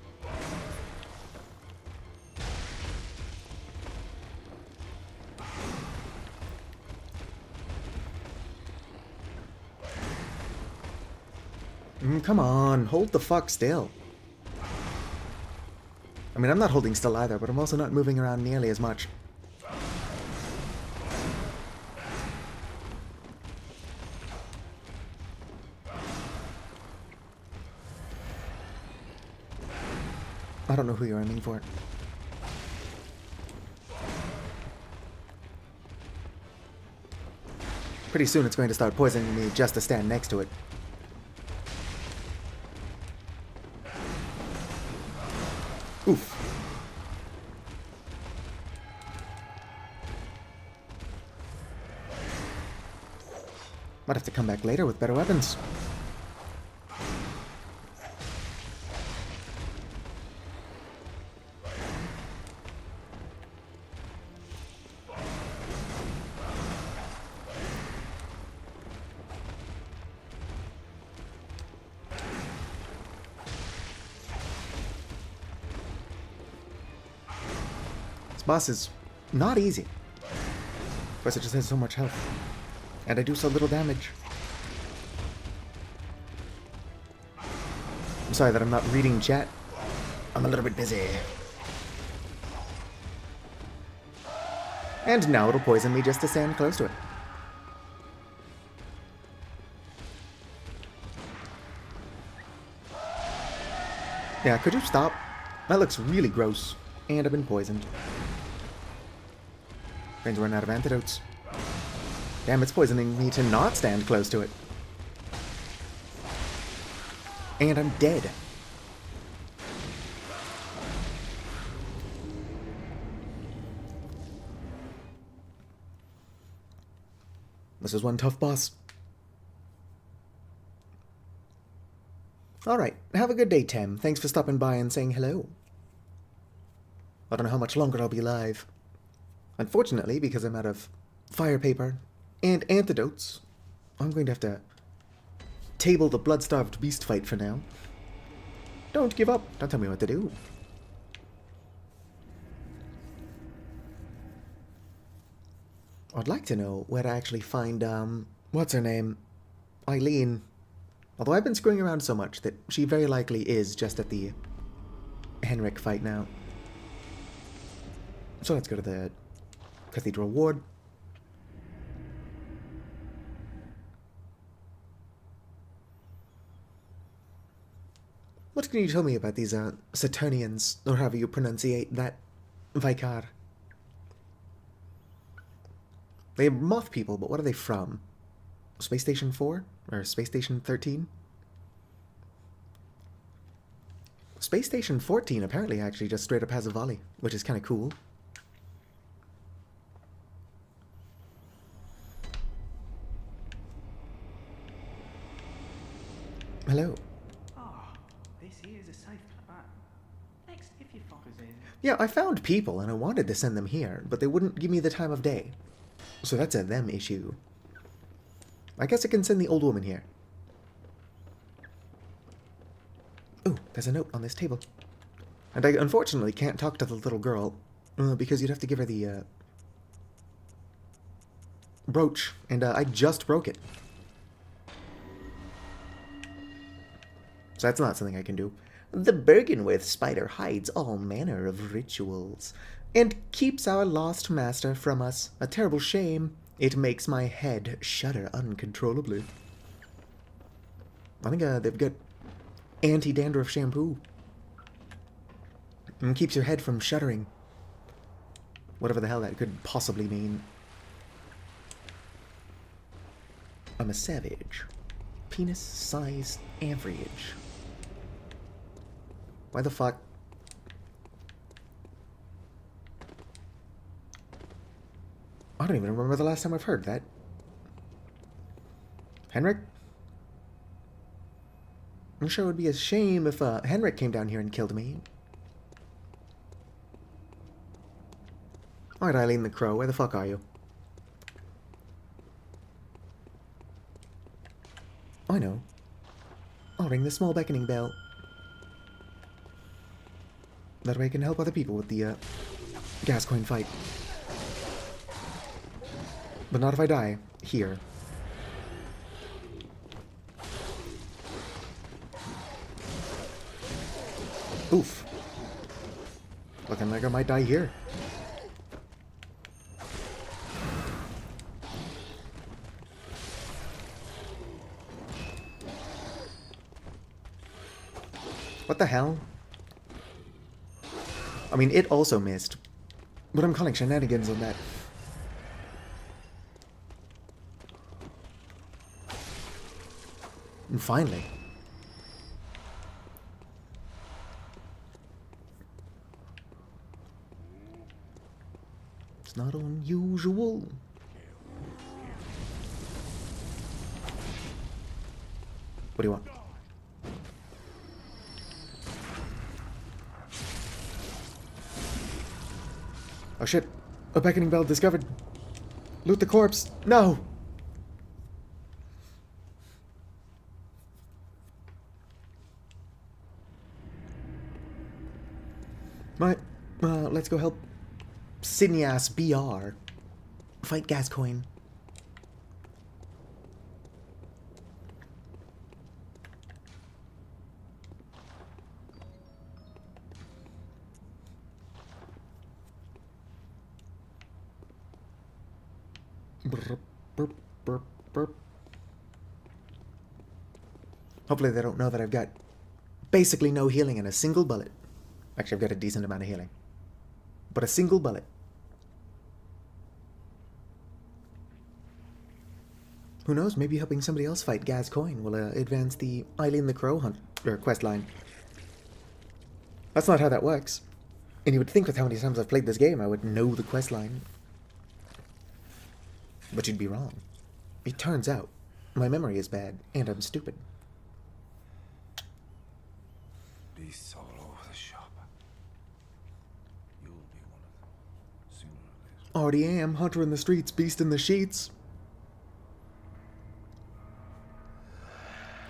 Come on, hold the fuck still. I mean, I'm not holding still either, but I'm also not moving around nearly as much. I don't know who you're aiming for. Pretty soon it's going to start poisoning me just to stand next to it. Oof. Might have to come back later with better weapons. Boss is not easy. Of course, it just has so much health. And I do so little damage. I'm sorry that I'm not reading chat. I'm a little bit busy. And now it'll poison me just to stand close to it. Yeah, could you stop? That looks really gross. And I've been poisoned. Going to run out of antidotes. Damn, it's poisoning me to not stand close to it. And I'm dead. This is one tough boss. Alright, have a good day, Tem. Thanks for stopping by and saying hello. I don't know how much longer I'll be live. Unfortunately, because I'm out of fire paper and antidotes, I'm going to have to table the blood-starved beast fight for now. Don't give up. Don't tell me what to do. I'd like to know where to actually find, what's her name? Eileen. Although I've been screwing around so much that she very likely is just at the Henrik fight now. So let's go to the Cathedral Ward. What can you tell me about these Saturnians, or however you pronunciate that, Vicar? They're moth people, but what are they from? Space Station 4? Or Space Station 13? Space Station 14 apparently actually just straight up has a volley, which is kind of cool. Hello. Oh, this here is a safe plan. Next, if you fuckers in. Yeah, I found people and I wanted to send them here, but they wouldn't give me the time of day. So that's a them issue. I guess I can send the old woman here. Ooh, there's a note on this table. And I unfortunately can't talk to the little girl, because you'd have to give her the, brooch, and I just broke it. So that's not something I can do. The Bergenworth spider hides all manner of rituals, and keeps our lost master from us. A terrible shame. It makes my head shudder uncontrollably. I think they've got anti-dandruff shampoo. And keeps your head from shuddering. Whatever the hell that could possibly mean. I'm a savage. Penis size average. Why the fuck? don't even remember the last time I've heard that. Henrik? I'm sure it would be a shame if Henrik came down here and killed me. Alright, Eileen the Crow, where the fuck are you? I know. I'll ring the small beckoning bell. That way I can help other people with the Gascoigne fight. But not if I die here. Oof. Looking like I might die here. What the hell? I mean, it also missed. But I'm calling shenanigans on that. And finally. It's not unusual. What do you want? Oh shit. A beckoning bell discovered. Loot the corpse. No! Let's go help Sinias BR fight Gascoigne. Burp, burp, burp, burp. Hopefully they don't know that I've got basically no healing and a single bullet. Actually, I've got a decent amount of healing. But a single bullet. Who knows, maybe helping somebody else fight Gascoigne will advance the Eileen the Crow hunt, or quest line. That's not how that works. And you would think with how many times I've played this game, I would know the quest line. But you'd be wrong. It turns out, my memory is bad, and I'm stupid. Beasts all over the shop. You'll be one of them, sooner or later. Already am. Hunter in the streets, beast in the sheets.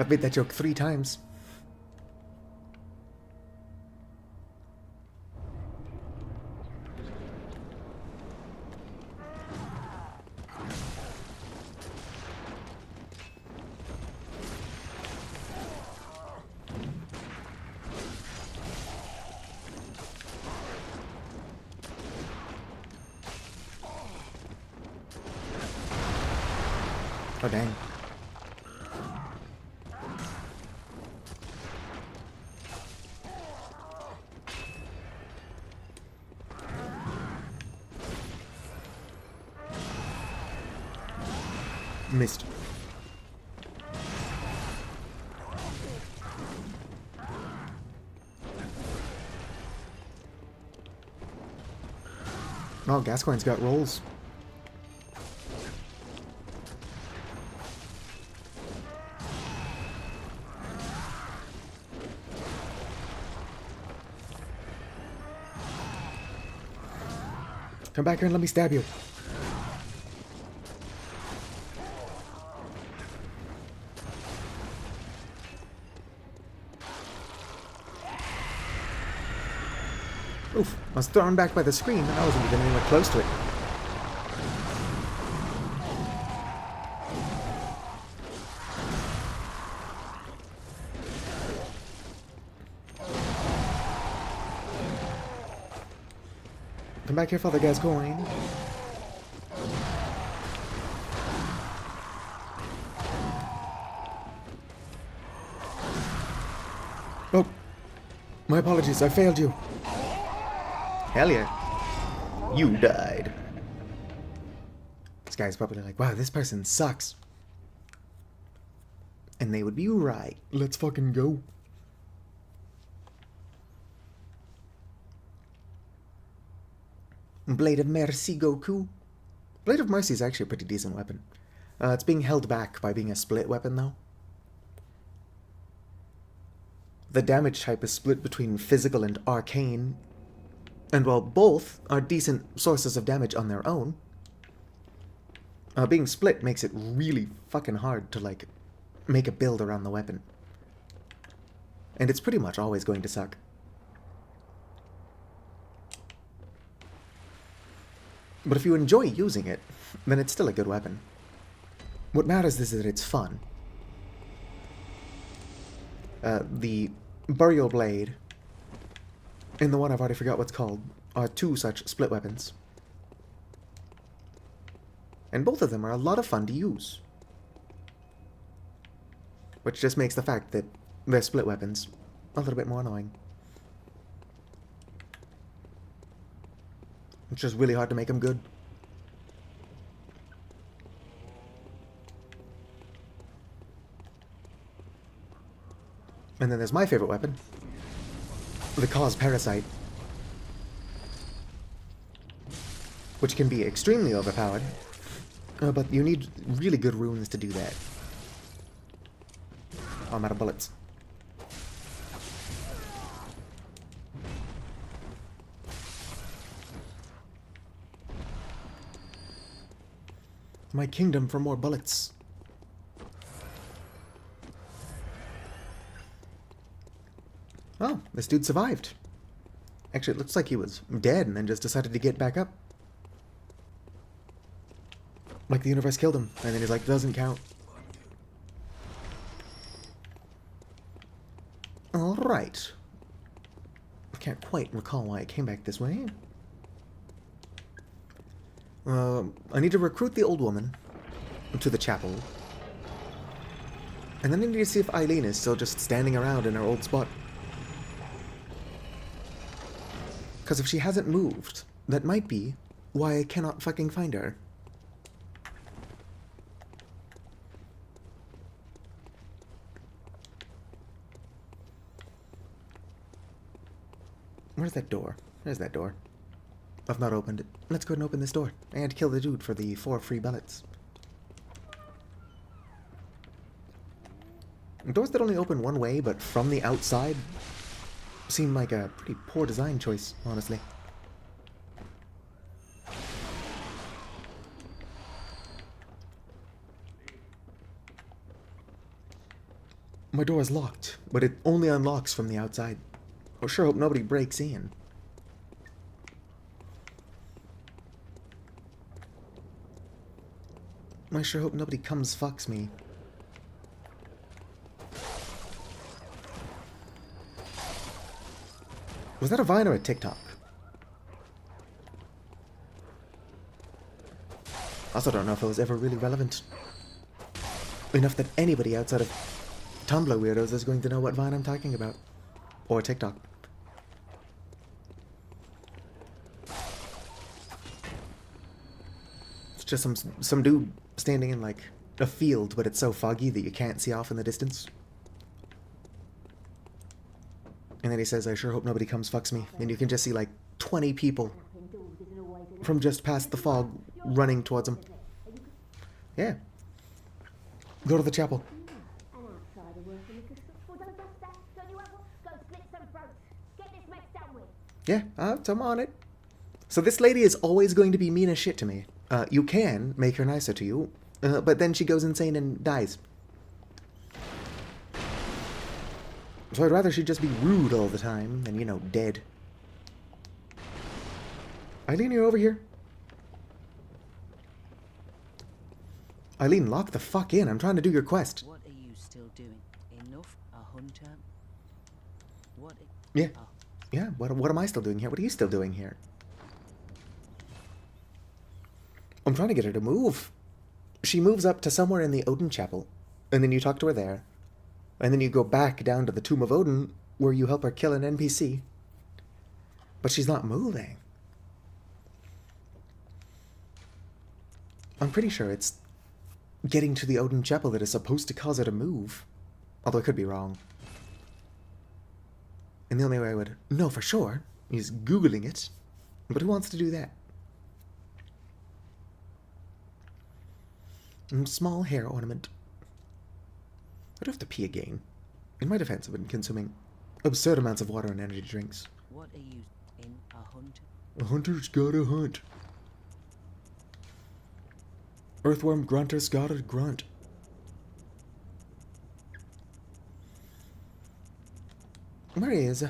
I've made that joke 3 times. Oh, dang. Missed. Oh, Gascoigne's got rolls. Come back here and let me stab you. Oof, I was thrown back by the screen and I wasn't even anywhere close to it. Come back here, Father Gascoigne. Oh, my apologies, I failed you. Hell yeah. You died. This guy's probably like, wow, this person sucks. And they would be right. Let's fucking go. Blade of Mercy, Goku. Blade of Mercy is actually a pretty decent weapon. It's being held back by being a split weapon, though. The damage type is split between physical and arcane, and while both are decent sources of damage on their own, being split makes it really fucking hard to, like, make a build around the weapon. And it's pretty much always going to suck. But if you enjoy using it, then it's still a good weapon. What matters is that it's fun. The Burial Blade and the one I've already forgot what's called are two such split weapons. And both of them are a lot of fun to use. Which just makes the fact that they're split weapons a little bit more annoying. It's just really hard to make them good. And then there's my favorite weapon, the Cause Parasite, which can be extremely overpowered, but you need really good runes to do that. Oh, I'm out of bullets. My kingdom for more bullets. Oh, this dude survived. Actually, it looks like he was dead and then just decided to get back up. Like the universe killed him, and then he's like, doesn't count. Alright. I can't quite recall why I came back this way. I need to recruit the old woman to the chapel. And then I need to see if Eileen is still just standing around in her old spot. Because if she hasn't moved, that might be why I cannot fucking find her. Where's that door? There's that door. I've not opened it. Let's go ahead and open this door. And kill the dude for the 4 free bullets. Doors that only open one way, but from the outside, seem like a pretty poor design choice, honestly. My door is locked, but it only unlocks from the outside. I sure hope nobody breaks in. I sure hope nobody comes fucks me. Was that a Vine or a TikTok? I also don't know if it was ever really relevant. Enough that anybody outside of Tumblr weirdos is going to know what Vine I'm talking about. Or TikTok. It's just some dude standing in like a field, but it's so foggy that you can't see off in the distance. And then he says, I sure hope nobody comes fucks me. And you can just see like 20 people from just past the fog running towards him. Yeah. Go to the chapel. Yeah, I'm on it. So this lady is always going to be mean as shit to me. You can make her nicer to you, but then she goes insane and dies. So I'd rather she'd just be rude all the time than, you know, dead. Eileen, you're over here. Eileen, lock the fuck in. I'm trying to do your quest. What are you still doing? Enough? A hunter? What? Yeah. Yeah, what am I still doing here? What are you still doing here? I'm trying to get her to move. She moves up to somewhere in the Odin Chapel, and then you talk to her there. And then you go back down to the Tomb of Odin, where you help her kill an NPC. But she's not moving. I'm pretty sure it's getting to the Odin Chapel that is supposed to cause her to move. Although I could be wrong. And the only way I would know for sure is Googling it. But who wants to do that? Small hair ornament. I do have to pee again. In my defense, I've been consuming absurd amounts of water and energy drinks. What are you in a hunter? A hunter's gotta hunt. Earthworm grunter's gotta grunt. Where is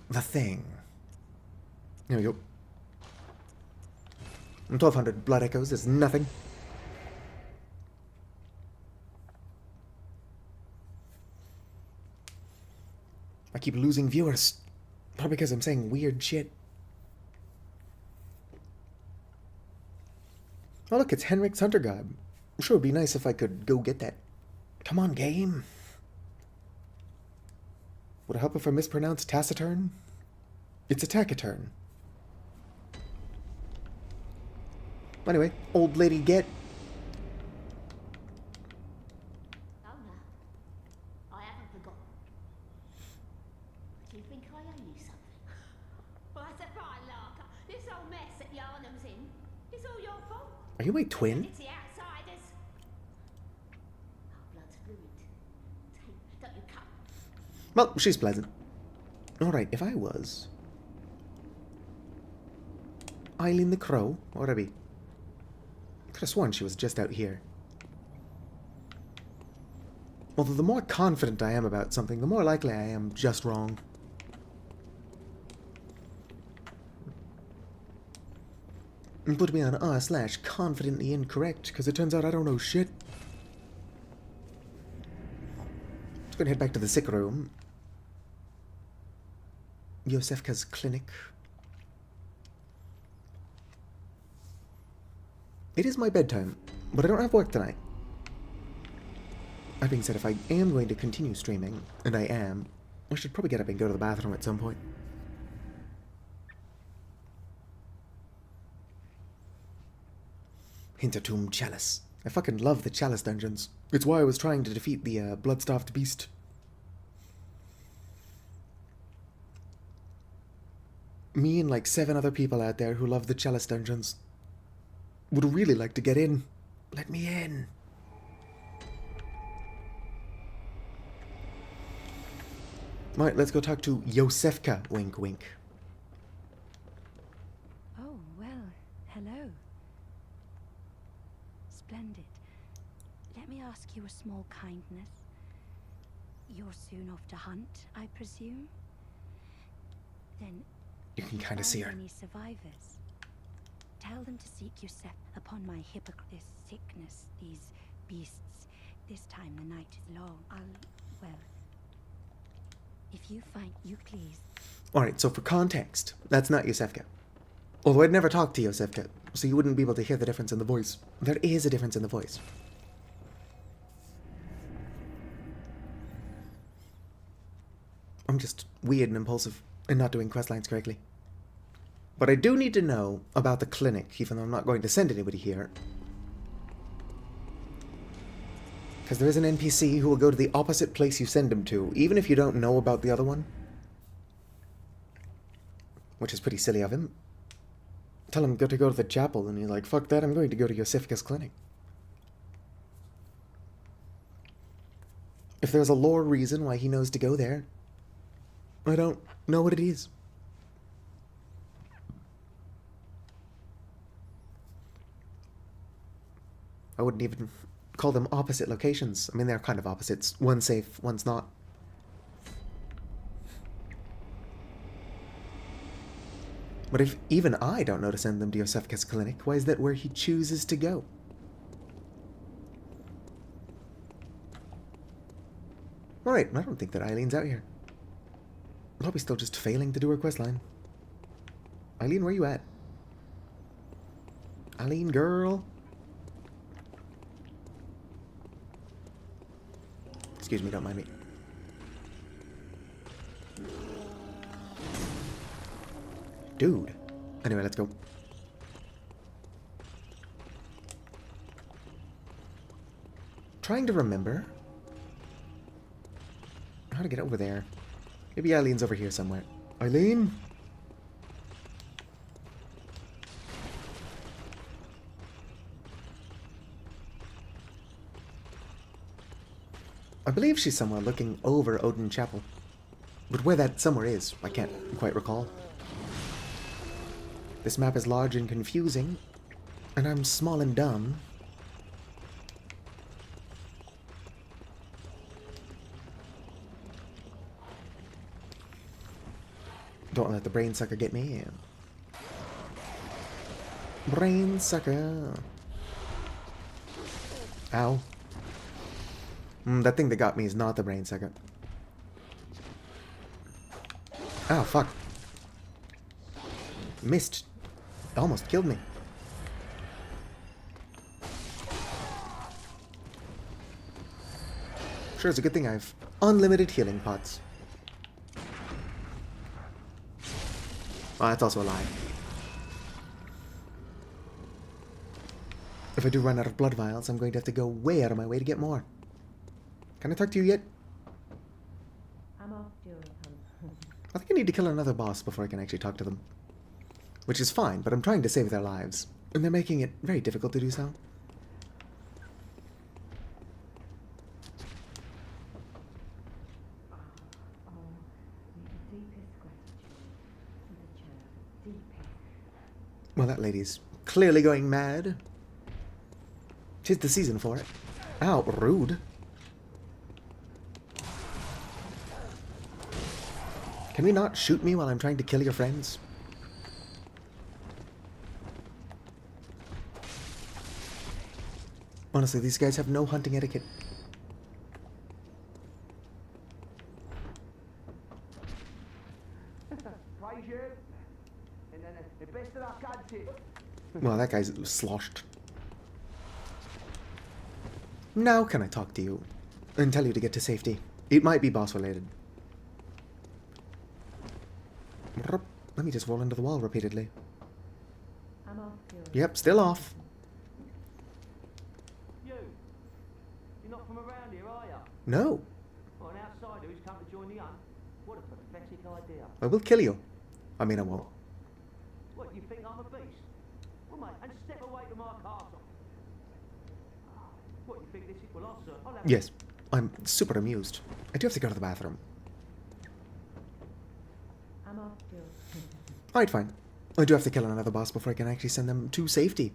the thing? There we go. 1200 blood echoes is nothing. I keep losing viewers. Probably because I'm saying weird shit. Oh look, it's Henrik's Hunter God. Sure, it'd be nice if I could go get that. Come on, game. Would it help if I mispronounced taciturn? It's a taciturn. Anyway, old lady get. Lola, I haven't forgotten. Do you think I owe you something? Well, that's a fine larker. This whole mess that Yarnum's in, it's all your fault. Are you my twin? It's the outsiders. Our blood's ruined. Don't you come? Well, she's pleasant. Alright, if I was Eileen the Crow, what would I be? Could have sworn she was just out here. Although the more confident I am about something, the more likely I am just wrong. And put me on r/confidently incorrect, because it turns out I don't know shit. Just gonna head back to the sick room. Yosefka's clinic. It is my bedtime, but I don't have work tonight. That being said, if I am going to continue streaming, and I am, I should probably get up and go to the bathroom at some point. Hintertomb Chalice. I fucking love the Chalice dungeons. It's why I was trying to defeat the Bloodstaffed Beast. Me and like 7 other people out there who love the Chalice dungeons would really like to get in. Let me in. Right, let's go talk to Yosefka, wink wink. Oh, well, hello. Splendid. Let me ask you a small kindness. You're soon off to hunt, I presume? Then You can kind of see her. any survivors? Tell them to seek Yosef upon my hypocrite. This sickness, these beasts. This time the night is long. Well, if you find you please. Alright, so for context, that's not Yosefka. Although I'd never talked to Yosefka, so you wouldn't be able to hear the difference in the voice. There is a difference in the voice. I'm just weird and impulsive and not doing questlines correctly. But I do need to know about the clinic, even though I'm not going to send anybody here. Because there is an NPC who will go to the opposite place you send him to, even if you don't know about the other one. Which is pretty silly of him. Tell him to go to the chapel, and he's like, fuck that, I'm going to go to Yosefka's clinic. If there's a lore reason why he knows to go there, I don't know what it is. I wouldn't even call them opposite locations. I mean, they're kind of opposites. One's safe, one's not. But if even I don't know to send them to Yosefka's clinic, why is that where he chooses to go? Alright, I don't think that Eileen's out here. Probably still just failing to do her questline. Eileen, where you at? Eileen, girl. Excuse me, don't mind me. Dude. Anyway, let's go. Trying to remember how to get over there. Maybe Eileen's over here somewhere. Eileen? I believe she's somewhere looking over Odin Chapel. But where that somewhere is, I can't quite recall. This map is large and confusing, and I'm small and dumb. Don't let the brain sucker get me. Brain sucker. Ow. That thing that got me is not the brain sucker. Oh, fuck. Missed. Almost killed me. Sure, it's a good thing I have unlimited healing pots. Oh, that's also a lie. If I do run out of blood vials, I'm going to have to go way out of my way to get more. Can I talk to you yet? I'm off during hunt. I think I need to kill another boss before I can actually talk to them. Which is fine, but I'm trying to save their lives. And they're making it very difficult to do so. Well, that lady's clearly going mad. 'Tis the season for it. Ow, rude. Can we not shoot me while I'm trying to kill your friends? Honestly, these guys have no hunting etiquette. Well, that guy's sloshed. Now can I talk to you and tell you to get to safety? It might be boss related. Let me just roll into the wall repeatedly. I'm off during. Yep, still off. You're not from around here, are you? No, Well, an outsider who's come to join the hunt? What a pathetic idea. I will kill you. I mean, I won't. What, you think I'm a beast? Well, mate, and step away to my castle. What, you think this is... Well, I'll have... Yes, I'm super amused. I do have to go to the bathroom. I'm off during. Alright, fine. I do have to kill another boss before I can actually send them to safety.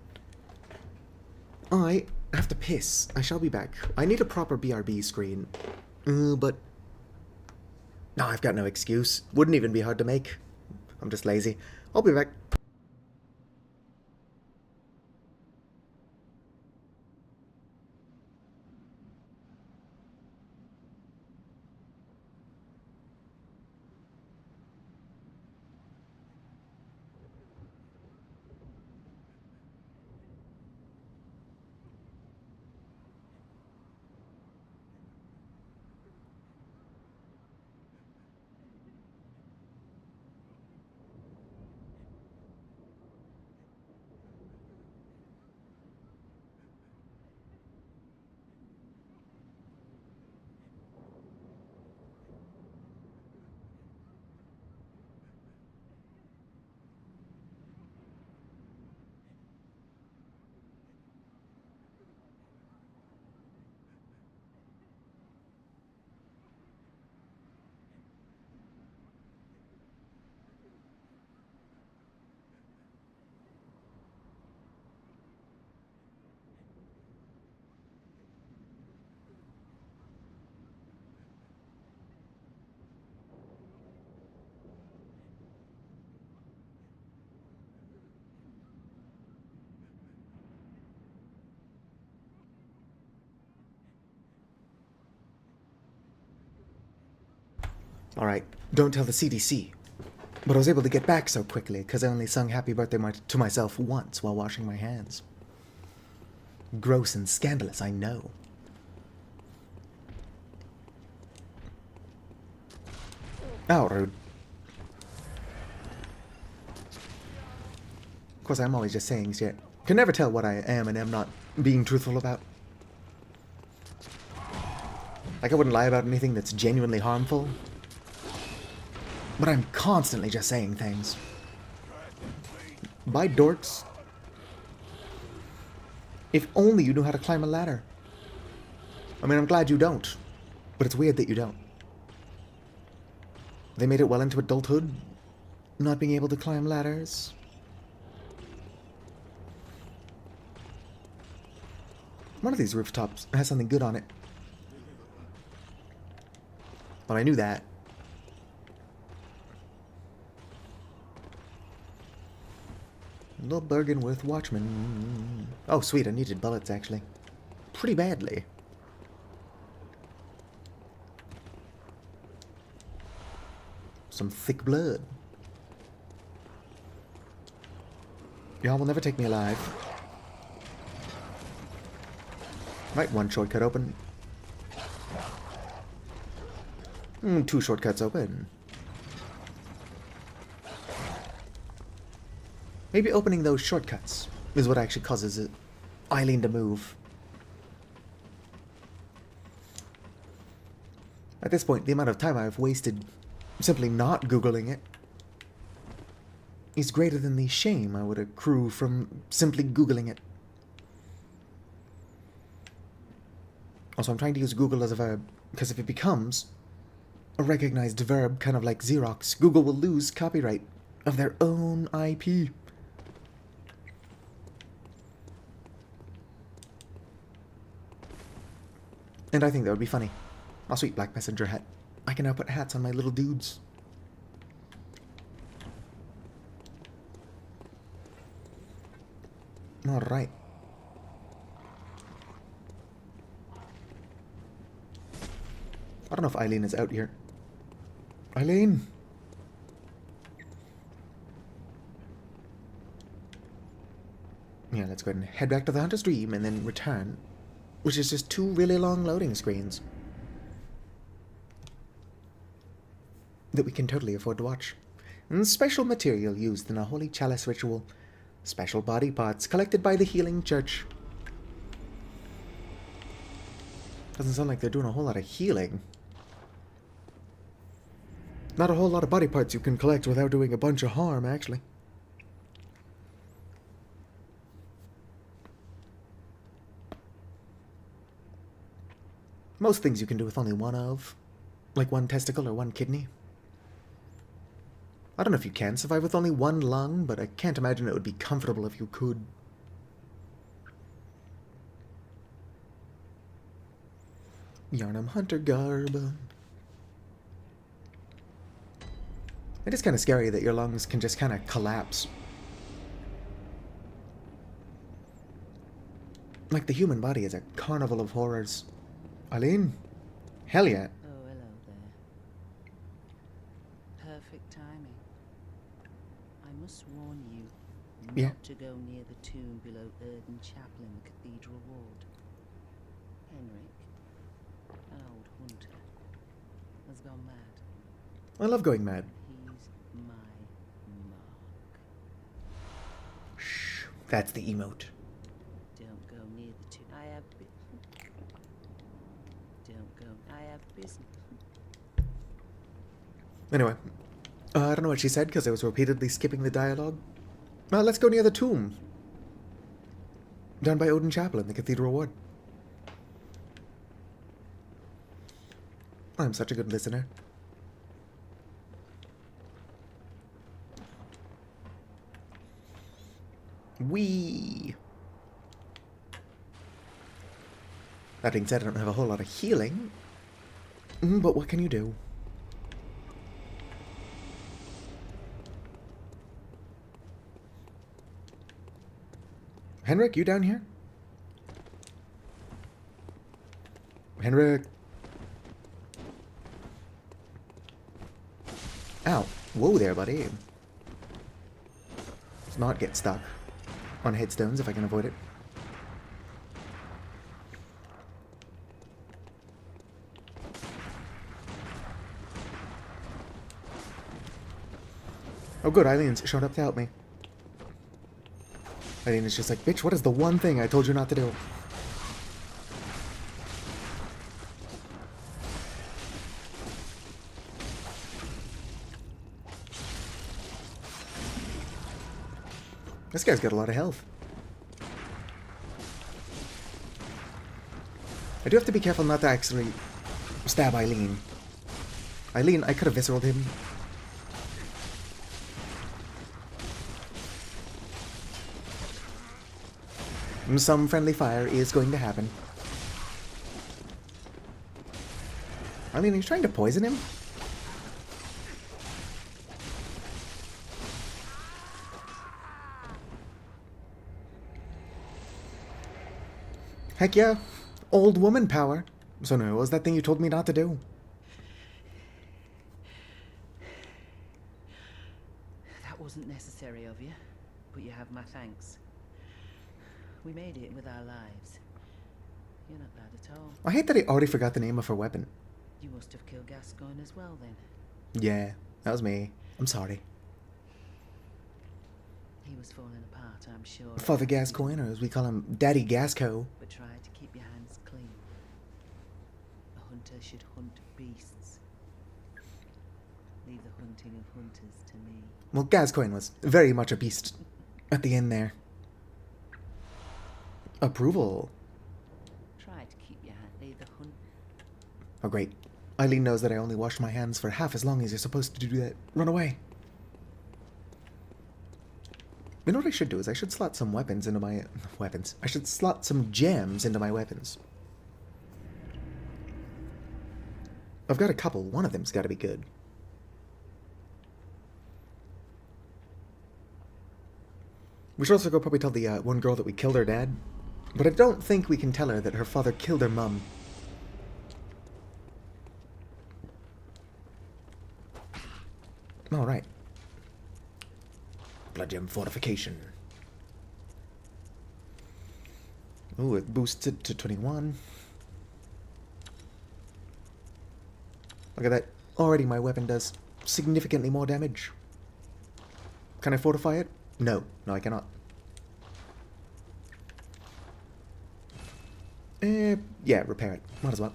I have to piss. I shall be back. I need a proper BRB screen. But... No, I've got no excuse. Wouldn't even be hard to make. I'm just lazy. I'll be back. Alright, don't tell the CDC. But I was able to get back so quickly because I only sung happy birthday to myself once while washing my hands. Gross and scandalous, I know. Oh, rude. Of course, I'm always just saying shit. Can never tell what I am and am not being truthful about. Like, I wouldn't lie about anything that's genuinely harmful. But I'm constantly just saying things. Bye, dorks. If only you knew how to climb a ladder. I mean, I'm glad you don't. But it's weird that you don't. They made it well into adulthood, not being able to climb ladders. One of these rooftops has something good on it. Well, I knew that. Little Bergenworth Watchman. Oh, sweet, I needed bullets, actually. Pretty badly. Some thick blood. Y'all will never take me alive. Right, one shortcut open. Two shortcuts open. Maybe opening those shortcuts is what actually causes Eileen to move. At this point, the amount of time I've wasted simply not Googling it is greater than the shame I would accrue from simply Googling it. Also, I'm trying to use Google as a verb, because if it becomes a recognized verb, kind of like Xerox, Google will lose copyright of their own IP. And I think that would be funny. Oh, sweet black messenger hat. I can now put hats on my little dudes. Alright. I don't know if Eileen is out here. Eileen! Yeah, let's go ahead and head back to the Hunter's Dream and then return. Which is just 2 really long loading screens. That we can totally afford to watch. And special material used in a holy chalice ritual. Special body parts collected by the Healing Church. Doesn't sound like they're doing a whole lot of healing. Not a whole lot of body parts you can collect without doing a bunch of harm, actually. Most things you can do with only one of. Like one testicle or one kidney. I don't know if you can survive with only one lung, but I can't imagine it would be comfortable if you could. Yarnum Hunter garb. It is kind of scary that your lungs can just kind of collapse. Like the human body is a carnival of horrors. Eileen? Hell yeah. Oh, hello there. Perfect timing. I must warn you not to go near the tomb below Erden Chapel in the Cathedral Ward. Henrik, an old hunter, has gone mad. I love going mad. He's my mark. Shh. That's the emote. Don't go near the tomb. I have business. Anyway. I don't know what she said because I was repeatedly skipping the dialogue. Let's go near the tomb. Down by Odin Chapel in the Cathedral Ward. I'm such a good listener. Whee! That being said, I don't have a whole lot of healing. But what can you do? Henrik, you down here? Henrik. Ow. Whoa there, buddy. Let's not get stuck on headstones if I can avoid it. Oh good, Eileen's showed up to help me. Eileen is just like, bitch, what is the one thing I told you not to do? This guy's got a lot of health. I do have to be careful not to actually stab Eileen. Eileen, I could have visceraled him. Some friendly fire is going to happen. Eileen, are you trying to poison him? Heck yeah. Old woman power. So no, what was that thing you told me not to do? That wasn't necessary of you, but you have my thanks. We made it with our lives. You're not bad at all. I hate that I already forgot the name of her weapon. You must have killed Gascoigne as well, then. Yeah, that was me. I'm sorry. He was falling apart, I'm sure. Father Gascoigne, or as we call him, Daddy Gasco. But try to keep your hands clean. A hunter should hunt beasts. Leave the hunting of hunters to me. Well, Gascoigne was very much a beast at the end there. Approval. Try to keep your hand. Leave the hunt. Oh, great. Eileen knows that I only wash my hands for half as long as you're supposed to do that. Run away. You know what I should do is I should slot some weapons into my... weapons. I should slot some gems into my weapons. I've got a couple. One of them's got to be good. We should also go probably tell the one girl that we killed her dad. But I don't think we can tell her that her father killed her mum. Alright. Blood gem fortification. Ooh, it boosts it to 21. Look at that. Already my weapon does significantly more damage. Can I fortify it? No. No, I cannot. Yeah, repair it. Might as well.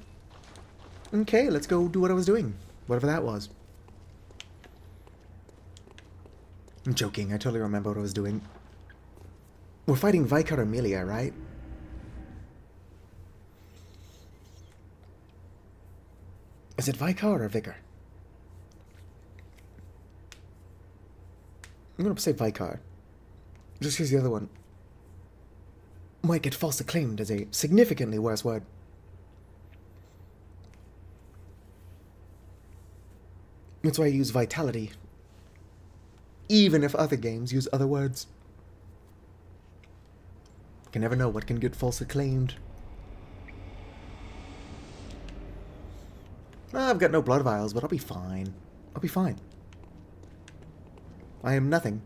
Okay, let's go do what I was doing. Whatever that was. I'm joking, I totally remember what I was doing. We're fighting Vicar Amelia, right? Is it Vicar or Vicar? I'm gonna say Vicar. Just because the other one might get false acclaimed as a significantly worse word. That's why I use vitality. Even if other games use other words. You can never know what can get false acclaimed. I've got no blood vials, but I'll be fine. I'll be fine. I am nothing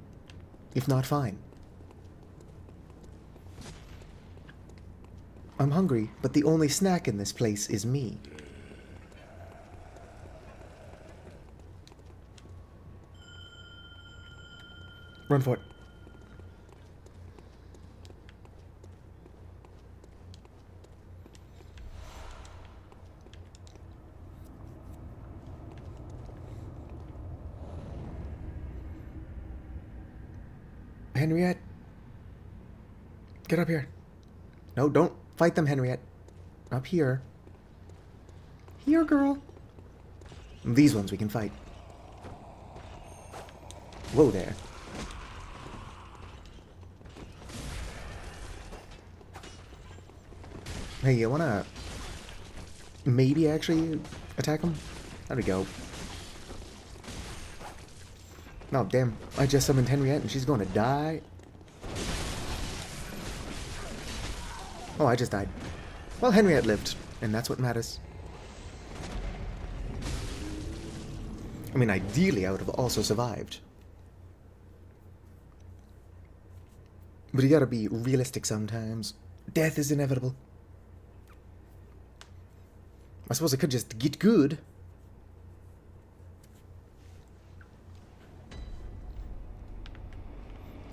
if not fine. I'm hungry, but the only snack in this place is me. Run for it. Henriette. Get up here. No, don't fight them, Henriette. Up here. Here, girl. These ones we can fight. Whoa there. Hey, you wanna maybe actually attack him? There we go. Oh, damn. I just summoned Henriette and she's going to die. Oh, I just died. Well, Henriette lived, and that's what matters. I mean, ideally, I would have also survived. But you gotta be realistic sometimes. Death is inevitable. I suppose I could just get good.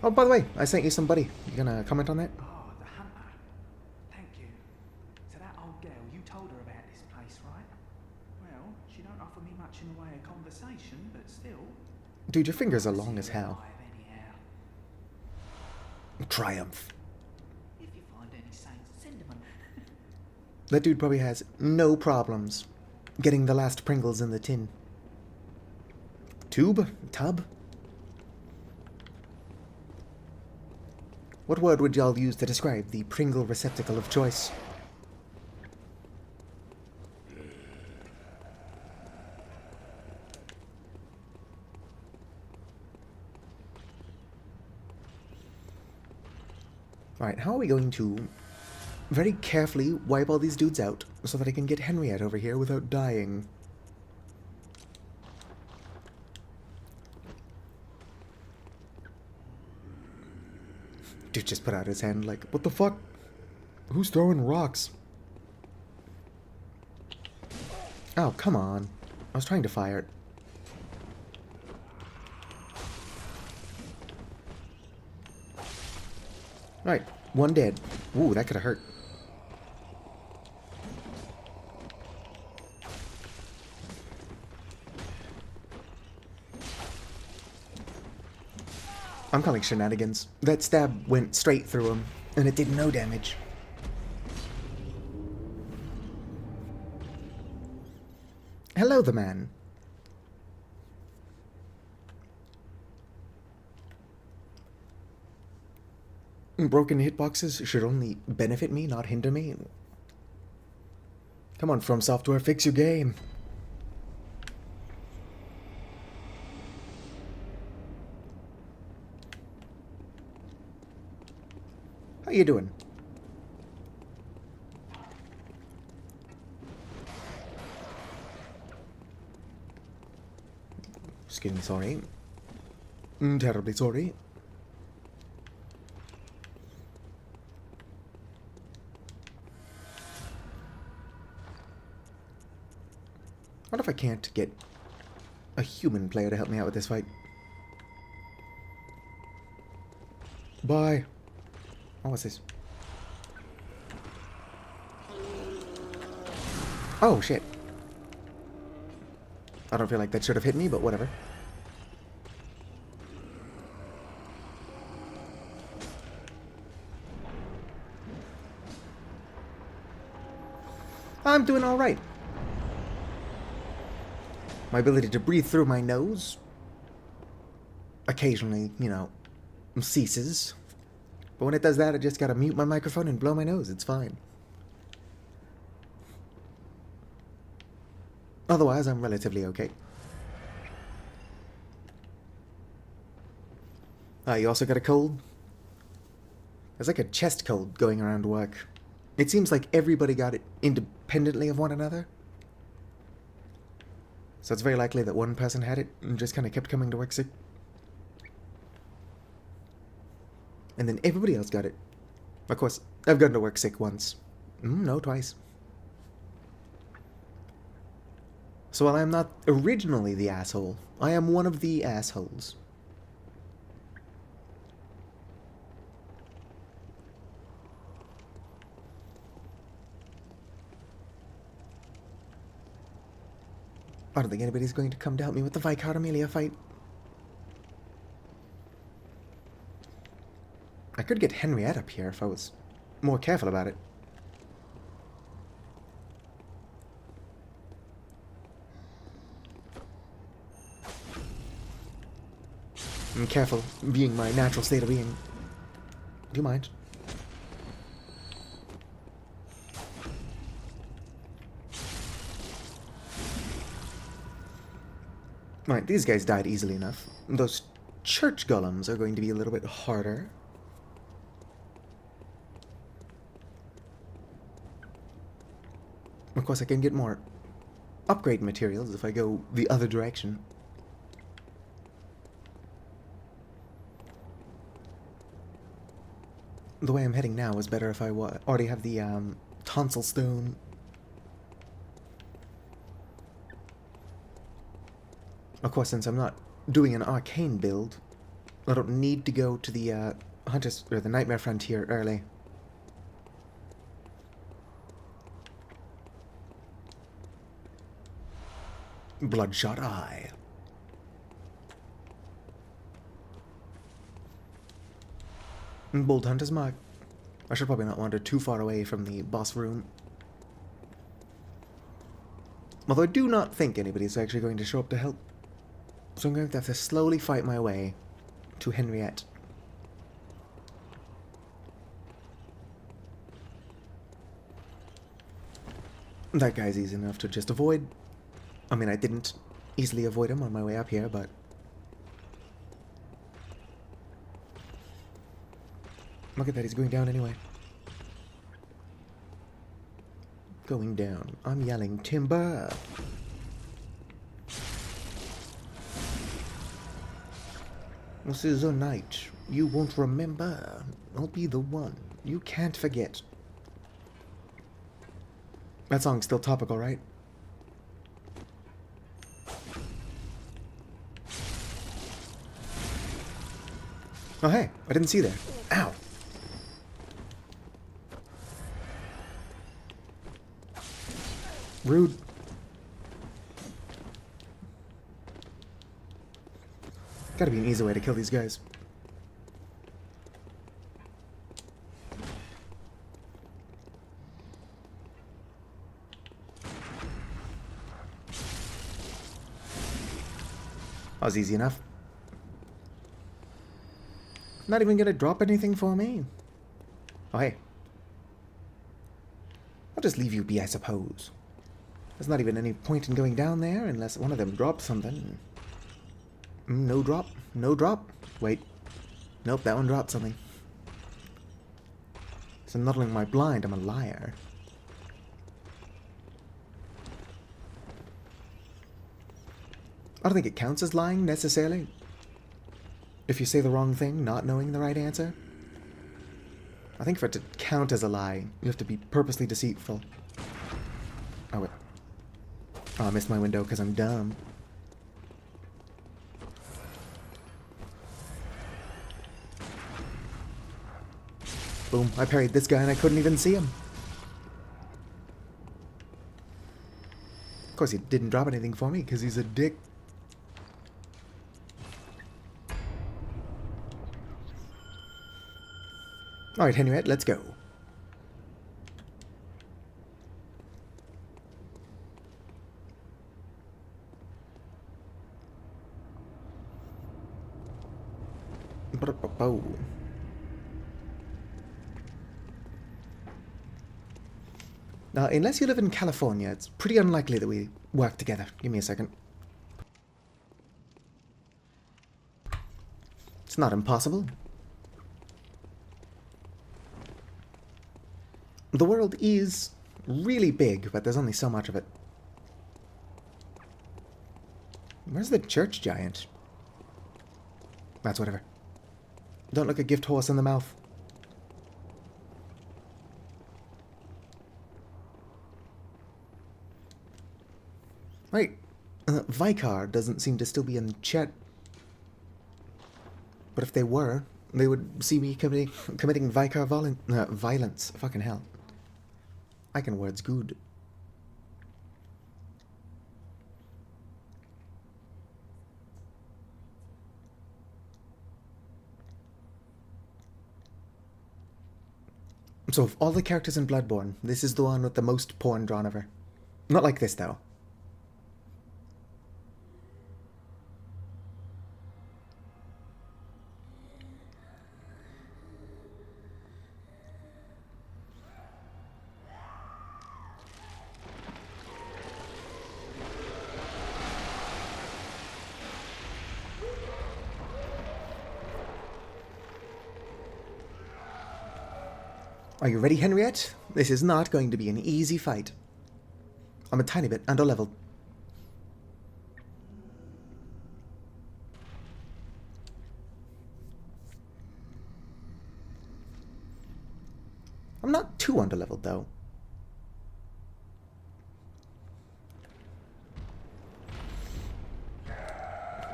Oh, by the way, I sent you somebody. You gonna comment on that? Oh, the hunter. Thank you. So that old girl, you told her about this place, right? Well, she don't offer me much in the way of conversation, but still. Dude, your fingers are long as hell. Alive anyhow. Triumph. If you find any saints, send them. That dude probably has no problems getting the last Pringles in the tin. Tube? Tub? What word would y'all use to describe the Pringle receptacle of choice? Alright, how are we going to very carefully wipe all these dudes out so that I can get Henriette over here without dying? Dude just put out his hand like, what the fuck? Who's throwing rocks? Oh, come on. I was trying to fire it. Right, one dead. Ooh, that could have hurt. I'm calling shenanigans. That stab went straight through him, and it did no damage. Hello, the man. Broken hitboxes should only benefit me, not hinder me. Come on, From Software, fix your game. How you doing? Excuse me, sorry. Terribly sorry. What if I can't get a human player to help me out with this fight? Bye. What was this? Oh, shit. I don't feel like that should have hit me, but whatever. I'm doing alright. My ability to breathe through my nose occasionally, you know, ceases. But when it does that, I just gotta mute my microphone and blow my nose. It's fine. Otherwise, I'm relatively okay. You also got a cold? There's like a chest cold going around work. It seems like everybody got it independently of one another. So it's very likely that one person had it and just kind of kept coming to work sick. And then everybody else got it. Of course, I've gone to work sick once. No, twice. So while I'm not originally the asshole, I am one of the assholes. I don't think anybody's going to come to help me with the Viscount Amelia fight. I could get Henriette up here if I was more careful about it. I'm careful being my natural state of being. Do you mind? Right, these guys died easily enough. Those church golems are going to be a little bit harder. Of course, I can get more upgrade materials if I go the other direction. The way I'm heading now is better if I already have the tonsil stone. Of course, since I'm not doing an arcane build, I don't need to go to the Hunters or the Nightmare Frontier early. Bloodshot Eye. Bold Hunter's Mark. I should probably not wander too far away from the boss room. Although I do not think anybody's actually going to show up to help. So I'm going to have to slowly fight my way to Henriette. That guy's easy enough to just avoid. I mean, I didn't easily avoid him on my way up here, but... Look at that, he's going down anyway. Going down. I'm yelling, timber! This is a night you won't remember. I'll be the one you can't forget. That song's still topical, right? Oh, hey, I didn't see that. Ow. Rude. Gotta be an easy way to kill these guys. That was easy enough. Not even gonna drop anything for me. Oh, hey. I'll just leave you be, I suppose. There's not even any point in going down there unless one of them drops something. No drop. No drop. Wait. Nope, that one dropped something. So I'm not only am I blind, I'm a liar. I don't think it counts as lying, necessarily. If you say the wrong thing, not knowing the right answer. I think for it to count as a lie, you have to be purposely deceitful. Oh, wait. Oh, I missed my window because I'm dumb. Boom, I parried this guy and I couldn't even see him. Of course, he didn't drop anything for me because he's a dick. Alright, Henriette, let's go. Now, unless you live in California, it's pretty unlikely that we work together. Give me a second. It's not impossible. The world is really big, but there's only so much of it. Where's the church giant? That's whatever. Don't look a gift horse in the mouth. Right. Vicar doesn't seem to still be in chat. But if they were, they would see me committing Vicar violence. Fucking hell. I can words good. So of all the characters in Bloodborne, this is the one with the most porn drawn of her. Not like this, though. Are you ready, Henriette? This is not going to be an easy fight. I'm a tiny bit underleveled. I'm not too underleveled, though.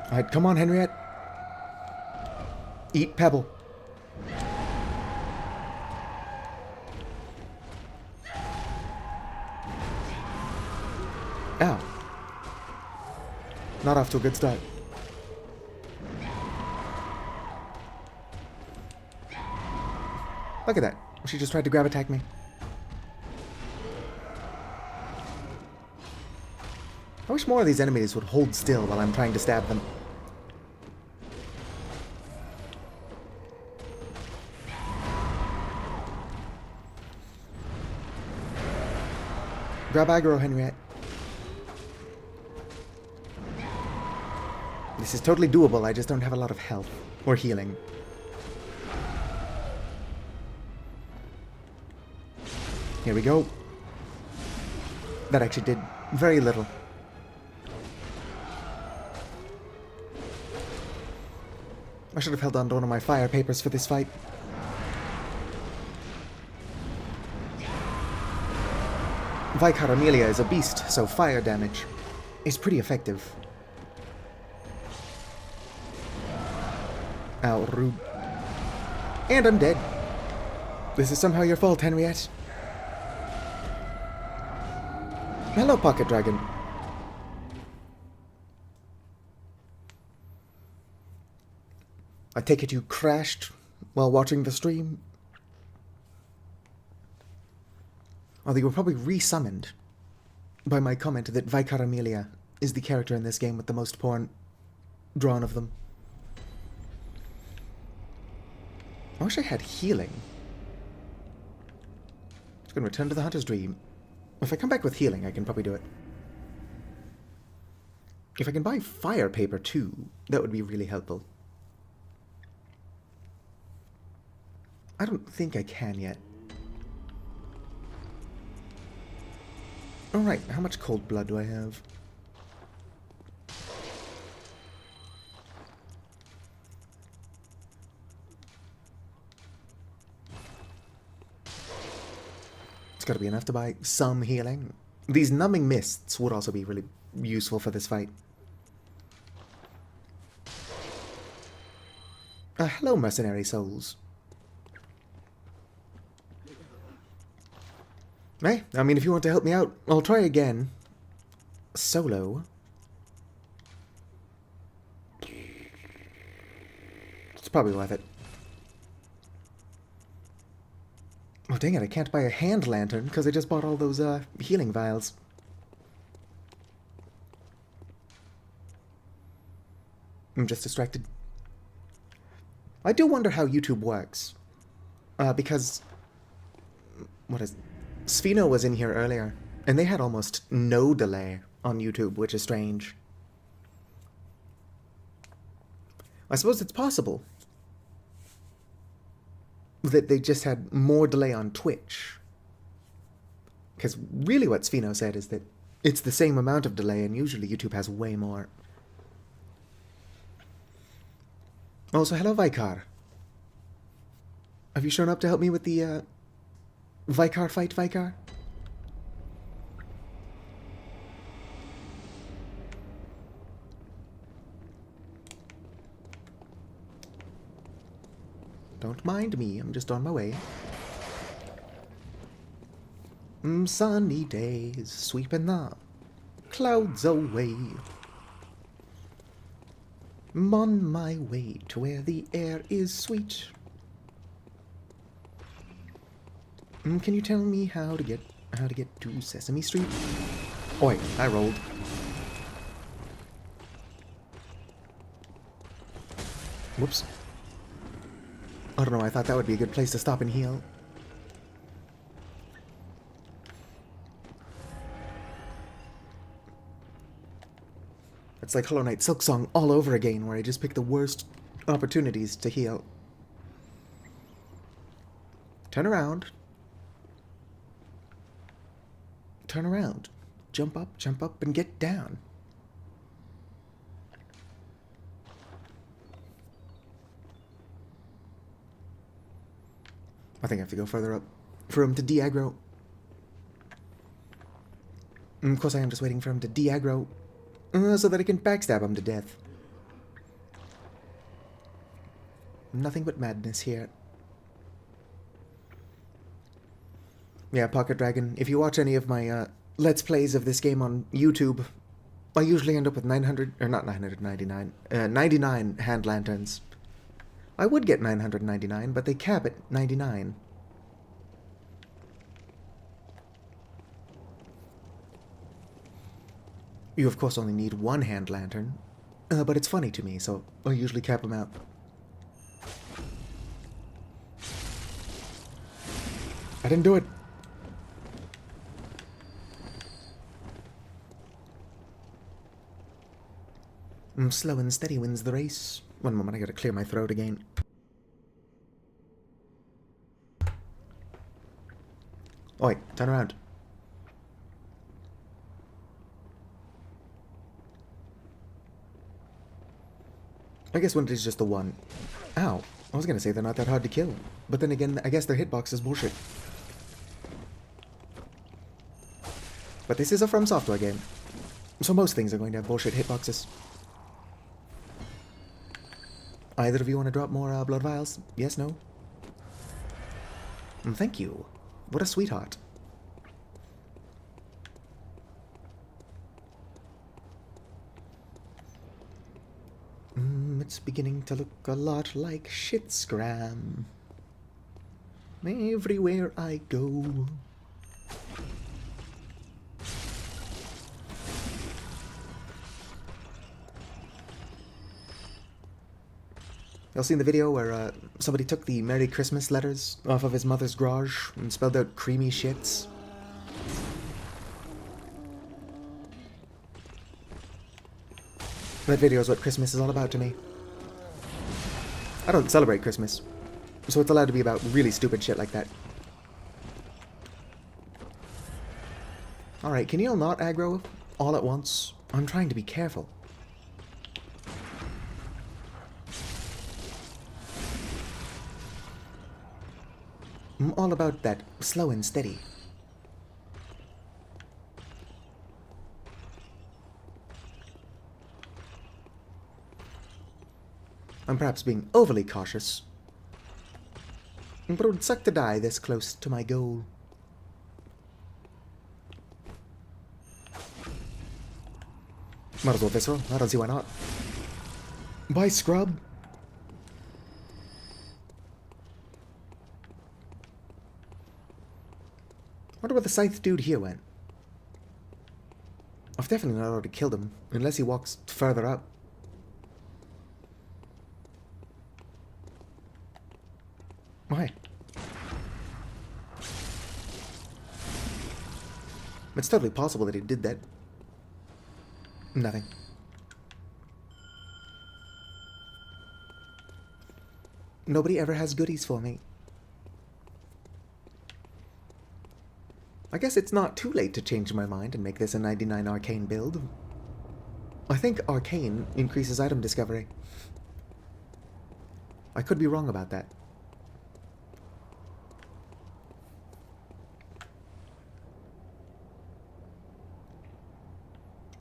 Alright, come on, Henriette. Eat Pebble. Ow. Not off to a good start. Look at that. She just tried to grab attack me. I wish more of these enemies would hold still while I'm trying to stab them. Grab aggro, Henriette. This is totally doable, I just don't have a lot of health or healing. Here we go. That actually did very little. I should have held on to one of my fire papers for this fight. Vicar Amelia is a beast, so fire damage is pretty effective. Ow, rude. And I'm dead. This is somehow your fault, Henriette. Hello, Pocket Dragon. I take it you crashed while watching the stream? Although you were probably re-summoned by my comment that Vicar Amelia is the character in this game with the most porn drawn of them. I wish I had healing. It's going to return to the Hunter's Dream. If I come back with healing, I can probably do it. If I can buy fire paper too, that would be really helpful. I don't think I can yet. Alright, how much cold blood do I have? It's gotta be enough to buy some healing. These numbing mists would also be really useful for this fight. Hello, mercenary souls. Hey, I mean, if you want to help me out, I'll try again. Solo. It's probably worth it. Oh, dang it, I can't buy a hand lantern because I just bought all those healing vials. I'm just distracted. I do wonder how YouTube works. Because... what is... Spheno was in here earlier, and they had almost no delay on YouTube, which is strange. I suppose it's possible that they just had more delay on Twitch. Because really what Spheno said is that it's the same amount of delay, and usually YouTube has way more. Also, hello, Vicar. Have you shown up to help me with the, Vicar fight, Vicar? Don't mind me, I'm just on my way. Sunny days, sweeping the clouds away. I'm on my way to where the air is sweet. Can you tell me how to get to Sesame Street? Oi, I rolled. Whoops. I don't know, I thought that would be a good place to stop and heal. It's like Hollow Knight Silksong all over again, where I just pick the worst opportunities to heal. Turn around. Turn around. Jump up, and get down. I think I have to go further up for him to de-aggro. Of course I am just waiting for him to de-aggro so that I can backstab him to death. Nothing but madness here. Yeah, Pocket Dragon, if you watch any of my Let's Plays of this game on YouTube, I usually end up with 99 hand lanterns. I would get 999, but they cap at 99. You, of course, only need one hand lantern, but it's funny to me, so I usually cap them out. I didn't do it. Slow and steady wins the race. One moment, I gotta clear my throat again. Oi, turn around. I guess when it is just the one. Ow. I was gonna say they're not that hard to kill. But then again, I guess their hitbox is bullshit. But this is a From Software game. So most things are going to have bullshit hitboxes. Either of you want to drop more blood vials? Yes, no? Thank you. What a sweetheart. It's beginning to look a lot like shit scram. Everywhere I go. Y'all seen the video where somebody took the Merry Christmas letters off of his mother's garage and spelled out creamy shits? That video is what Christmas is all about to me. I don't celebrate Christmas, so it's allowed to be about really stupid shit like that. Alright, can you all not aggro all at once? I'm trying to be careful. I'm all about that slow and steady. I'm perhaps being overly cautious, but it would suck to die this close to my goal. Might as well visceral. I don't see why not. Bye, scrub. Wonder where the scythe dude here went. I've definitely not already killed him, unless he walks further up. Why? It's totally possible that he did that. Nothing. Nobody ever has goodies for me. I guess it's not too late to change my mind and make this a 99 arcane build. I think arcane increases item discovery. I could be wrong about that.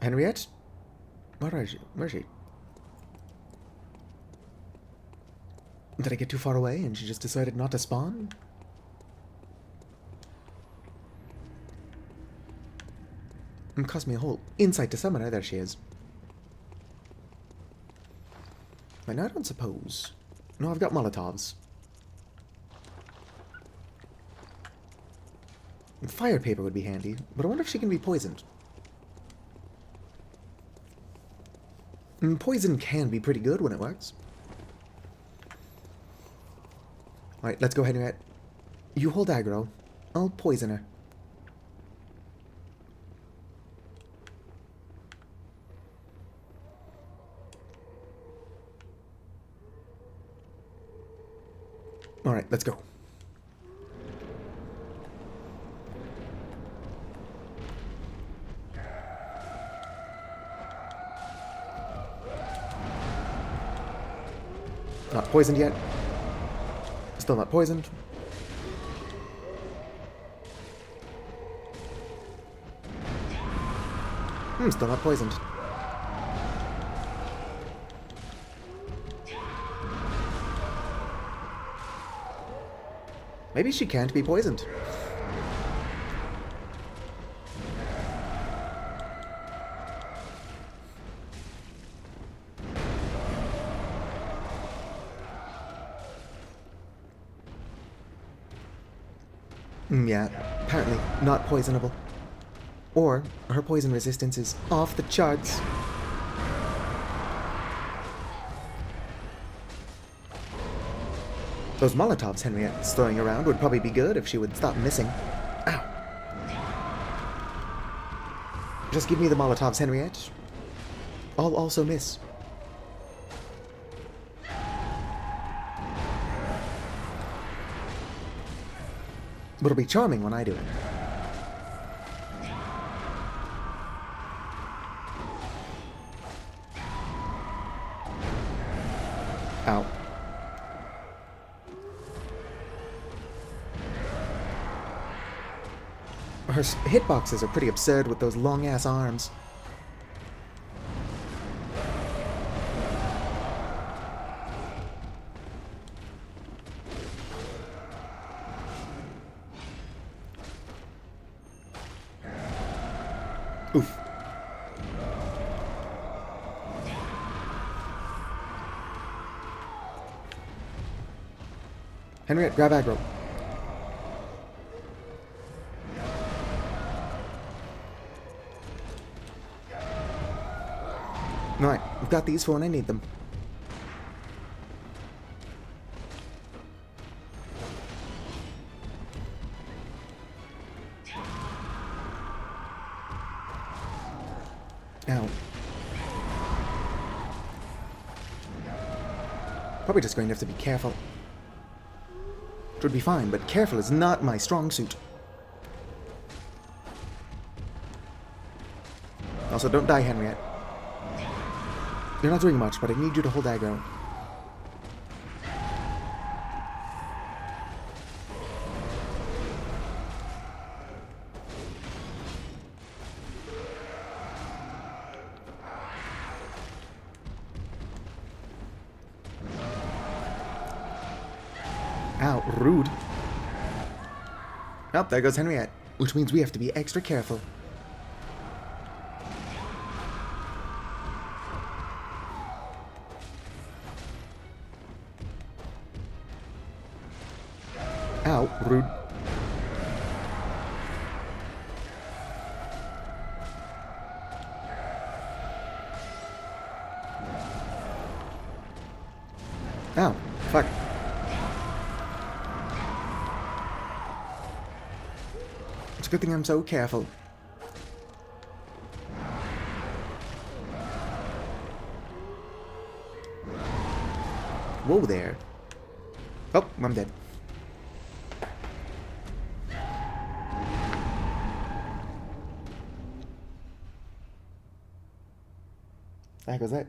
Henriette? Where is she? Where is she? Did I get too far away and she just decided not to spawn? It cost me a whole insight to summon her. There she is. Wait, no, I don't suppose. No, I've got Molotovs. Fire paper would be handy, but I wonder if she can be poisoned. Poison can be pretty good when it works. Alright, let's go ahead and you hold aggro. I'll poison her. Alright, let's go. Not poisoned yet. Still not poisoned. Still not poisoned. Maybe she can't be poisoned. Yeah, apparently not poisonable. Or her poison resistance is off the charts. Those Molotovs Henriette's throwing around would probably be good if she would stop missing. Ow. Just give me the Molotovs, Henriette. I'll also miss. But it'll be charming when I do it. Ow. Her hitboxes are pretty absurd with those long-ass arms. Oof. Henriette, grab aggro. Alright, I've got these for when I need them. Ow. Probably just going to have to be careful. It would be fine, but careful is not my strong suit. Also, don't die, Henriette. You're not doing much, but I need you to hold aggro. Ow, rude. Oh, there goes Henriette, which means we have to be extra careful. Ow, rude. Ow, fuck. It's a good thing I'm so careful. Whoa there. Oh, I'm dead. The heck was that?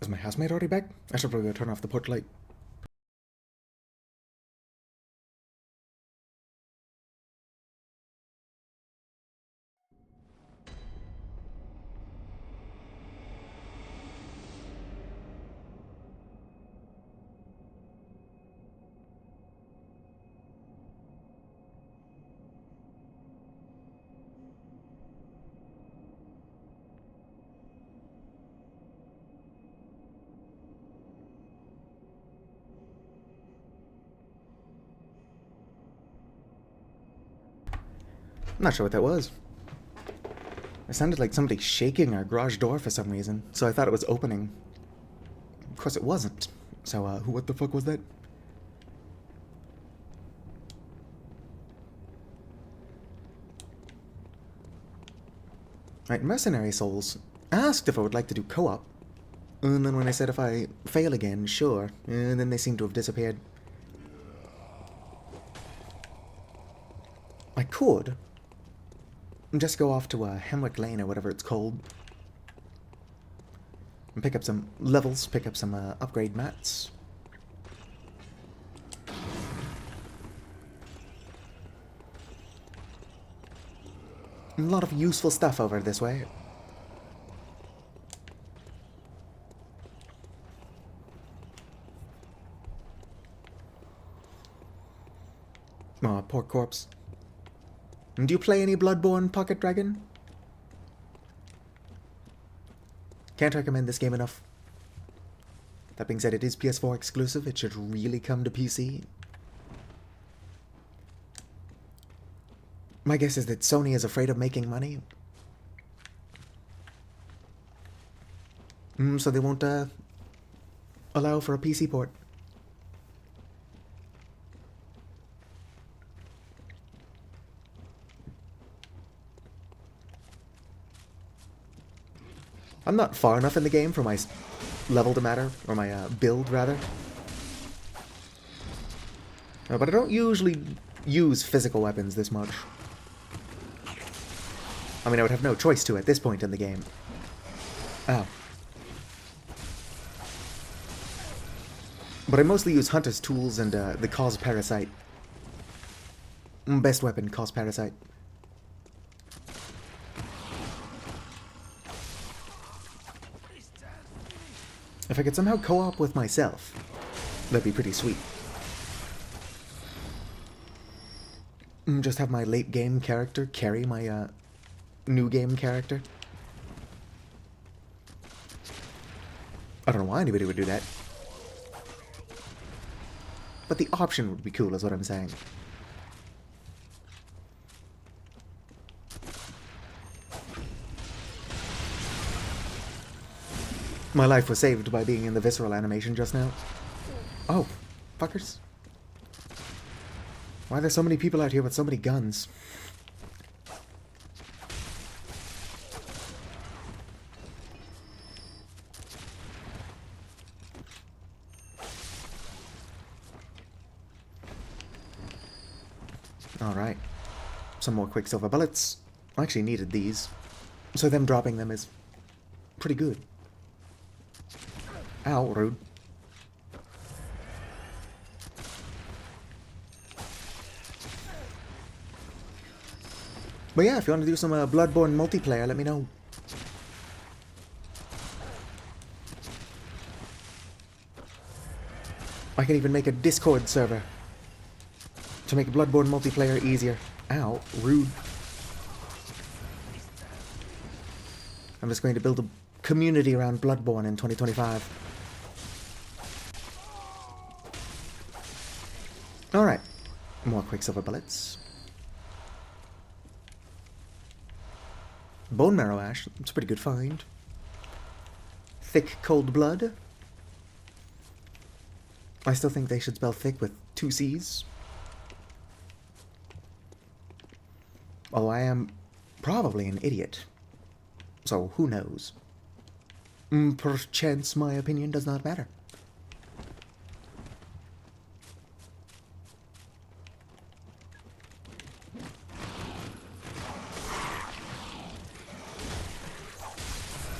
Is my housemate already back? I should probably go turn off the porch light. I'm not sure what that was. It sounded like somebody shaking our garage door for some reason, so I thought it was opening. Of course it wasn't. So, what the fuck was that? Right, Mercenary Souls asked if I would like to do co-op. And then when I said if I fail again, sure. And then they seem to have disappeared. I could just go off to Hemwick Lane or whatever it's called. And pick up some levels, pick up some upgrade mats. A lot of useful stuff over this way. Aw, poor corpse. Do you play any Bloodborne, Pocket Dragon? Can't recommend this game enough. That being said, it is PS4 exclusive. It should really come to PC. My guess is that Sony is afraid of making money. So they won't allow for a PC port. I'm not far enough in the game for my level to matter, or my build, rather. But I don't usually use physical weapons this much. I mean, I would have no choice to at this point in the game. Ow. But I mostly use Hunter's Tools and the Cause Parasite. Best weapon, Cause Parasite. If I could somehow co-op with myself, that'd be pretty sweet. Just have my late game character carry my new game character. I don't know why anybody would do that. But the option would be cool, is what I'm saying. My life was saved by being in the visceral animation just now. Oh, fuckers. Why are there so many people out here with so many guns? Alright. Some more Quicksilver bullets. I actually needed these. So them dropping them is pretty good. Ow, rude. But yeah, if you want to do some Bloodborne multiplayer, let me know. I can even make a Discord server to make Bloodborne multiplayer easier. Ow, rude. I'm just going to build a community around Bloodborne in 2025. Alright, more Quicksilver bullets. Bone Marrow Ash, it's a pretty good find. Thick Cold Blood. I still think they should spell thick with 2 C's. Although I am probably an idiot. So who knows? Perchance my opinion does not matter.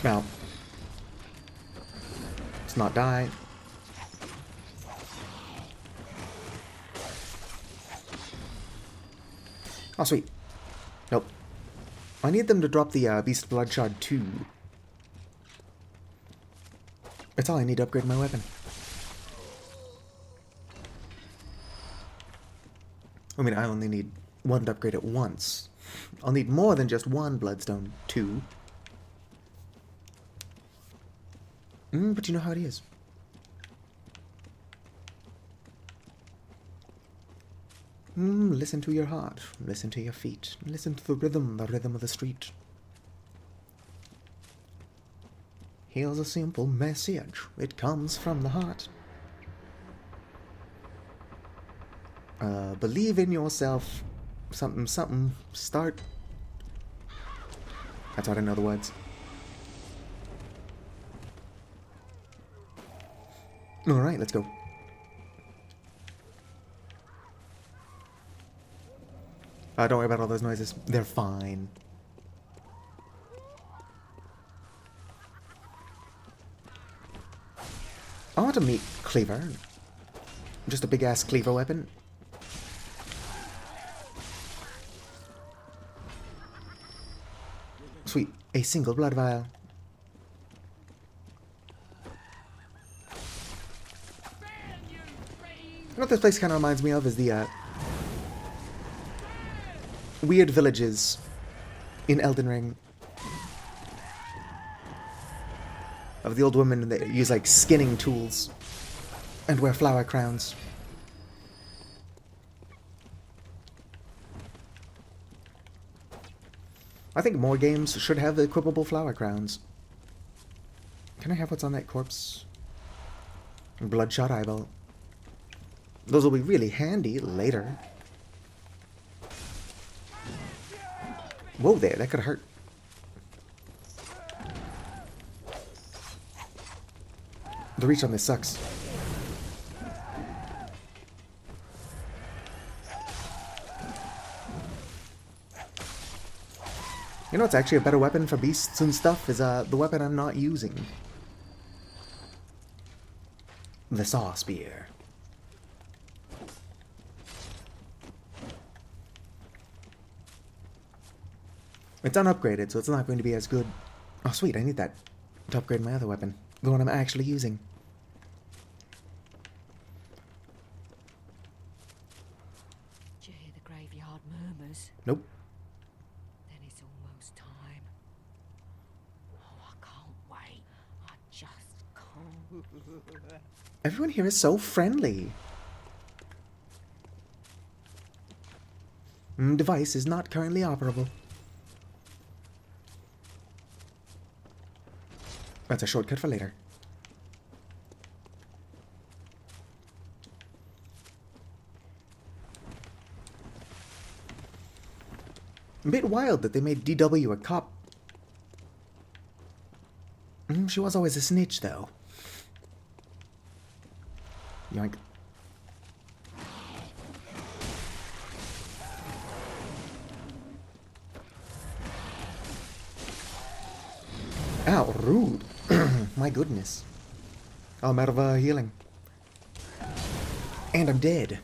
Now, let's not die. Oh, sweet. Nope. I need them to drop the Beast Bloodshot 2. That's all I need to upgrade my weapon. I mean, I only need one to upgrade it once. I'll need more than just one Bloodstone 2. But you know how it is. Listen to your heart. Listen to your feet. Listen to the rhythm of the street. Here's a simple message. It comes from the heart. Believe in yourself. Something, something. Start. That's how I know the words. Alright, let's go. Don't worry about all those noises. They're fine. I want a meat cleaver. Just a big-ass cleaver weapon. Sweet. A single blood vial. You know what this place kind of reminds me of is the weird villages in Elden Ring. Of the old women that use like skinning tools and wear flower crowns. I think more games should have equipable flower crowns. Can I have what's on that corpse? Bloodshot eyeball. Those will be really handy later. Whoa there, that could hurt. The reach on this sucks. You know what's actually a better weapon for beasts and stuff is the weapon I'm not using. The saw spear. It's unupgraded, so it's not going to be as good. Oh sweet, I need that to upgrade my other weapon. The one I'm actually using. Do you hear the graveyard murmurs? Nope. Then it's almost time. Oh, I can't wait. I just can't. Everyone here is so friendly. Device is not currently operable. That's a shortcut for later. A bit wild that they made DW a cop. She was always a snitch, though. Yoink. Ow, rude. My goodness. Oh, I'm out of healing. And I'm dead.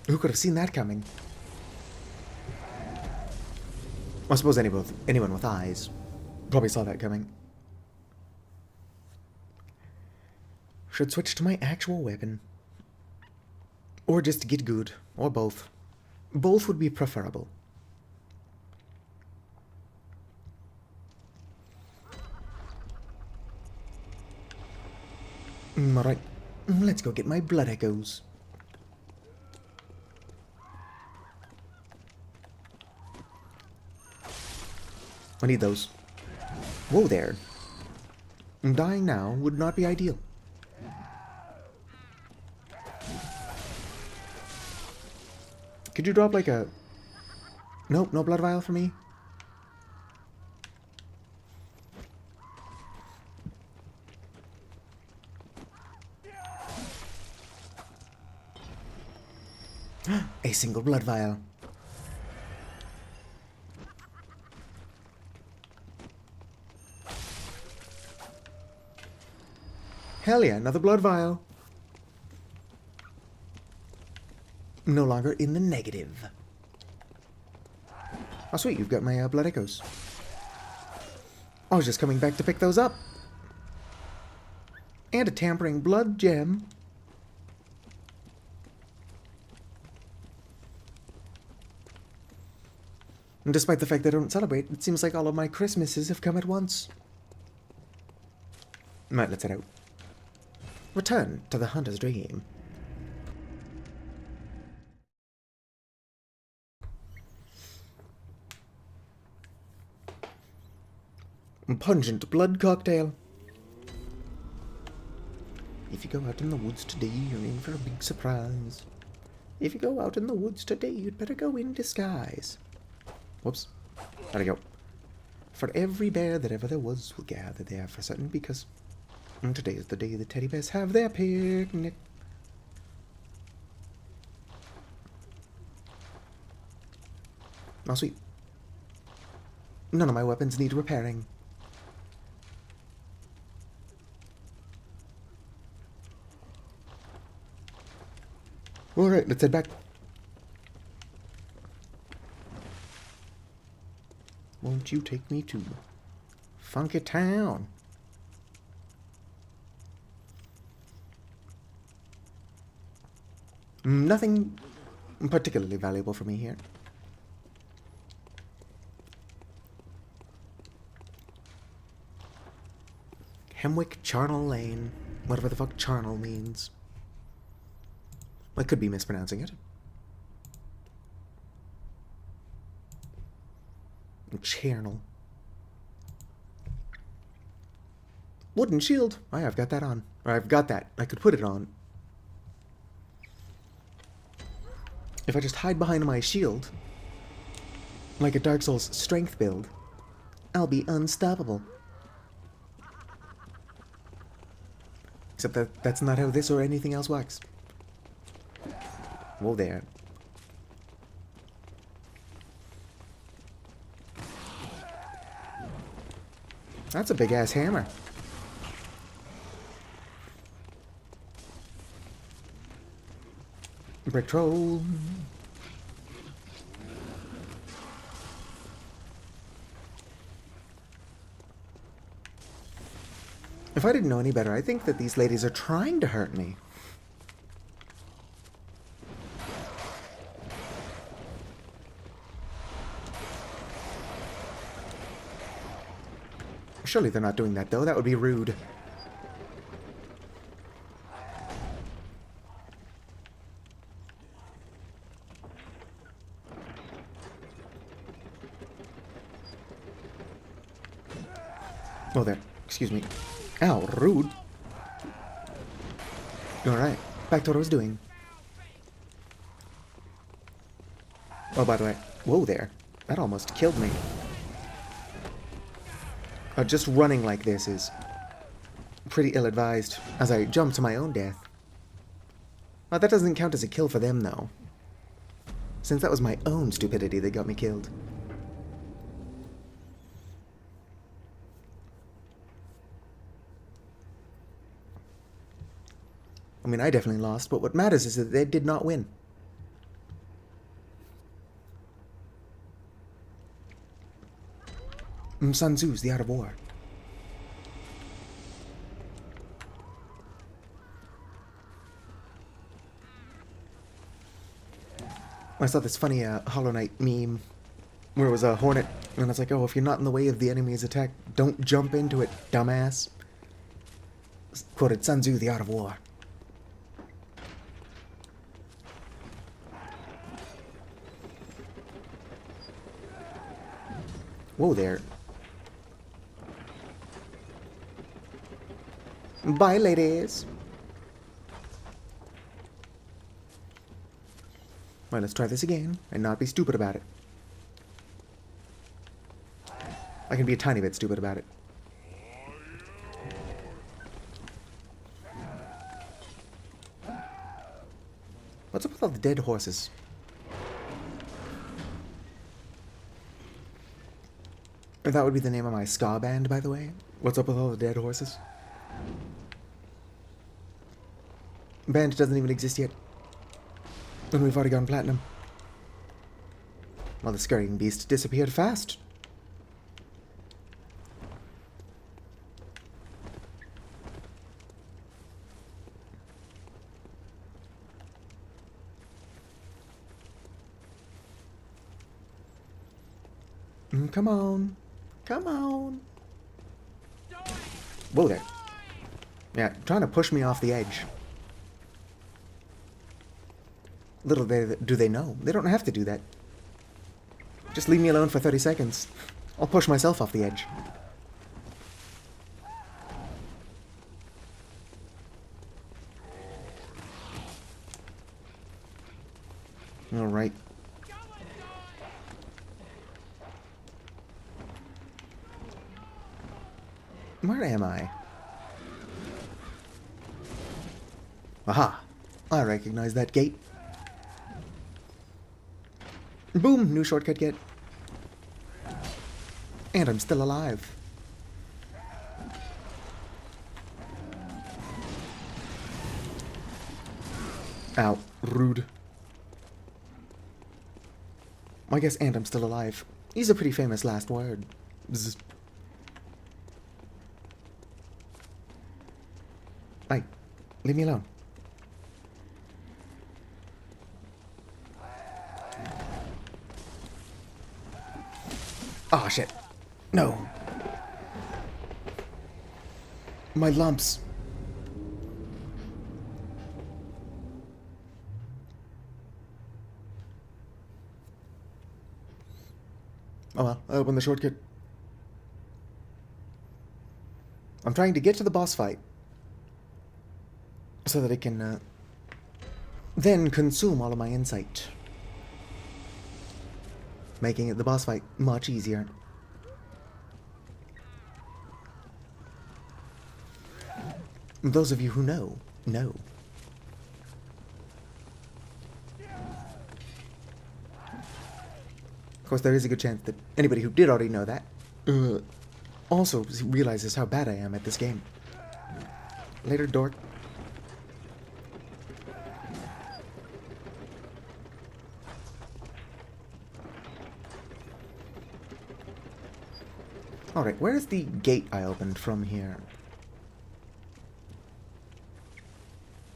Who could have seen that coming? I suppose anyone with eyes probably saw that coming. Should switch to my actual weapon. Or just get good. Or both. Both would be preferable. Alright. Let's go get my blood echoes. I need those. Whoa there. Dying now would not be ideal. Could you drop like a... Nope, no blood vial for me? A single blood vial. Hell yeah, another blood vial. No longer in the negative. Oh sweet, you've got my blood echoes. I was just coming back to pick those up. And a tampering blood gem. And despite the fact that I don't celebrate, it seems like all of my Christmases have come at once. Right, let's head out. Return to the hunter's dream. Pungent blood cocktail. If you go out in the woods today, you're in for a big surprise. If you go out in the woods today, you'd better go in disguise. Whoops. There we go. For every bear that ever there was will gather there for certain, because today is the day the teddy bears have their picnic. Oh, sweet. None of my weapons need repairing. Alright, let's head back. Won't you take me to Funky Town? Nothing particularly valuable for me here. Hemwick Charnel Lane. Whatever the fuck charnel means. I could be mispronouncing it. channel. Wooden shield. Oh, I've got that on. Or I've got that. I could put it on. If I just hide behind my shield, like a Dark Souls strength build, I'll be unstoppable. Except that that's not how this or anything else works. Whoa there. That's a big-ass hammer. Brick troll. If I didn't know any better, I think that these ladies are trying to hurt me. Surely they're not doing that, though. That would be rude. Oh, there. Excuse me. Ow, rude. Alright, back to what I was doing. Oh, by the way, whoa there. That almost killed me. Just running like this is pretty ill-advised, as I jump to my own death. Well, that doesn't count as a kill for them, though. Since that was my own stupidity that got me killed. I mean, I definitely lost, but what matters is that they did not win. Sun Tzu's The Art of War. I saw this funny Hollow Knight meme where it was a hornet, and it's like, oh, if you're not in the way of the enemy's attack, don't jump into it, dumbass. Quoted Sun Tzu, The Art of War. Whoa there. Bye, ladies. Right, let's try this again and not be stupid about it. I can be a tiny bit stupid about it. What's up with all the dead horses? If that would be the name of my ska band, by the way. What's up with all the dead horses? Band doesn't even exist yet. And we've already gone platinum. Well, the scurrying beast disappeared fast. Come on. Come on. Whoa there. Yeah, trying to push me off the edge. Little do they know. They don't have to do that. Just leave me alone for 30 seconds. I'll push myself off the edge. Alright. Where am I? Aha! I recognize that gate. Boom! New shortcut get. And I'm still alive. Ow. Rude. I guess and I'm still alive. He's a pretty famous last word. Bzz. Hey, leave me alone. Oh shit. No. My lumps. Oh well, I opened the shortcut. I'm trying to get to the boss fight so that I can then consume all of my insight, making it the boss fight much easier. Those of you who know, know. Of course, there is a good chance that anybody who did already know that also realizes how bad I am at this game. Later, dork. Alright, where is the gate I opened from here?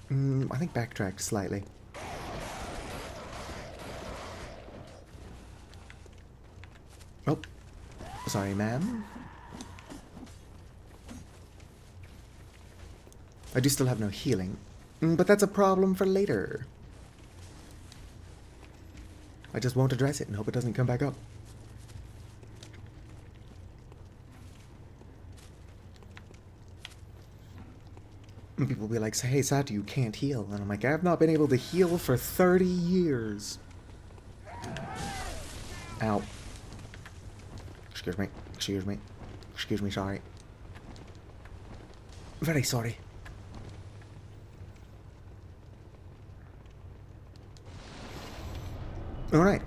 I think backtracked slightly. Oh, sorry, ma'am. I do still have no healing, but that's a problem for later. I just won't address it and hope it doesn't come back up. And people will be like, hey, Satu, you can't heal. And I'm like, I've not been able to heal for 30 years. Ow. Excuse me. Excuse me. Excuse me, sorry. Very sorry. Alright.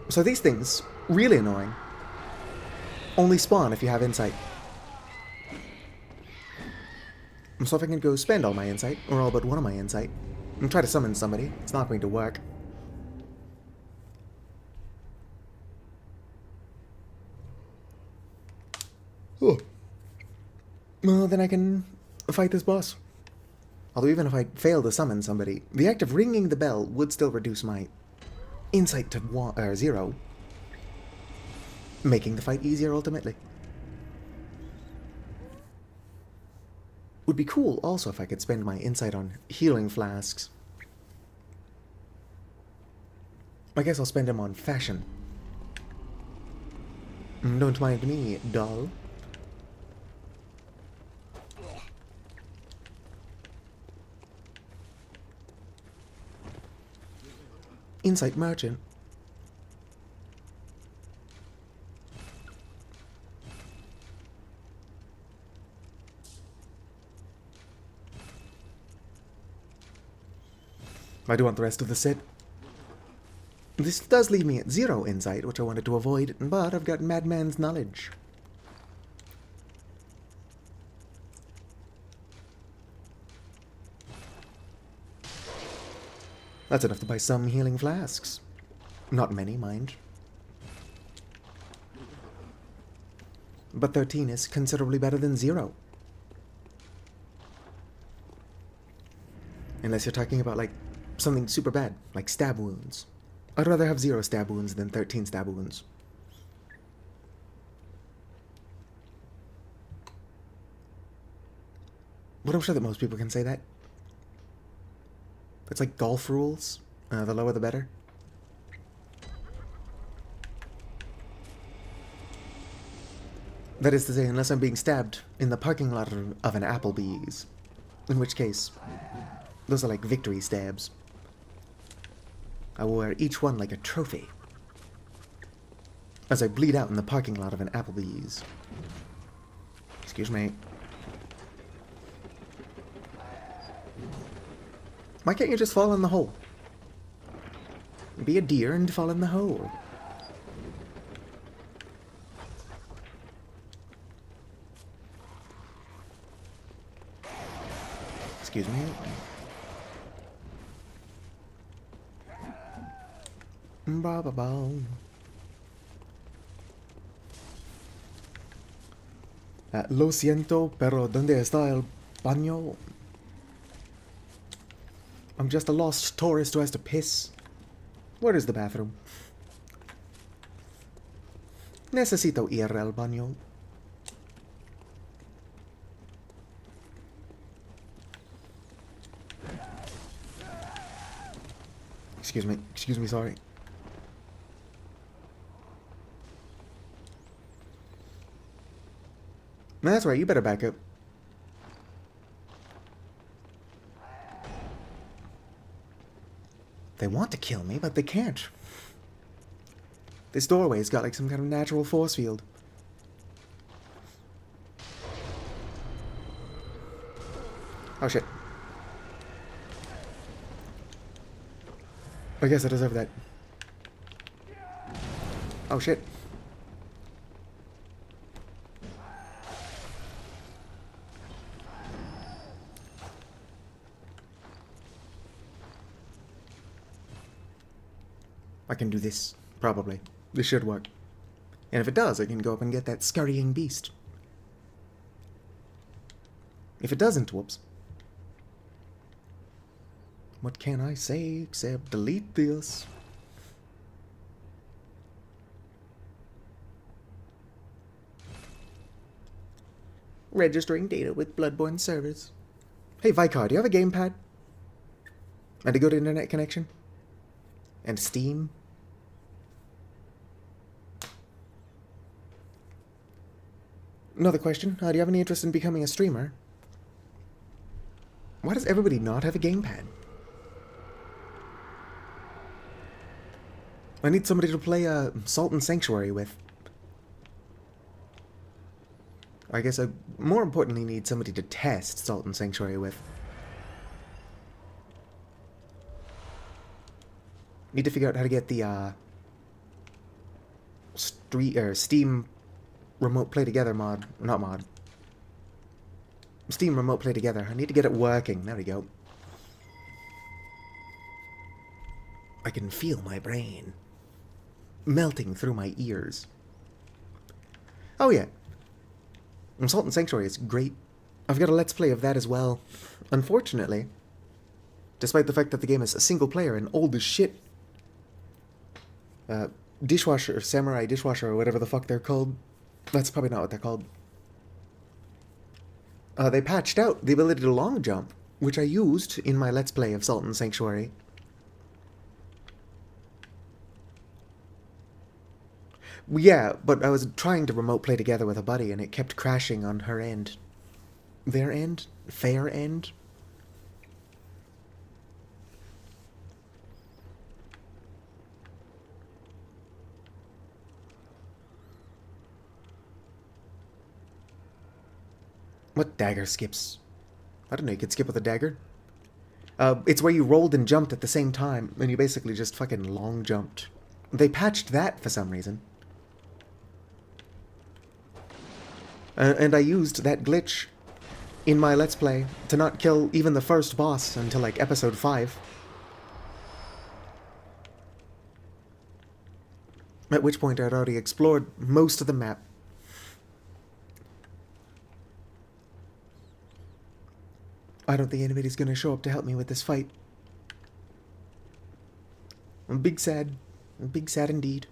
So these things, really annoying, only spawn if you have insight. So if I can go spend all my insight, or all but one of my insight, and try to summon somebody, it's not going to work. Oh. Well, then I can fight this boss. Although even if I fail to summon somebody, the act of ringing the bell would still reduce my insight to 0, making the fight easier ultimately. Would be cool also if I could spend my insight on healing flasks. I guess I'll spend them on fashion. Don't mind me, doll. Insight merchant. I do want the rest of the set. This does leave me at 0 insight, which I wanted to avoid, but I've got Madman's knowledge. That's enough to buy some healing flasks. Not many, mind. But 13 is considerably better than 0. Unless you're talking about, like, something super bad, like stab wounds. I'd rather have 0 stab wounds than 13 stab wounds. But I'm sure that most people can say that. It's like golf rules. The lower the better. That is to say, unless I'm being stabbed in the parking lot of an Applebee's. In which case, those are like victory stabs. I will wear each one like a trophy as I bleed out in the parking lot of an Applebee's. Excuse me. Why can't you just fall in the hole? Be a deer and fall in the hole. Excuse me. Ba ba ba. Lo siento, pero ¿dónde está el baño? I'm just a lost tourist who has to piss. Where is the bathroom? Necesito ir al baño. Excuse me, sorry. That's right, you better back up. They want to kill me, but they can't. This doorway's got like some kind of natural force field. Oh shit. I guess I deserve that. Oh shit. I can do this, probably. This should work. And if it does, I can go up and get that scurrying beast. If it doesn't, whoops. What can I say except delete this? Registering data with Bloodborne servers. Hey Vicar, do you have a gamepad? And a good internet connection? And Steam? Another question. Do you have any interest in becoming a streamer? Why does everybody not have a gamepad? I need somebody to play Salt and Sanctuary with. I guess I more importantly need somebody to test Salt and Sanctuary with. Need to figure out how to get the Steam Remote Play Together mod. Not mod. Steam Remote Play Together. I need to get it working. There we go. I can feel my brain melting through my ears. Oh yeah. Salt and Sanctuary is great. I've got a Let's Play of that as well. Unfortunately, despite the fact that the game is a single player and old as shit, Dishwasher, Samurai Dishwasher, or whatever the fuck they're called. That's probably not what they're called. They patched out the ability to long jump, which I used in my Let's Play of Salt and Sanctuary. Yeah, but I was trying to remote play together with a buddy and it kept crashing on her end. Their end? Fair end? What dagger skips? I don't know, you could skip with a dagger. It's where you rolled and jumped at the same time, and you basically just fucking long jumped. They patched that for some reason. And I used that glitch in my Let's Play to not kill even the first boss until like episode 5. At which point I'd already explored most of the map. I don't think anybody's gonna show up to help me with this fight. I'm big sad. I'm big sad indeed.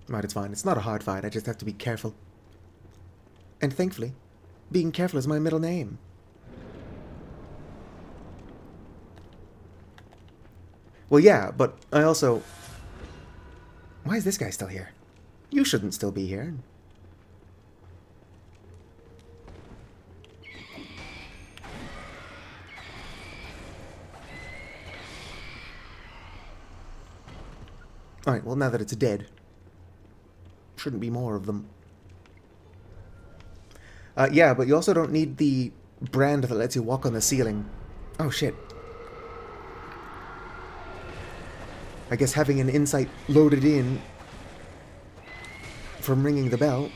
Right, it's fine. It's not a hard fight. I just have to be careful. And thankfully, being careful is my middle name. Well, yeah, but I also... Why is this guy still here? You shouldn't still be here. Alright, well, now that it's dead, shouldn't be more of them. Yeah, but you also don't need the brand that lets you walk on the ceiling. Oh, shit. I guess having an insight loaded in from ringing the bell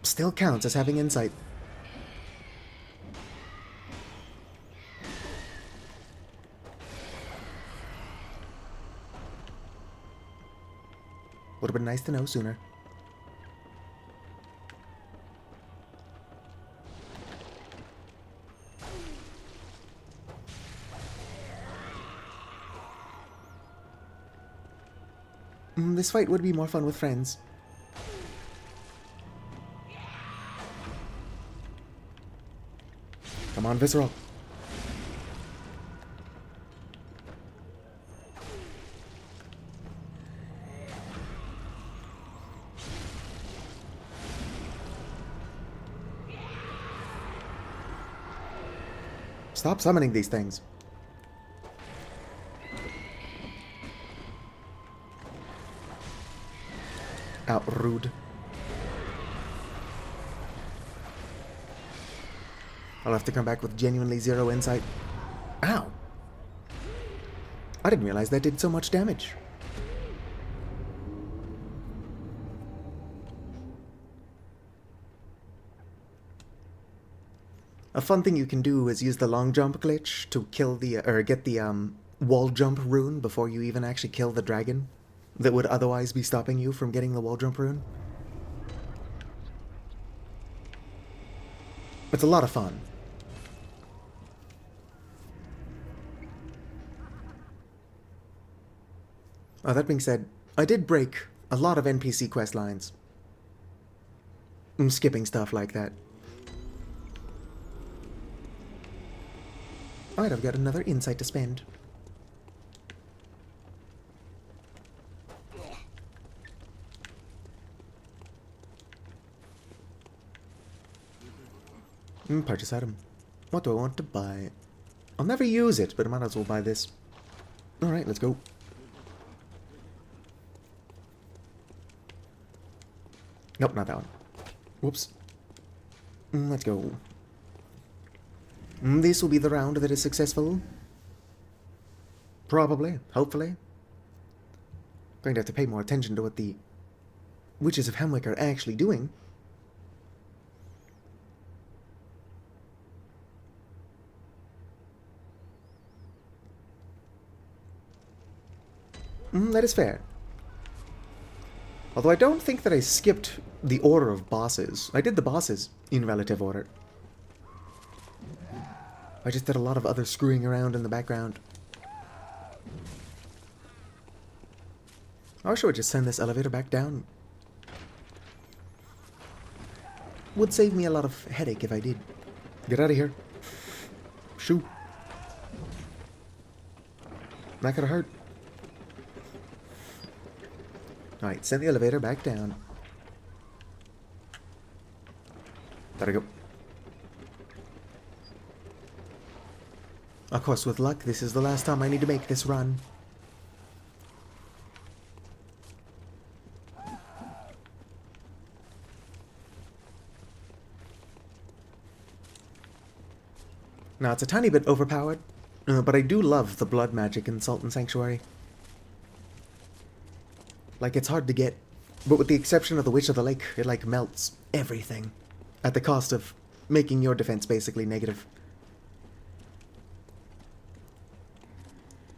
still counts as having insight. Would have been nice to know sooner. This fight would be more fun with friends. Come on, Visceral. Stop summoning these things. Ow, rude. I'll have to come back with genuinely zero insight. Ow! I didn't realize that did so much damage. A fun thing you can do is use the long jump glitch to kill the, or get the, wall jump rune before you even actually kill the dragon that would otherwise be stopping you from getting the wall jump rune. It's a lot of fun. That being said, I did break a lot of NPC quest lines. I'm skipping stuff like that. Alright, I've got another insight to spend. Purchase item. What do I want to buy? I'll never use it, but I might as well buy this. Alright, let's go. Nope, not that one. Whoops. Let's go. This will be the round that is successful. Probably. Hopefully. Going to have to pay more attention to what the Witches of Hemwick are actually doing. That is fair. Although I don't think that I skipped the order of bosses. I did the bosses in relative order. I just did a lot of other screwing around in the background. I wish I would just send this elevator back down. Would save me a lot of headache if I did. Get out of here. Shoo. Not gonna hurt. Alright, send the elevator back down. There we go. Of course, with luck, this is the last time I need to make this run. Now, it's a tiny bit overpowered, but I do love the blood magic in Sultan Sanctuary. Like, it's hard to get, but with the exception of the Witch of the Lake, it, like, melts everything at the cost of making your defense basically negative.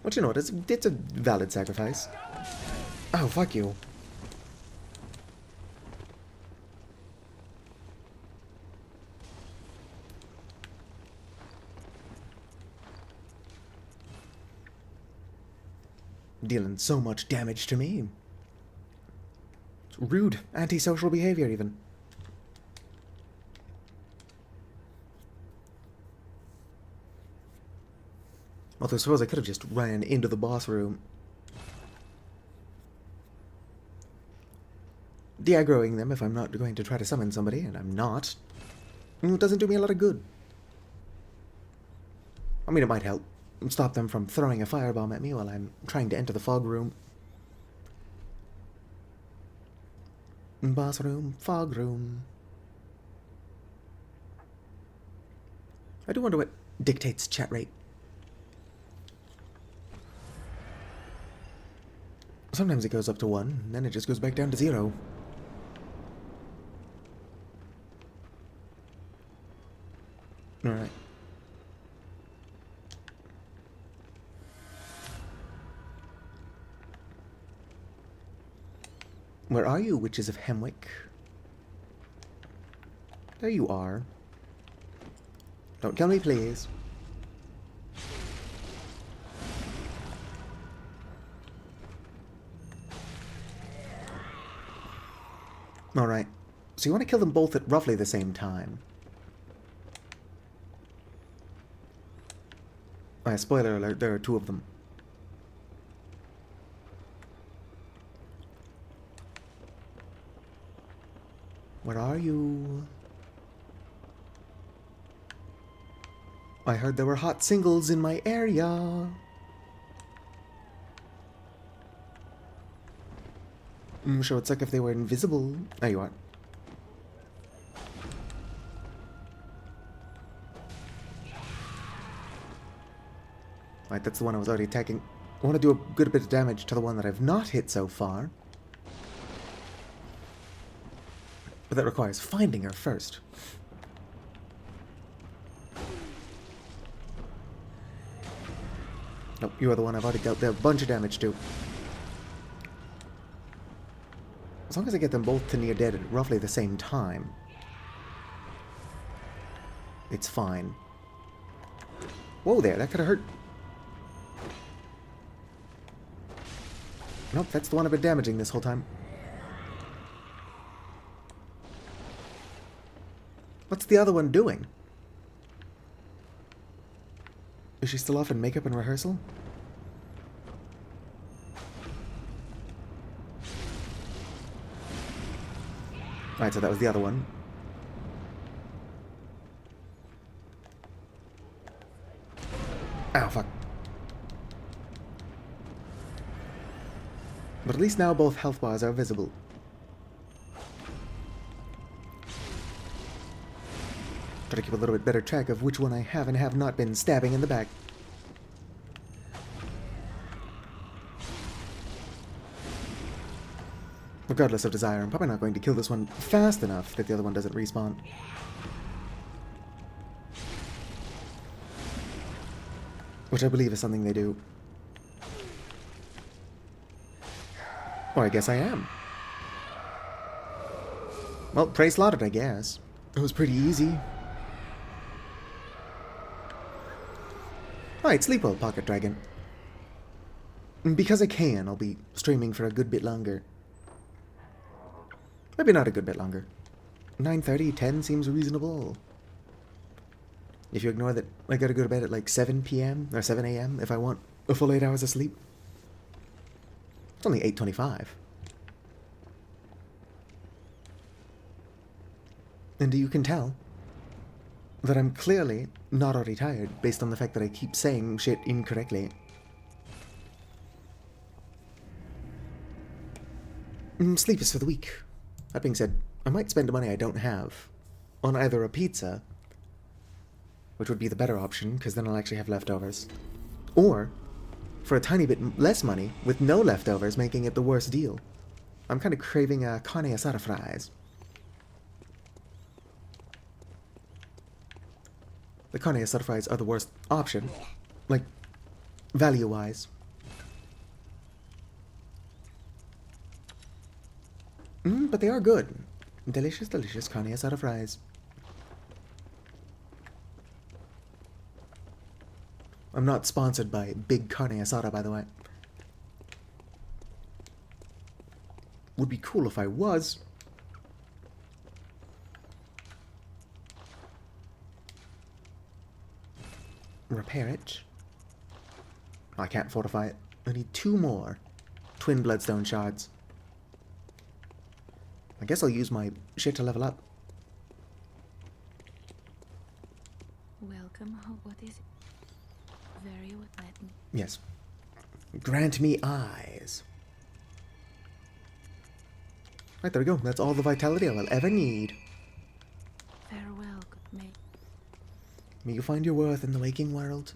But you know what, it's a valid sacrifice. Oh, fuck you. Dealing so much damage to me. It's rude, antisocial behavior even. Although I suppose I could have just ran into the boss room. De-aggroing them if I'm not going to try to summon somebody, and I'm not. It doesn't do me a lot of good. I mean, it might help stop them from throwing a firebomb at me while I'm trying to enter the fog room. Boss room, fog room. I do wonder what dictates chat rate. Sometimes it goes up to 1, then it just goes back down to 0. Alright. Where are you, Witches of Hemwick? There you are. Don't kill me, please. Alright. So you want to kill them both at roughly the same time. Spoiler alert, there are 2 of them. Where are you? I heard there were hot singles in my area. Sure would suck if they were invisible. There you are. Right, that's the one I was already attacking. I want to do a good bit of damage to the one that I've not hit so far. But that requires finding her first. Nope, you are the one I've already dealt a bunch of damage to. As long as I get them both to near dead at roughly the same time, it's fine. Whoa there, that could have hurt. Nope, that's the one I've been damaging this whole time. What's the other one doing? Is she still off in makeup and rehearsal? Alright, so that was the other one. Ow, fuck. But at least now both health bars are visible. Try to keep a little bit better track of which one I have and have not been stabbing in the back. Regardless of desire, I'm probably not going to kill this one fast enough that the other one doesn't respawn. Which I believe is something they do. Or I guess I am. Well, prey slaughtered, I guess. It was pretty easy. Alright, sleep well, Pocket Dragon. Because I can, I'll be streaming for a good bit longer. Maybe not a good bit longer. 9:30, 10 seems reasonable. If you ignore that I gotta go to bed at like 7 p.m. or 7 a.m. if I want a full 8 hours of sleep. It's only 8:25. And you can tell that I'm clearly not already tired based on the fact that I keep saying shit incorrectly. Sleep is for the weak. That being said, I might spend money I don't have on either a pizza, which would be the better option because then I'll actually have leftovers, or for a tiny bit less money with no leftovers, making it the worst deal. I'm kind of craving carne asada fries. The carne asada fries are the worst option, like, value-wise. But they are good. Delicious, delicious carne asada fries. I'm not sponsored by Big Carne Asada, by the way. Would be cool if I was. Repair it. I can't fortify it. I need 2 more twin bloodstone shards. I guess I'll use my shit to level up. Welcome. What is it? Very well. Yes. Grant me eyes. Right, there we go. That's all the vitality I will ever need. Farewell, good mate. May you find your worth in the waking world.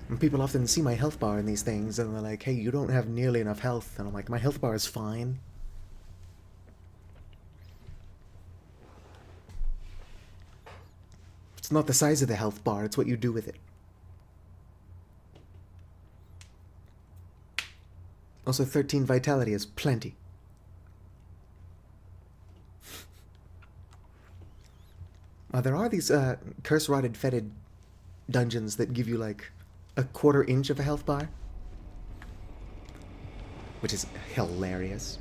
And people often see my health bar in these things, and they're like, hey, you don't have nearly enough health. And I'm like, my health bar is fine. It's not the size of the health bar, it's what you do with it. Also, 13 vitality is plenty. There are these curse-rotted fetid dungeons that give you like a 1/4 inch of a health bar, which is hilarious.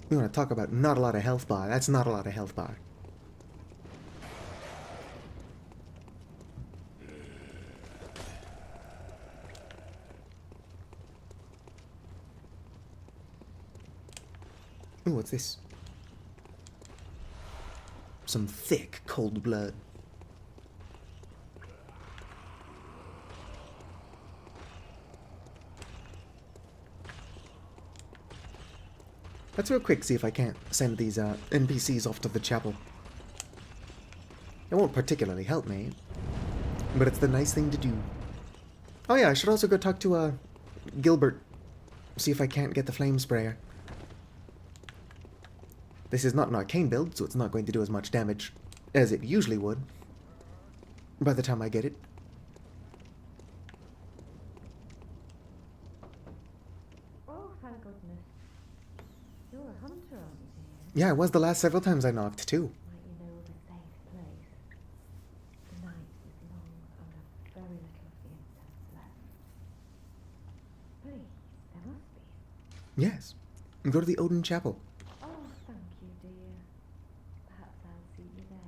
You want to talk about not a lot of health bar? That's not a lot of health bar. Ooh, what's this? Some thick, cold blood. Let's real quick see if I can't send these NPCs off to the chapel. It won't particularly help me, but it's the nice thing to do. Oh yeah, I should also go talk to Gilbert. See if I can't get the flame sprayer. This is not an arcane build, so it's not going to do as much damage as it usually would by the time I get it. Oh, thank goodness. You're a hunter, aren't you, dear? Yeah, I was the last several times I knocked, too. Might you know of a safe place? The night is long and there's very little of the incense left. Please, there must be. Yes. Go to the Odin Chapel. Oh, thank you, dear. Perhaps I'll see you there.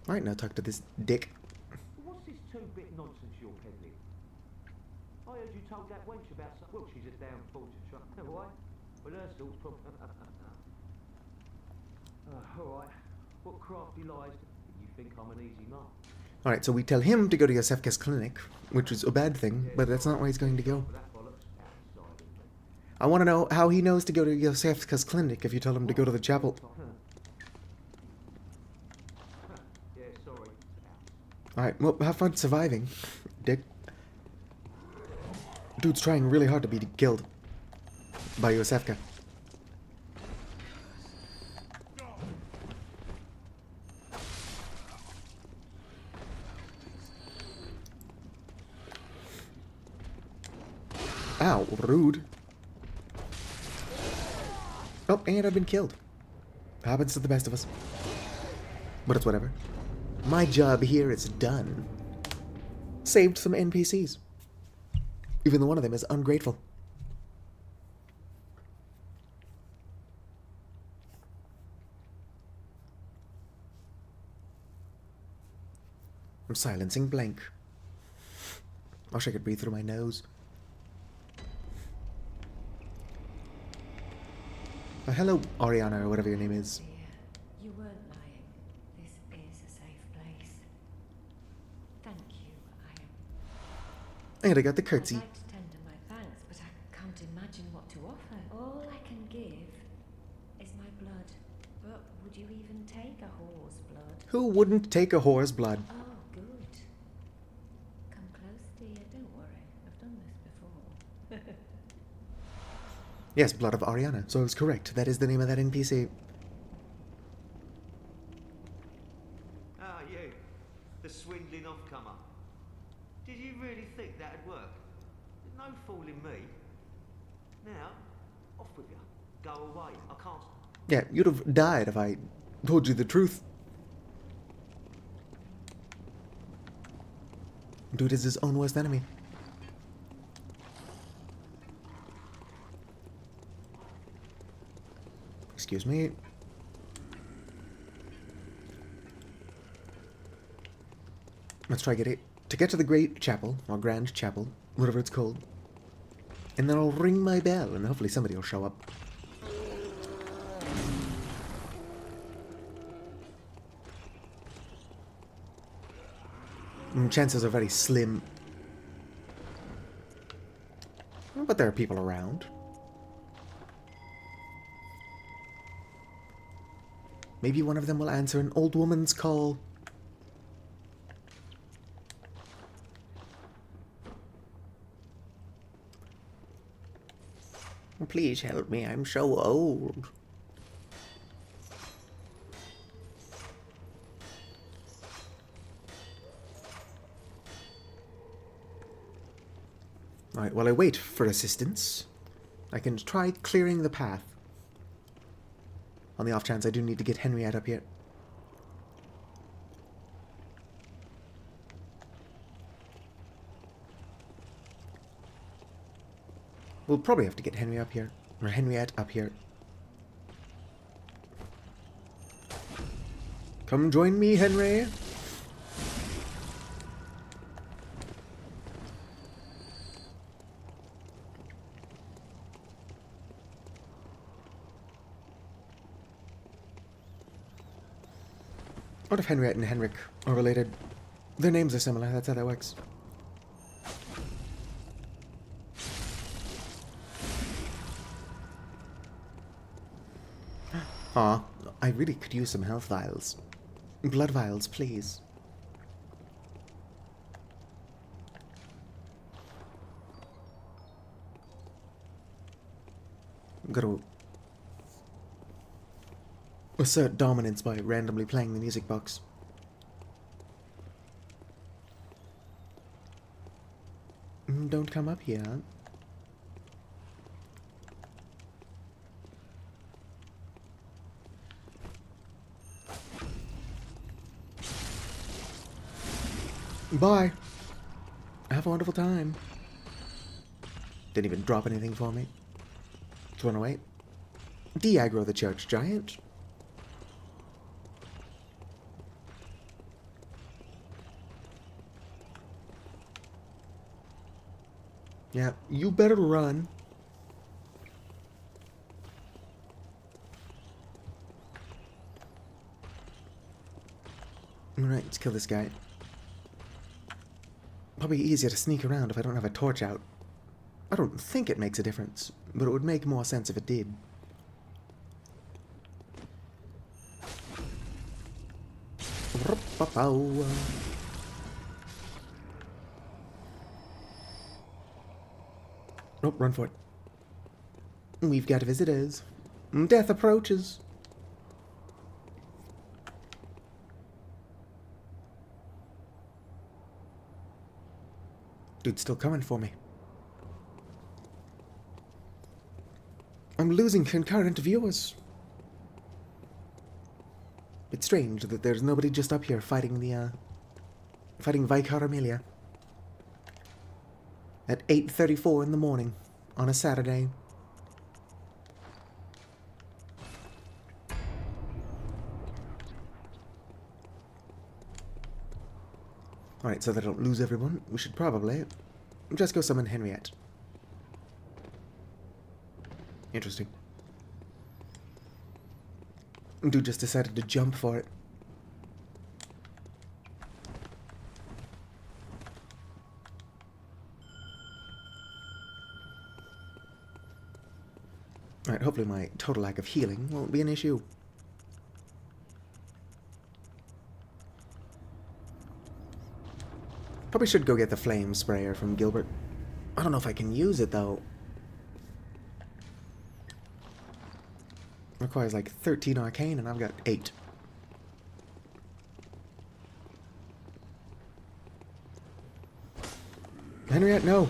Alright, now talk to this dick. What's this two-bit nonsense you're peddling? I heard you told that wench about some... Well, she's a damn fortune truck. Why? Well, her sort's probably... Alright. What crafty lies do you think I'm an easy mark? Alright, so we tell him to go to Yosefka's clinic, which is a bad thing, but that's not where he's going to go. That bollocks outside of me. I want to know how he knows to go to Yosefka's clinic if you tell him to go to the chapel. Yeah, sorry. Alright, well, have fun surviving, dick. Dude's trying really hard to be killed by Yosefka. Ow, rude. Oh, and I've been killed. Happens to the best of us. But it's whatever. My job here is done. Saved some NPCs. Even though one of them is ungrateful. I'm silencing blank. I wish I could breathe through my nose. Hello, Ariana, or whatever your name is. Dear, you weren't lying. This is a safe place. Thank you. And I got the curtsy. I'd like to tender my thanks, but I can't imagine what to offer. All I can give is my blood. But would you even take a whore's blood? Who wouldn't take a whore's blood? Oh, good. Come close, dear. Don't worry. I've done this before. Yes, blood of Ariana. So I was correct. That is the name of that NPC. Ah, you. The swindling off-comer. Did you really think that'd work? There's no fooling me. Now, off with you. Go away. I can't... Yeah, you'd have died if I told you the truth. Dude is his own worst enemy. Excuse me. Let's try to get to the Great Chapel, or Grand Chapel, whatever it's called. And then I'll ring my bell, and hopefully somebody will show up. Chances are very slim. But there are people around. Maybe one of them will answer an old woman's call. Please help me, I'm so old. Alright, while I wait for assistance, I can try clearing the path. On the off chance I do need to get Henriette up here. We'll probably have to get Henry up here. Or Henriette up here. Come join me, Henry. What if Henriette and Henrik are related? Their names are similar, that's how that works. Aw, I really could use some health vials. Blood vials, please. I'm gonna assert dominance by randomly playing the music box. Don't come up here. Bye. Have a wonderful time. Didn't even drop anything for me. Let's run away. De-aggro the church giant. Yeah, you better run. Alright, let's kill this guy. Probably easier to sneak around if I don't have a torch out. I don't think it makes a difference, but it would make more sense if it did. Nope, run for it. We've got visitors. Death approaches. Dude's still coming for me. I'm losing concurrent viewers. It's strange that there's nobody just up here fighting fighting Vicar Amelia. At 8:34 in the morning on a Saturday. Alright, so that I don't lose everyone, we should probably just go summon Henriette. Interesting. Dude just decided to jump for it. Alright, hopefully my total lack of healing won't be an issue. Probably should go get the flame sprayer from Gilbert. I don't know if I can use it though. Requires like 13 arcane and I've got 8. Henriette, no!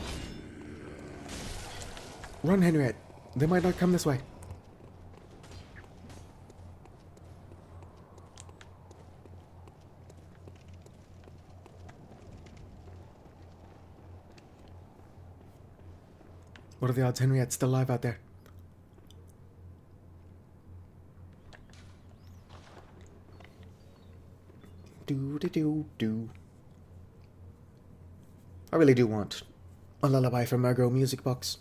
Run, Henriette. They might not come this way. What are the odds Henriette's still alive out there? Do. I really do want a lullaby from Margot music box.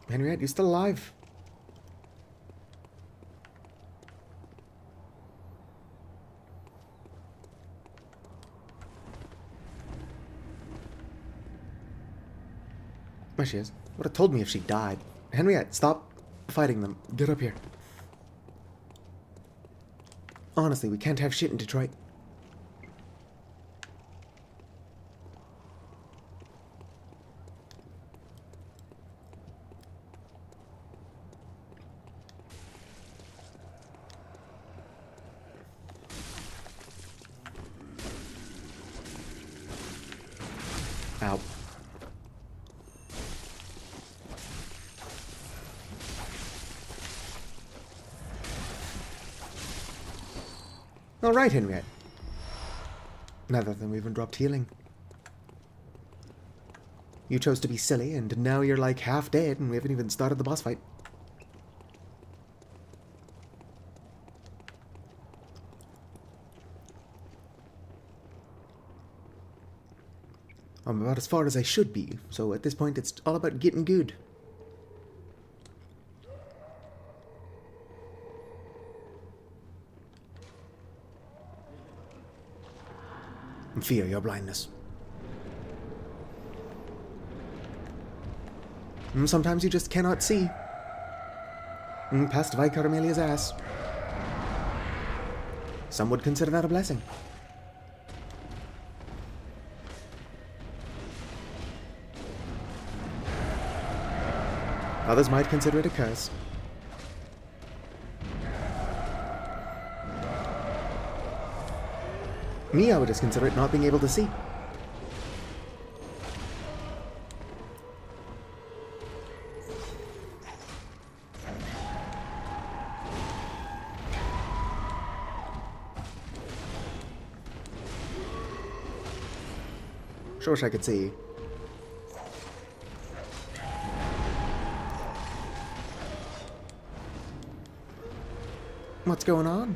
Henriette, you're still alive. There she is. Would have told me if she died. Henriette, stop fighting them. Get up here. Honestly, we can't have shit in Detroit. Ow. All right, Henriette. Neither of them even dropped healing. You chose to be silly, and now you're like half dead, and we haven't even started the boss fight. I'm about as far as I should be, so at this point it's all about getting good. Fear your blindness. Sometimes you just cannot see. Past Vicar Amelia's ass. Some would consider that a blessing. Others might consider it a curse. Me, I would just consider it not being able to see. Sure wish I could see. What's going on?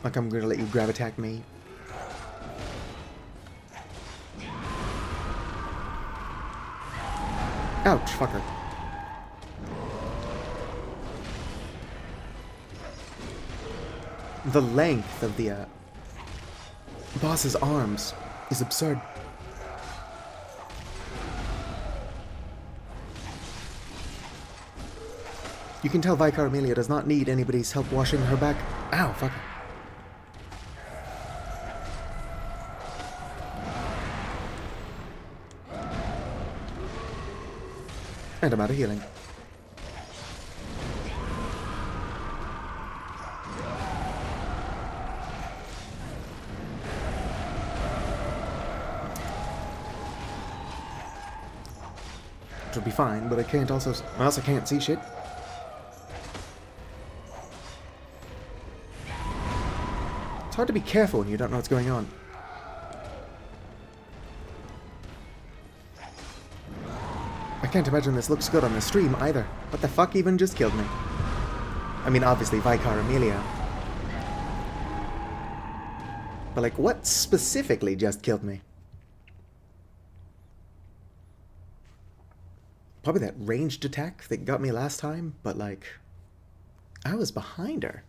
Like I'm gonna let you grab attack me. Ouch, fucker. The length of the boss's arms is absurd. You can tell Vicar Amelia does not need anybody's help washing her back. Ow, fuck. And I'm out of healing. Which would be fine, but I also can't see shit. It's hard to be careful when you don't know what's going on. I can't imagine this looks good on the stream either. What the fuck even just killed me? I mean, obviously Vicar Amelia. But like, what specifically just killed me? Probably that ranged attack that got me last time, but like, I was behind her.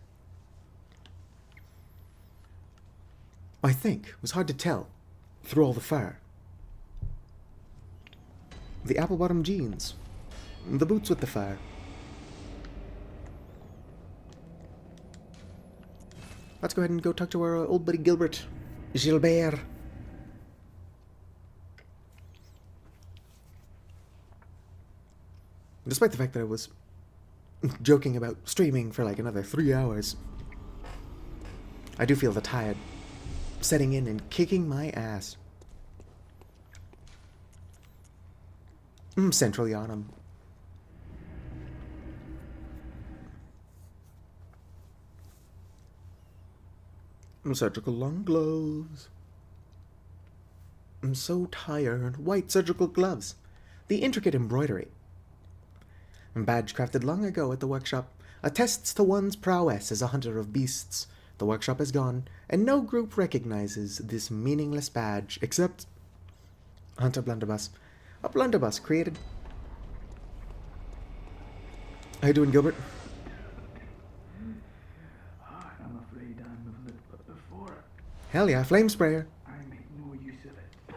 I think it was hard to tell through all the fire. The apple-bottom jeans, the boots with the fire. Let's go ahead and go talk to our old buddy Gilbert. Gilbert. Despite the fact that I was joking about streaming for like another 3 hours, I do feel the tide setting in and kicking my ass. Central Yharnam. Surgical long gloves. I'm so tired. White surgical gloves. The intricate embroidery. Badge crafted long ago at the workshop attests to one's prowess as a hunter of beasts. The workshop is gone, and no group recognizes this meaningless badge except Hunter Blunderbuss. A blunderbuss created. How you doing, Gilbert? I'm afraid I'm a little bit before. Hell yeah, flame sprayer. I make no use of it. But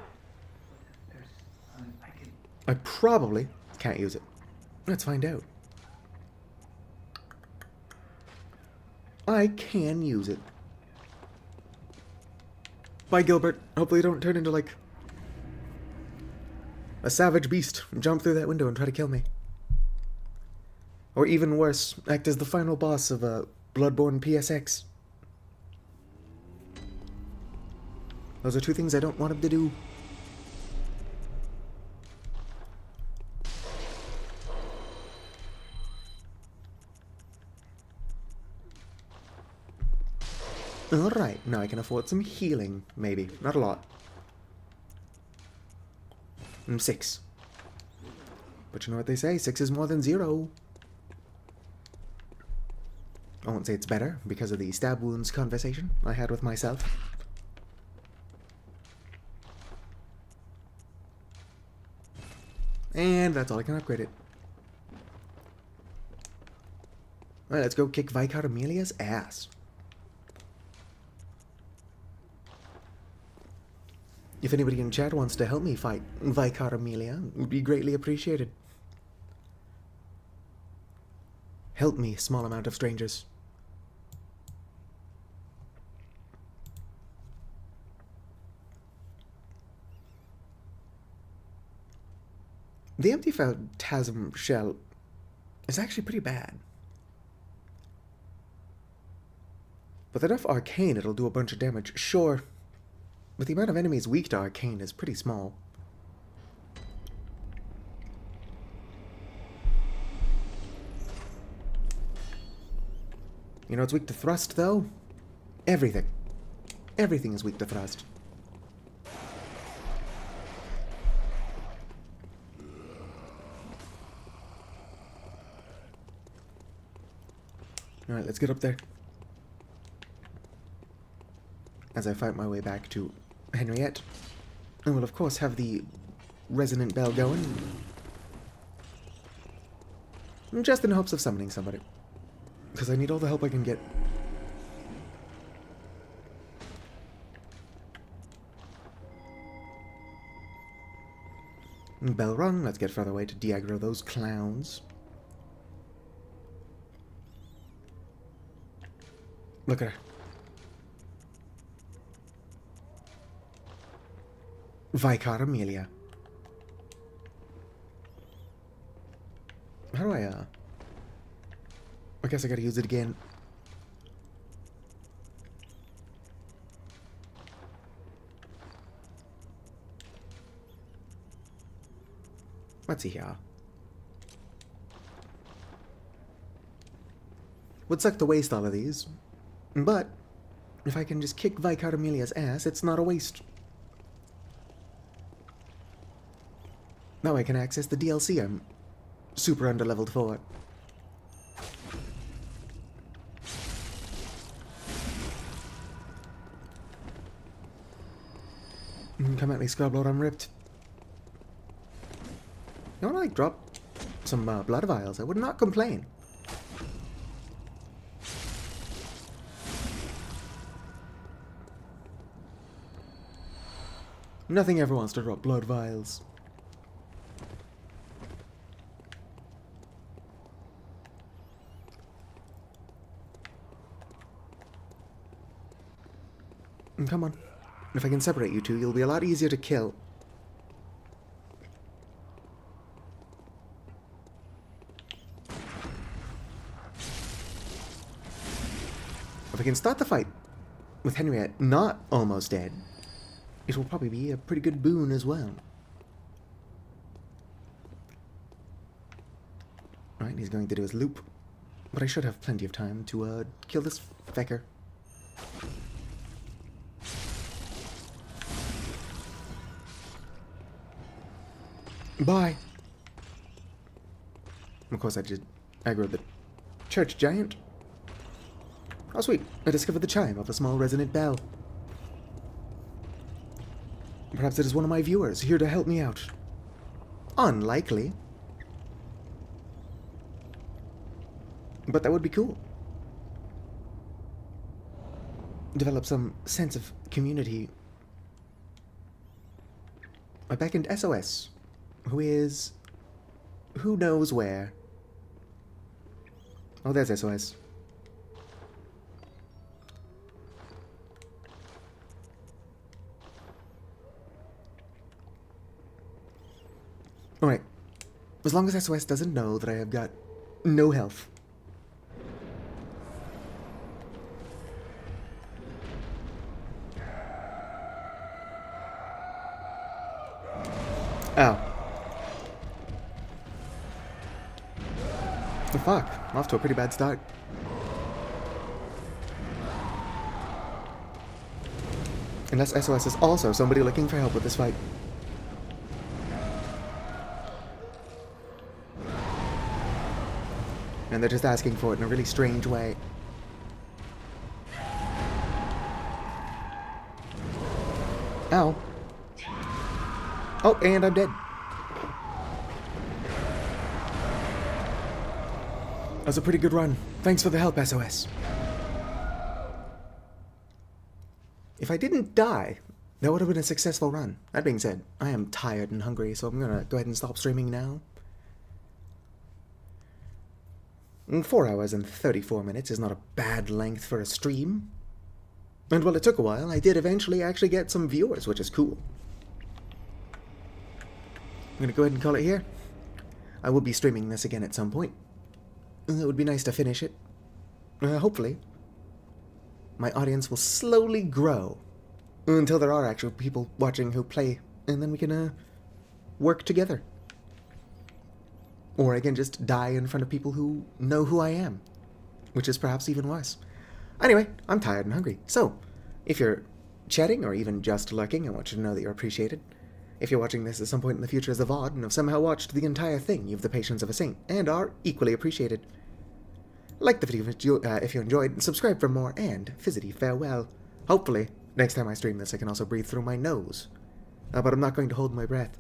there's I can. I probably can't use it. Let's find out. I can use it. Bye, Gilbert. Hopefully you don't turn into, like, a savage beast and jump through that window and try to kill me. Or even worse, act as the final boss of a Bloodborne PSX. Those are two things I don't want him to do. Alright, now I can afford some healing, maybe. Not a lot. 6. But you know what they say, 6 is more than 0. I won't say it's better, because of the stab wounds conversation I had with myself. And that's all I can upgrade it. Alright, let's go kick Viscount Amelia's ass. If anybody in chat wants to help me fight Viscount Amelia, it would be greatly appreciated. Help me, small amount of strangers. The empty phantasm shell is actually pretty bad. With enough arcane, it'll do a bunch of damage, sure. But the amount of enemies weak to arcane is pretty small. You know what's weak to thrust, though? Everything. Everything is weak to thrust. Alright, let's get up there. As I fight my way back to Henriette. And we'll of course have the resonant bell going. Just in hopes of summoning somebody. Because I need all the help I can get. Bell rung, let's get further away to de-aggro those clowns. Look at her. Viscount Amelia. How do I guess I gotta use it again. Let's see here. Would suck to waste all of these. But, if I can just kick Viscount Amelia's ass, it's not a waste. Now I can access the DLC I'm super underleveled for. Come at me, Scrublord, I'm ripped. You wanna, like, drop some blood vials? I would not complain. Nothing ever wants to drop blood vials. Come on. If I can separate you two, you'll be a lot easier to kill. If I can start the fight with Henriette not almost dead, it will probably be a pretty good boon as well. Alright, he's going to do his loop. But I should have plenty of time to kill this fecker. Bye! Of course I did aggro the church giant. Oh sweet, I discovered the chime of a small resonant bell. Perhaps it is one of my viewers here to help me out. Unlikely. But that would be cool. Develop some sense of community. I beckoned SOS, who is... who knows where. Oh, there's SOS. Alright. As long as SOS doesn't know that I have got no health. Ow. Oh, fuck. I'm off to a pretty bad start. Unless SOS is also somebody looking for help with this fight. And they're just asking for it in a really strange way. Ow. Oh, and I'm dead. That was a pretty good run. Thanks for the help, SOS. If I didn't die, that would have been a successful run. That being said, I am tired and hungry, so I'm gonna go ahead and stop streaming now. 4 hours and 34 minutes is not a bad length for a stream. And while it took a while, I did eventually actually get some viewers, which is cool. I'm gonna go ahead and call it here. I will be streaming this again at some point. It would be nice to finish it. Hopefully. My audience will slowly grow until there are actual people watching who play, and then we can work together. Or I can just die in front of people who know who I am, which is perhaps even worse. Anyway, I'm tired and hungry, so if you're chatting or even just lurking, I want you to know that you're appreciated. If you're watching this at some point in the future as a VOD and have somehow watched the entire thing, you have the patience of a saint and are equally appreciated. Like the video if you enjoyed, and subscribe for more, and fizzity farewell. Hopefully, next time I stream this, I can also breathe through my nose. But I'm not going to hold my breath.